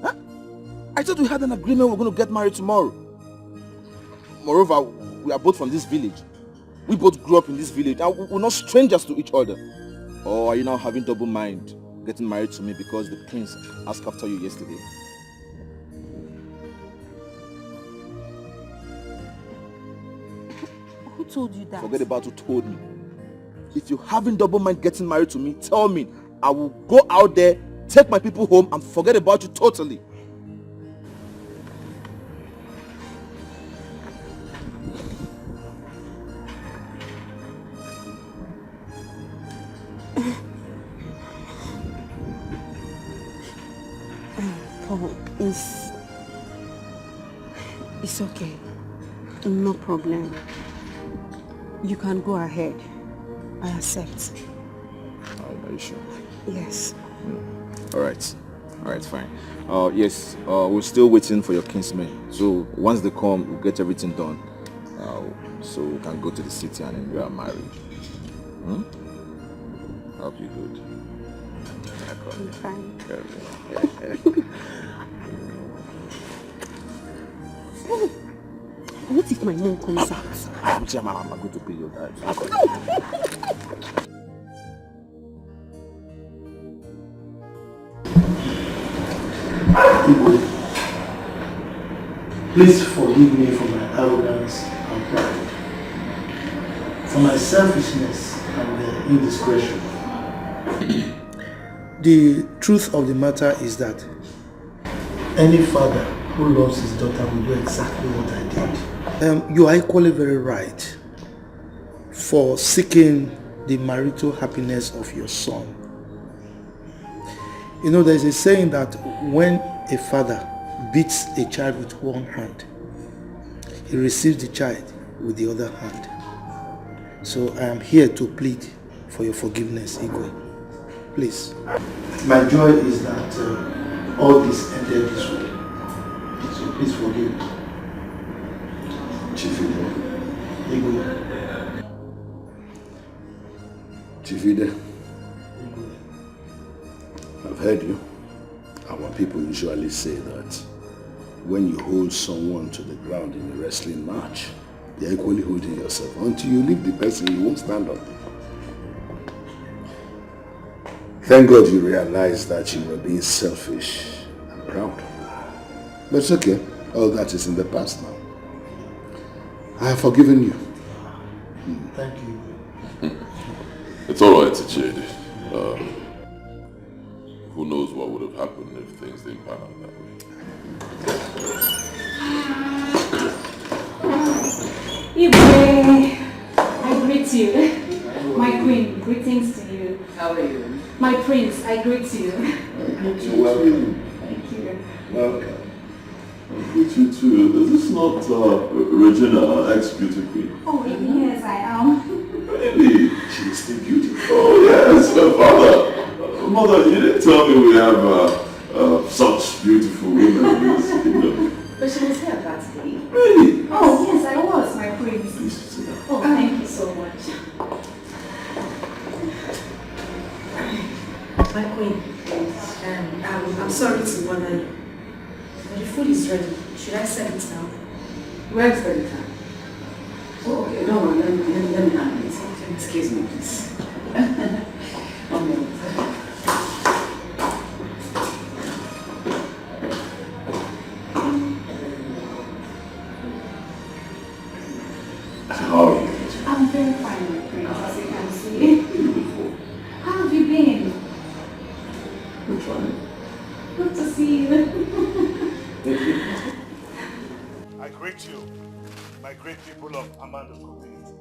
Huh? I thought we had an agreement we're going to get married tomorrow. Moreover, we are both from this village. We both grew up in this village, and we're not strangers to each other. Or are you now having double mind getting married to me because the prince asked after you yesterday? Who told you that? Forget about who told me. If you're having double mind getting married to me, tell me. I will go out there, take my people home, and forget about you totally. Paul, it's okay. No problem. You can go ahead. I accept. Are you sure? Yes. Alright, fine. Yes, we're still waiting for your kinsmen. So once they come, we'll get everything done. So we can go to the city and enjoy our marriage. I'll be good. I'm fine. What if my mom comes out? I'm going to pay your dad. Please forgive me for my arrogance and pride, for my selfishness and indiscretion. The truth of the matter is that any father who loves his daughter will do exactly what I did. You are equally very right for seeking the marital happiness of your son. You know, there's a saying that when a father beats a child with one hand, he receives the child with the other hand. So I am here to plead for your forgiveness, Igwe. Please. My joy is that all this ended this way. So please forgive me. Chief Igwe. Chief Ide, I've heard you. And when people usually say that when you hold someone to the ground in a wrestling match, you're equally holding yourself. Until you leave the person, you won't stand up. Thank God you realized that you were being selfish and proud. But it's okay. All that is in the past now. I have forgiven you. Thank you. It's all right, Chichede. Who knows what would have happened if things didn't pan out that way. Ibe, I greet you. My queen, greetings to you. How are you? My prince, I greet you. You're welcome. Thank you. Welcome. I greet you too. Is this not Regina, ex-beauty queen? Oh, yes, I am. Really? She is still beautiful. Oh, yes, her father. Mother, you didn't tell me we have such beautiful women in this kingdom. But she was here that day. Really? Oh, yes, I was, my prince. Pleased to see that. Oh, thank you so much. My queen, I'm sorry to bother you, but the food is ready. Should I serve it now? Where's the return? Oh, okay, no worry, let me handle it. Excuse me, please. One minute. How are you? I'm very fine, my prince, as you can see. Beautiful. How have you been? I'm fine. Good to see you. I greet you, my great people of Amanda community.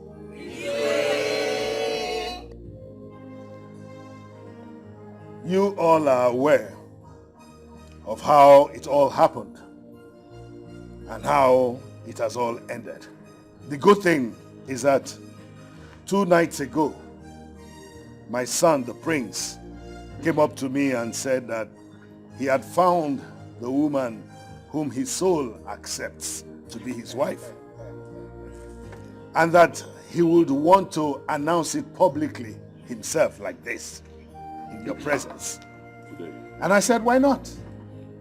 You all are aware of how it all happened and how it has all ended. The good thing is that 2 nights ago, my son, the prince, came up to me and said that he had found the woman whom his soul accepts to be his wife, and that he would want to announce it publicly himself like this, in your presence. And I said, why not?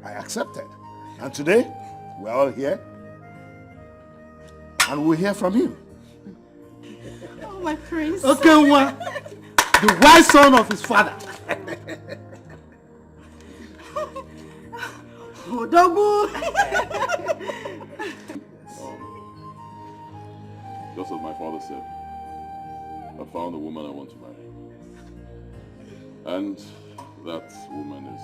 I accepted. And today, we're all here, and we'll hear from him. Oh, my prince. Okay, one. The wise son of his father. Just as my father said, I found the woman I want to marry. And that woman is...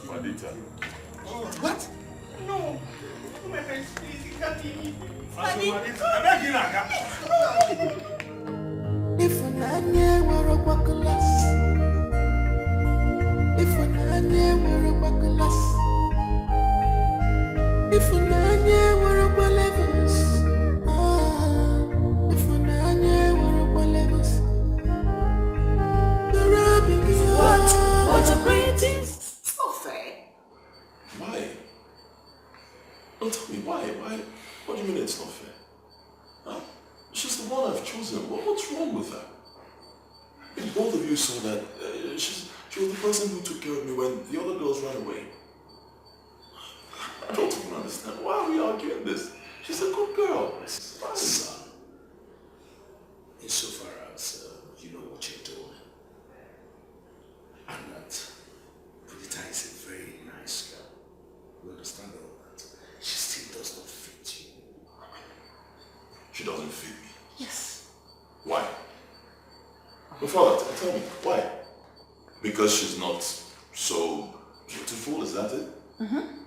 Madita. What? No. Oh, my friends, please, you can't leave me. If an anya were a bucklas, if an anya were a bucklas, if an anya were a ballevins, if an anya were a ballevins, the rubbing is What a greatest! It's not fair. Why? Don't tell me why. What do you mean it's not fair? Huh? She's the one I've chosen. What's wrong with her? If both of you saw that, she was the person who took care of me when the other girls ran away. I don't even understand. Why are we arguing this? She's a good girl. It's fine. Son, insofar as you know what you're doing, and that Pudita is a very nice girl. You understand all that? She still does not fit you. She doesn't fit me. Yes. Why? My father, tell me, why? Because she's not so beautiful, is that it? Mm-hmm.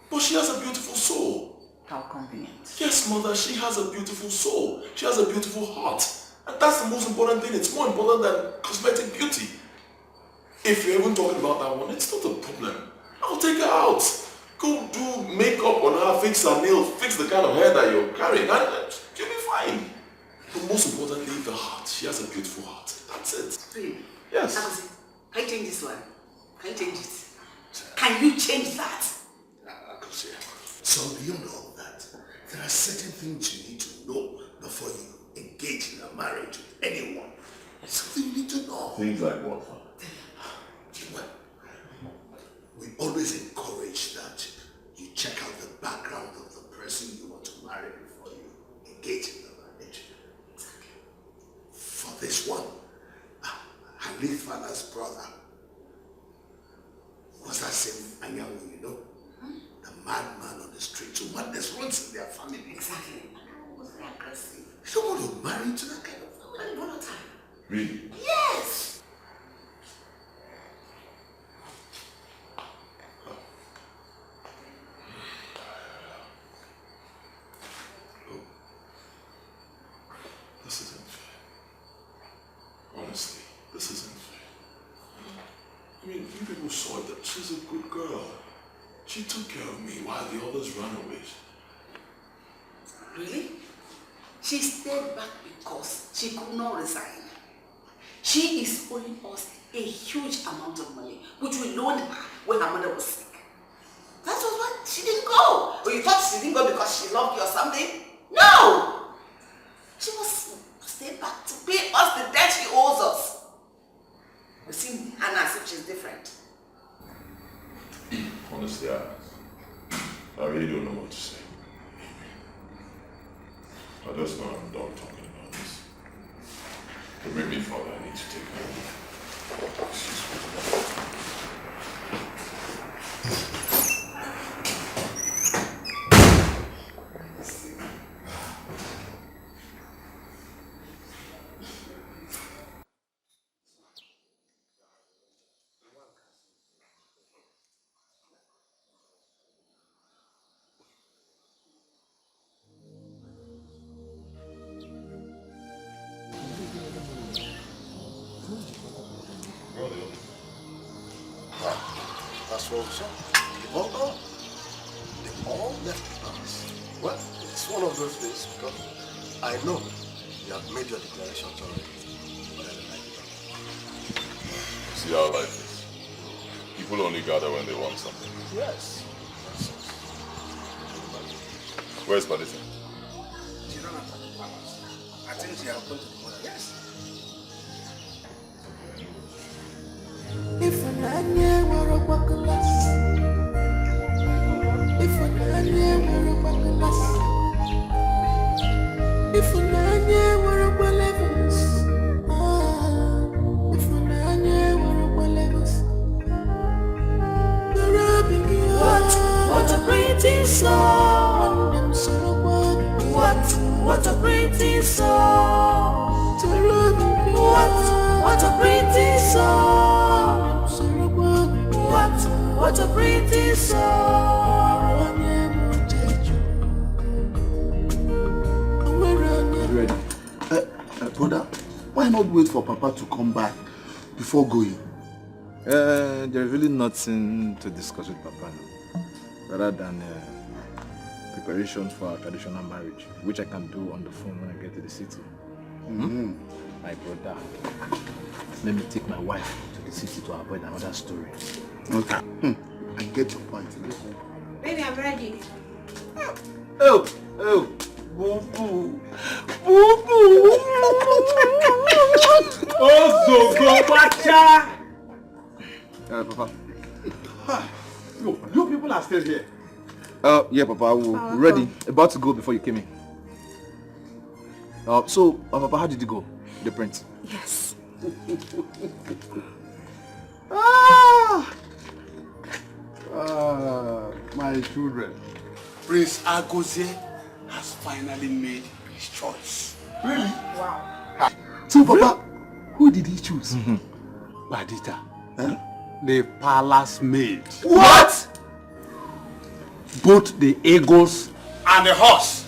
But she has a beautiful soul. How convenient. Yes, mother, she has a beautiful soul. She has a beautiful heart. And that's the most important thing. It's more important than cosmetic beauty. If you're even talking about that one, it's not a problem. I'll take her out. Go do makeup on her, fix her nails, fix the kind of hair that you're carrying, and you'll be fine. But most importantly, the heart. She has a beautiful heart. That's it. Really? Yes. Can you change this one? Can you change it? Can you change that? So beyond all that, there are certain things you need to know before you engage in a marriage with anyone. Something you need to know. Things like what? Well, we always encourage that you check out the background of the person you want to marry before you engage in the marriage. For this one, her late father's brother was that same Anyanwu, you know? The madman on the street. So madness runs in their family. Exactly. Anyanwu was very aggressive. You don't want to marry into that kind of Very volatile. Really? Yes! This isn't fair. Honestly, this isn't fair. I mean, you people saw that she's a good girl. She took care of me while the others ran away. Really? She stayed back because she could not resign. She is owing us a huge amount of money, which we loaned her when her mother was sick. That was why she didn't go. Or you thought she didn't go because she loved you or something? No! She must stay back to pay us the debt she owes us. You see Hannah as if she's different. Honestly, I really don't know what to say. I just know I'm done talking about this. To bring me further, I need to take her. Excuse me. That's what we saw. They all gone. They all left us. all of those things because I know you have made your declarations already. See how life is. People only gather when they want something. Yes. Where's Parental? She don't have to the palace. I think she has gone to the mother. Yes. If an anya were a bucklas, if an anya were a bucklas, if an anya were a bullevers, if an anya were a bullevers, the rubbing you. What a pretty song! What a pretty song! What a pretty song! What a pretty song! Ready? Brother, why not wait for Papa to come back before going? There's really nothing to discuss with Papa now, rather than preparations for our traditional marriage, which I can do on the phone when I get to the city. My brother, let me take my wife to the city to avoid another story. Okay. I get your point. Baby, I'm ready. Oh, boo boo, boo boo. Oh, so Pacha. Papa. You people are still here. Yeah, Papa. We're ready. About to go before you came in. So, Papa, how did you go? The print? Yes. My children. Prince Agozie has finally made his choice. Really? Wow. So, Papa, who did he choose? Badita. The palace maid. What? Both the eagles and the horse,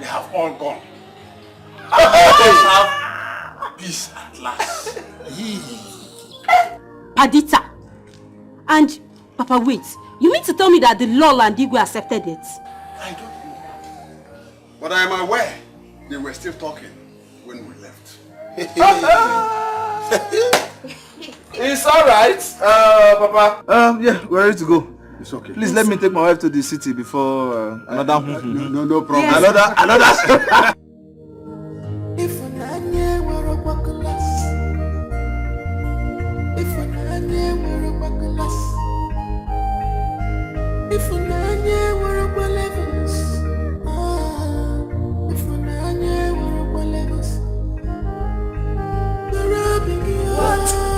they have all gone. They have peace at last. Padita. And, Papa, wait. You mean to tell me that the Lol and Igwe accepted it? I don't know. But I am aware they were still talking when we left. It's alright, Papa. Yeah, we're ready to go. It's okay. Please let me take my wife to the city before another. No problem. Yes. Another. If an anya were a bucklas, if an anya were a bucklas, if an anya were a bullevers, if an anya were a bullevers, the rubbing you.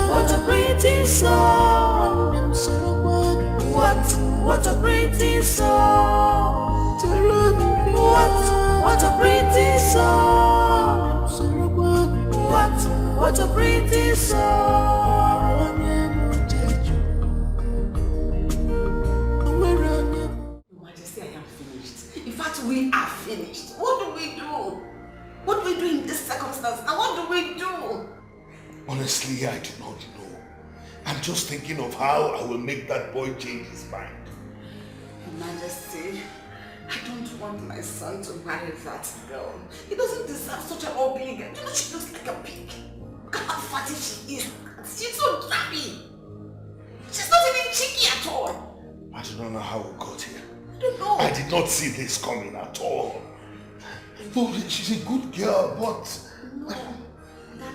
What a pretty song! What a pretty song! What a pretty song! What a pretty song! Your Majesty, I am finished. In fact, we are finished. What do we do? What do we do in this circumstance? And what do we do? Honestly, I do not know. I'm just thinking of how I will make that boy change his mind. Your Majesty, I don't want my son to marry that girl. He doesn't deserve such an ugly girl. You know, she looks like a pig. Look at how fatty she is. She's so drabby. She's not even cheeky at all. I do not know how we got here. I don't know. I did not see this coming at all. Oh, she's a good girl, but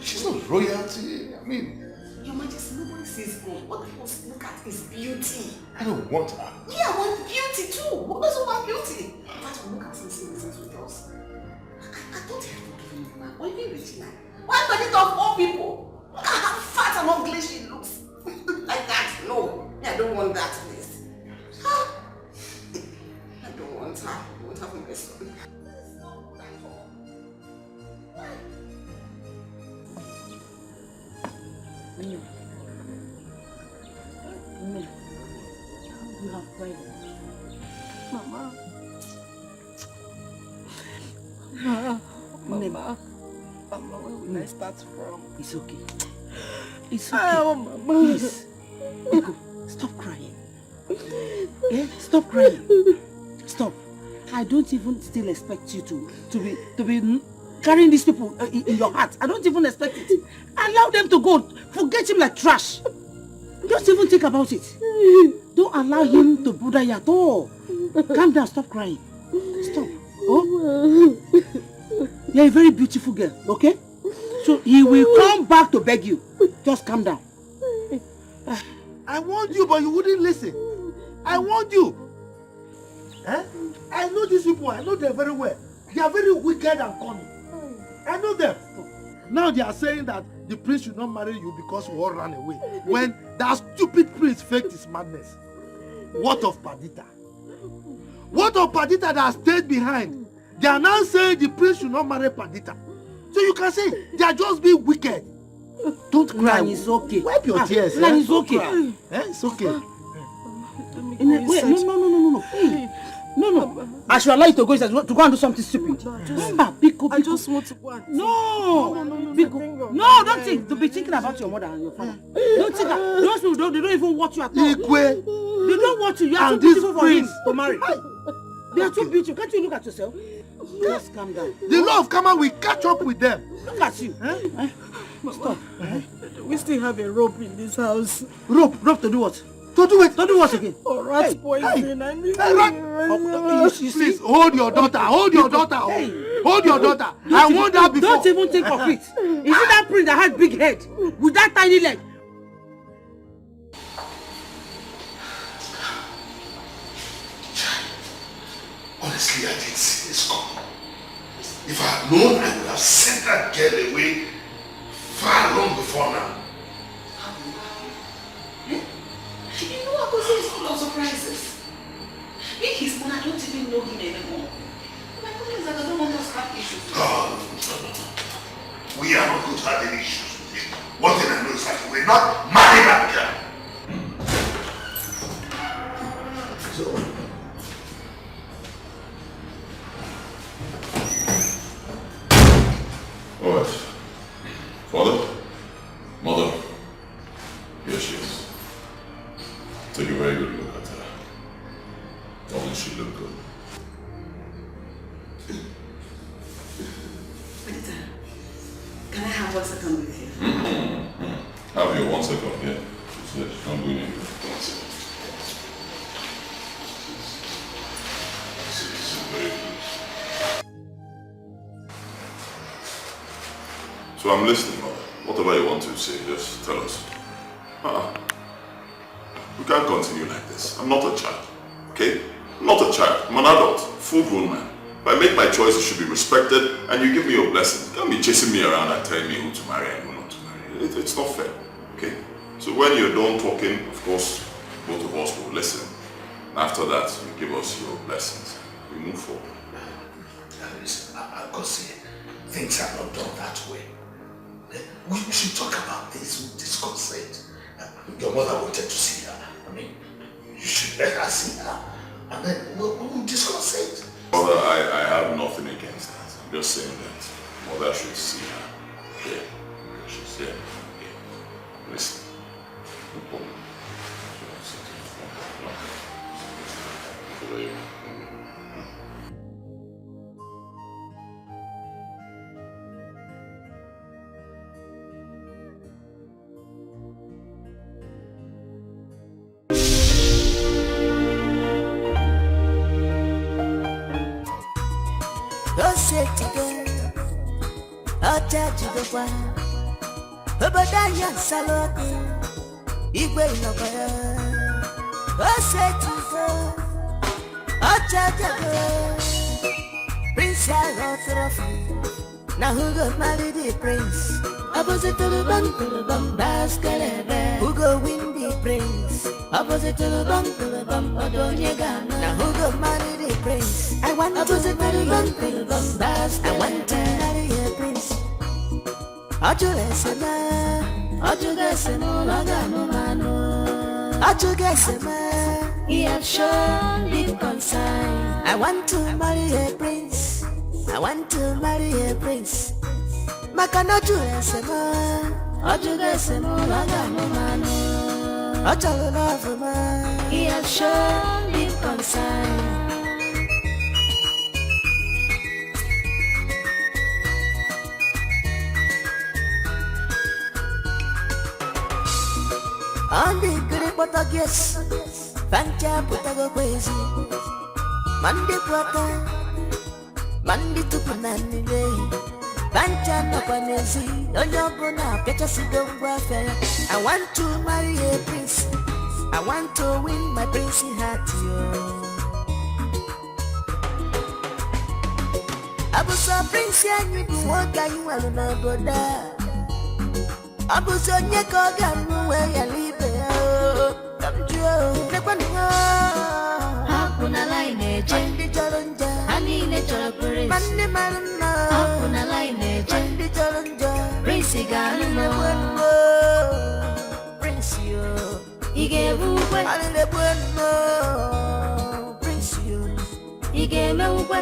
she's not royalty. I mean, Your Majesty, nobody says good. What people look at is beauty. I don't want her. Yeah, I want beauty too. Who doesn't want beauty? But we look at some things with us. I don't have to give you man. Why are you Regina? Why are you of all people? Look at how fat and ugly she looks. Like that. No. I don't want that, please. I don't want her. I won't have my son. You have cried. Mama. Mama, where will I start from? It's okay. It's okay. Mama. Please. Ego, stop crying. Yeah? Stop crying. Stop. I don't even still expect you to be carrying these people in your heart. I don't even expect it. Allow them to go. Forget him like trash. Don't even think about it. Don't allow him to bother you at all. Calm down, stop crying. Stop. Oh? You're a very beautiful girl, okay? So he will come back to beg you. Just calm down. I warned you, but you wouldn't listen. I warned you. Eh? I know these people. I know them very well. They are very wicked and cunning. I know them. Now they are saying that the prince should not marry you because we all ran away. When that stupid prince faked his madness. What of Perdita? What of Perdita that stayed behind? They are now saying the prince should not marry Perdita. So you can say they are just being wicked. Don't cry. It's okay. Wipe your tears. It's okay. It's okay. Wait, no. Hey. No. I should allow you to go and do something stupid. I just want to go and No, don't think. To be thinking about your mother and your father. Don't think that. Those people they don't even want you at all. They don't want you. You are too beautiful for him to marry. They are too beautiful. Can't you look at yourself? Just calm down. The law of karma will catch up with them. Look at you. Stop. We still have a rope in this house. Rope to do what? To do what again? Oh, rat poison. I need Please hold your daughter. Hold your daughter. Hold your daughter. I warned her before. Don't even think of it. Is it that prince that had big head with that tiny leg? Honestly, I didn't see this coming. If I had known, I would have sent that girl away far long before now. You know, Akosi is full of surprises. Me, his mother, I don't even know him anymore. My problem is that I don't want us to have issues. No. We are not going to have any issues with him. One thing I know is that we will not marry that girl. So, alright. Father? Mother? Here she is. Take a very good look at her. Doesn't she look good? Can I have 1 second with you? Have your 1 second, yeah. She said she's not going anywhere. So I'm listening, mother. Whatever you want to say, just tell us. We can't continue like this. I'm not a child, okay? I'm not a child. I'm an adult, full-grown man. If I make my choice, it should be respected, and you give me your blessing. You can't be chasing me around and telling me who to marry and who not to marry. It's not fair, okay? So when you're done talking, of course, both of us will listen. After that, you give us your blessings. We move forward. Listen, Akosi, things are not done that way. We should talk about this with this consent. Your mother wanted to see her. I mean, you should let her see her. And then we'll discuss it. Mother, I have nothing against that. I'm just saying that mother should see her. Yeah. She's there. Yeah. Listen. No problem. Obadanya Saloki Igwe Inokaya Osetizo Ochajago Prince Trophy Now who go marry the prince? Opposite to the bum Baskelebe Who go win the prince? Opposite to the bum Odonyegana Now who go marry the prince? I want opposite to the bum Baskelebe I want to marry a prince Ajugesema he has shown deep concern. I want to marry a prince. I want to marry a prince. Makano Ajugesema he has shown deep concern. On the good but I guess Fancha put a go crazy Monday quarter Monday to Panani day Fancha no panesi No yobuna Pecha sidon guafe I want to marry a prince I want to win my princey heart yo Abuso prince ya nyibu woga yu aluna boda Abuso nyeko ganu we ya libe yo Kamjo Nekwani yo Hakuna line eje Mandi joronja Hanine choro prince Mandi maruna Hakuna line eje Mandi joronja Prince ganu no Prince yo Ige buwe Alile bueno Prince yo Ige me uwe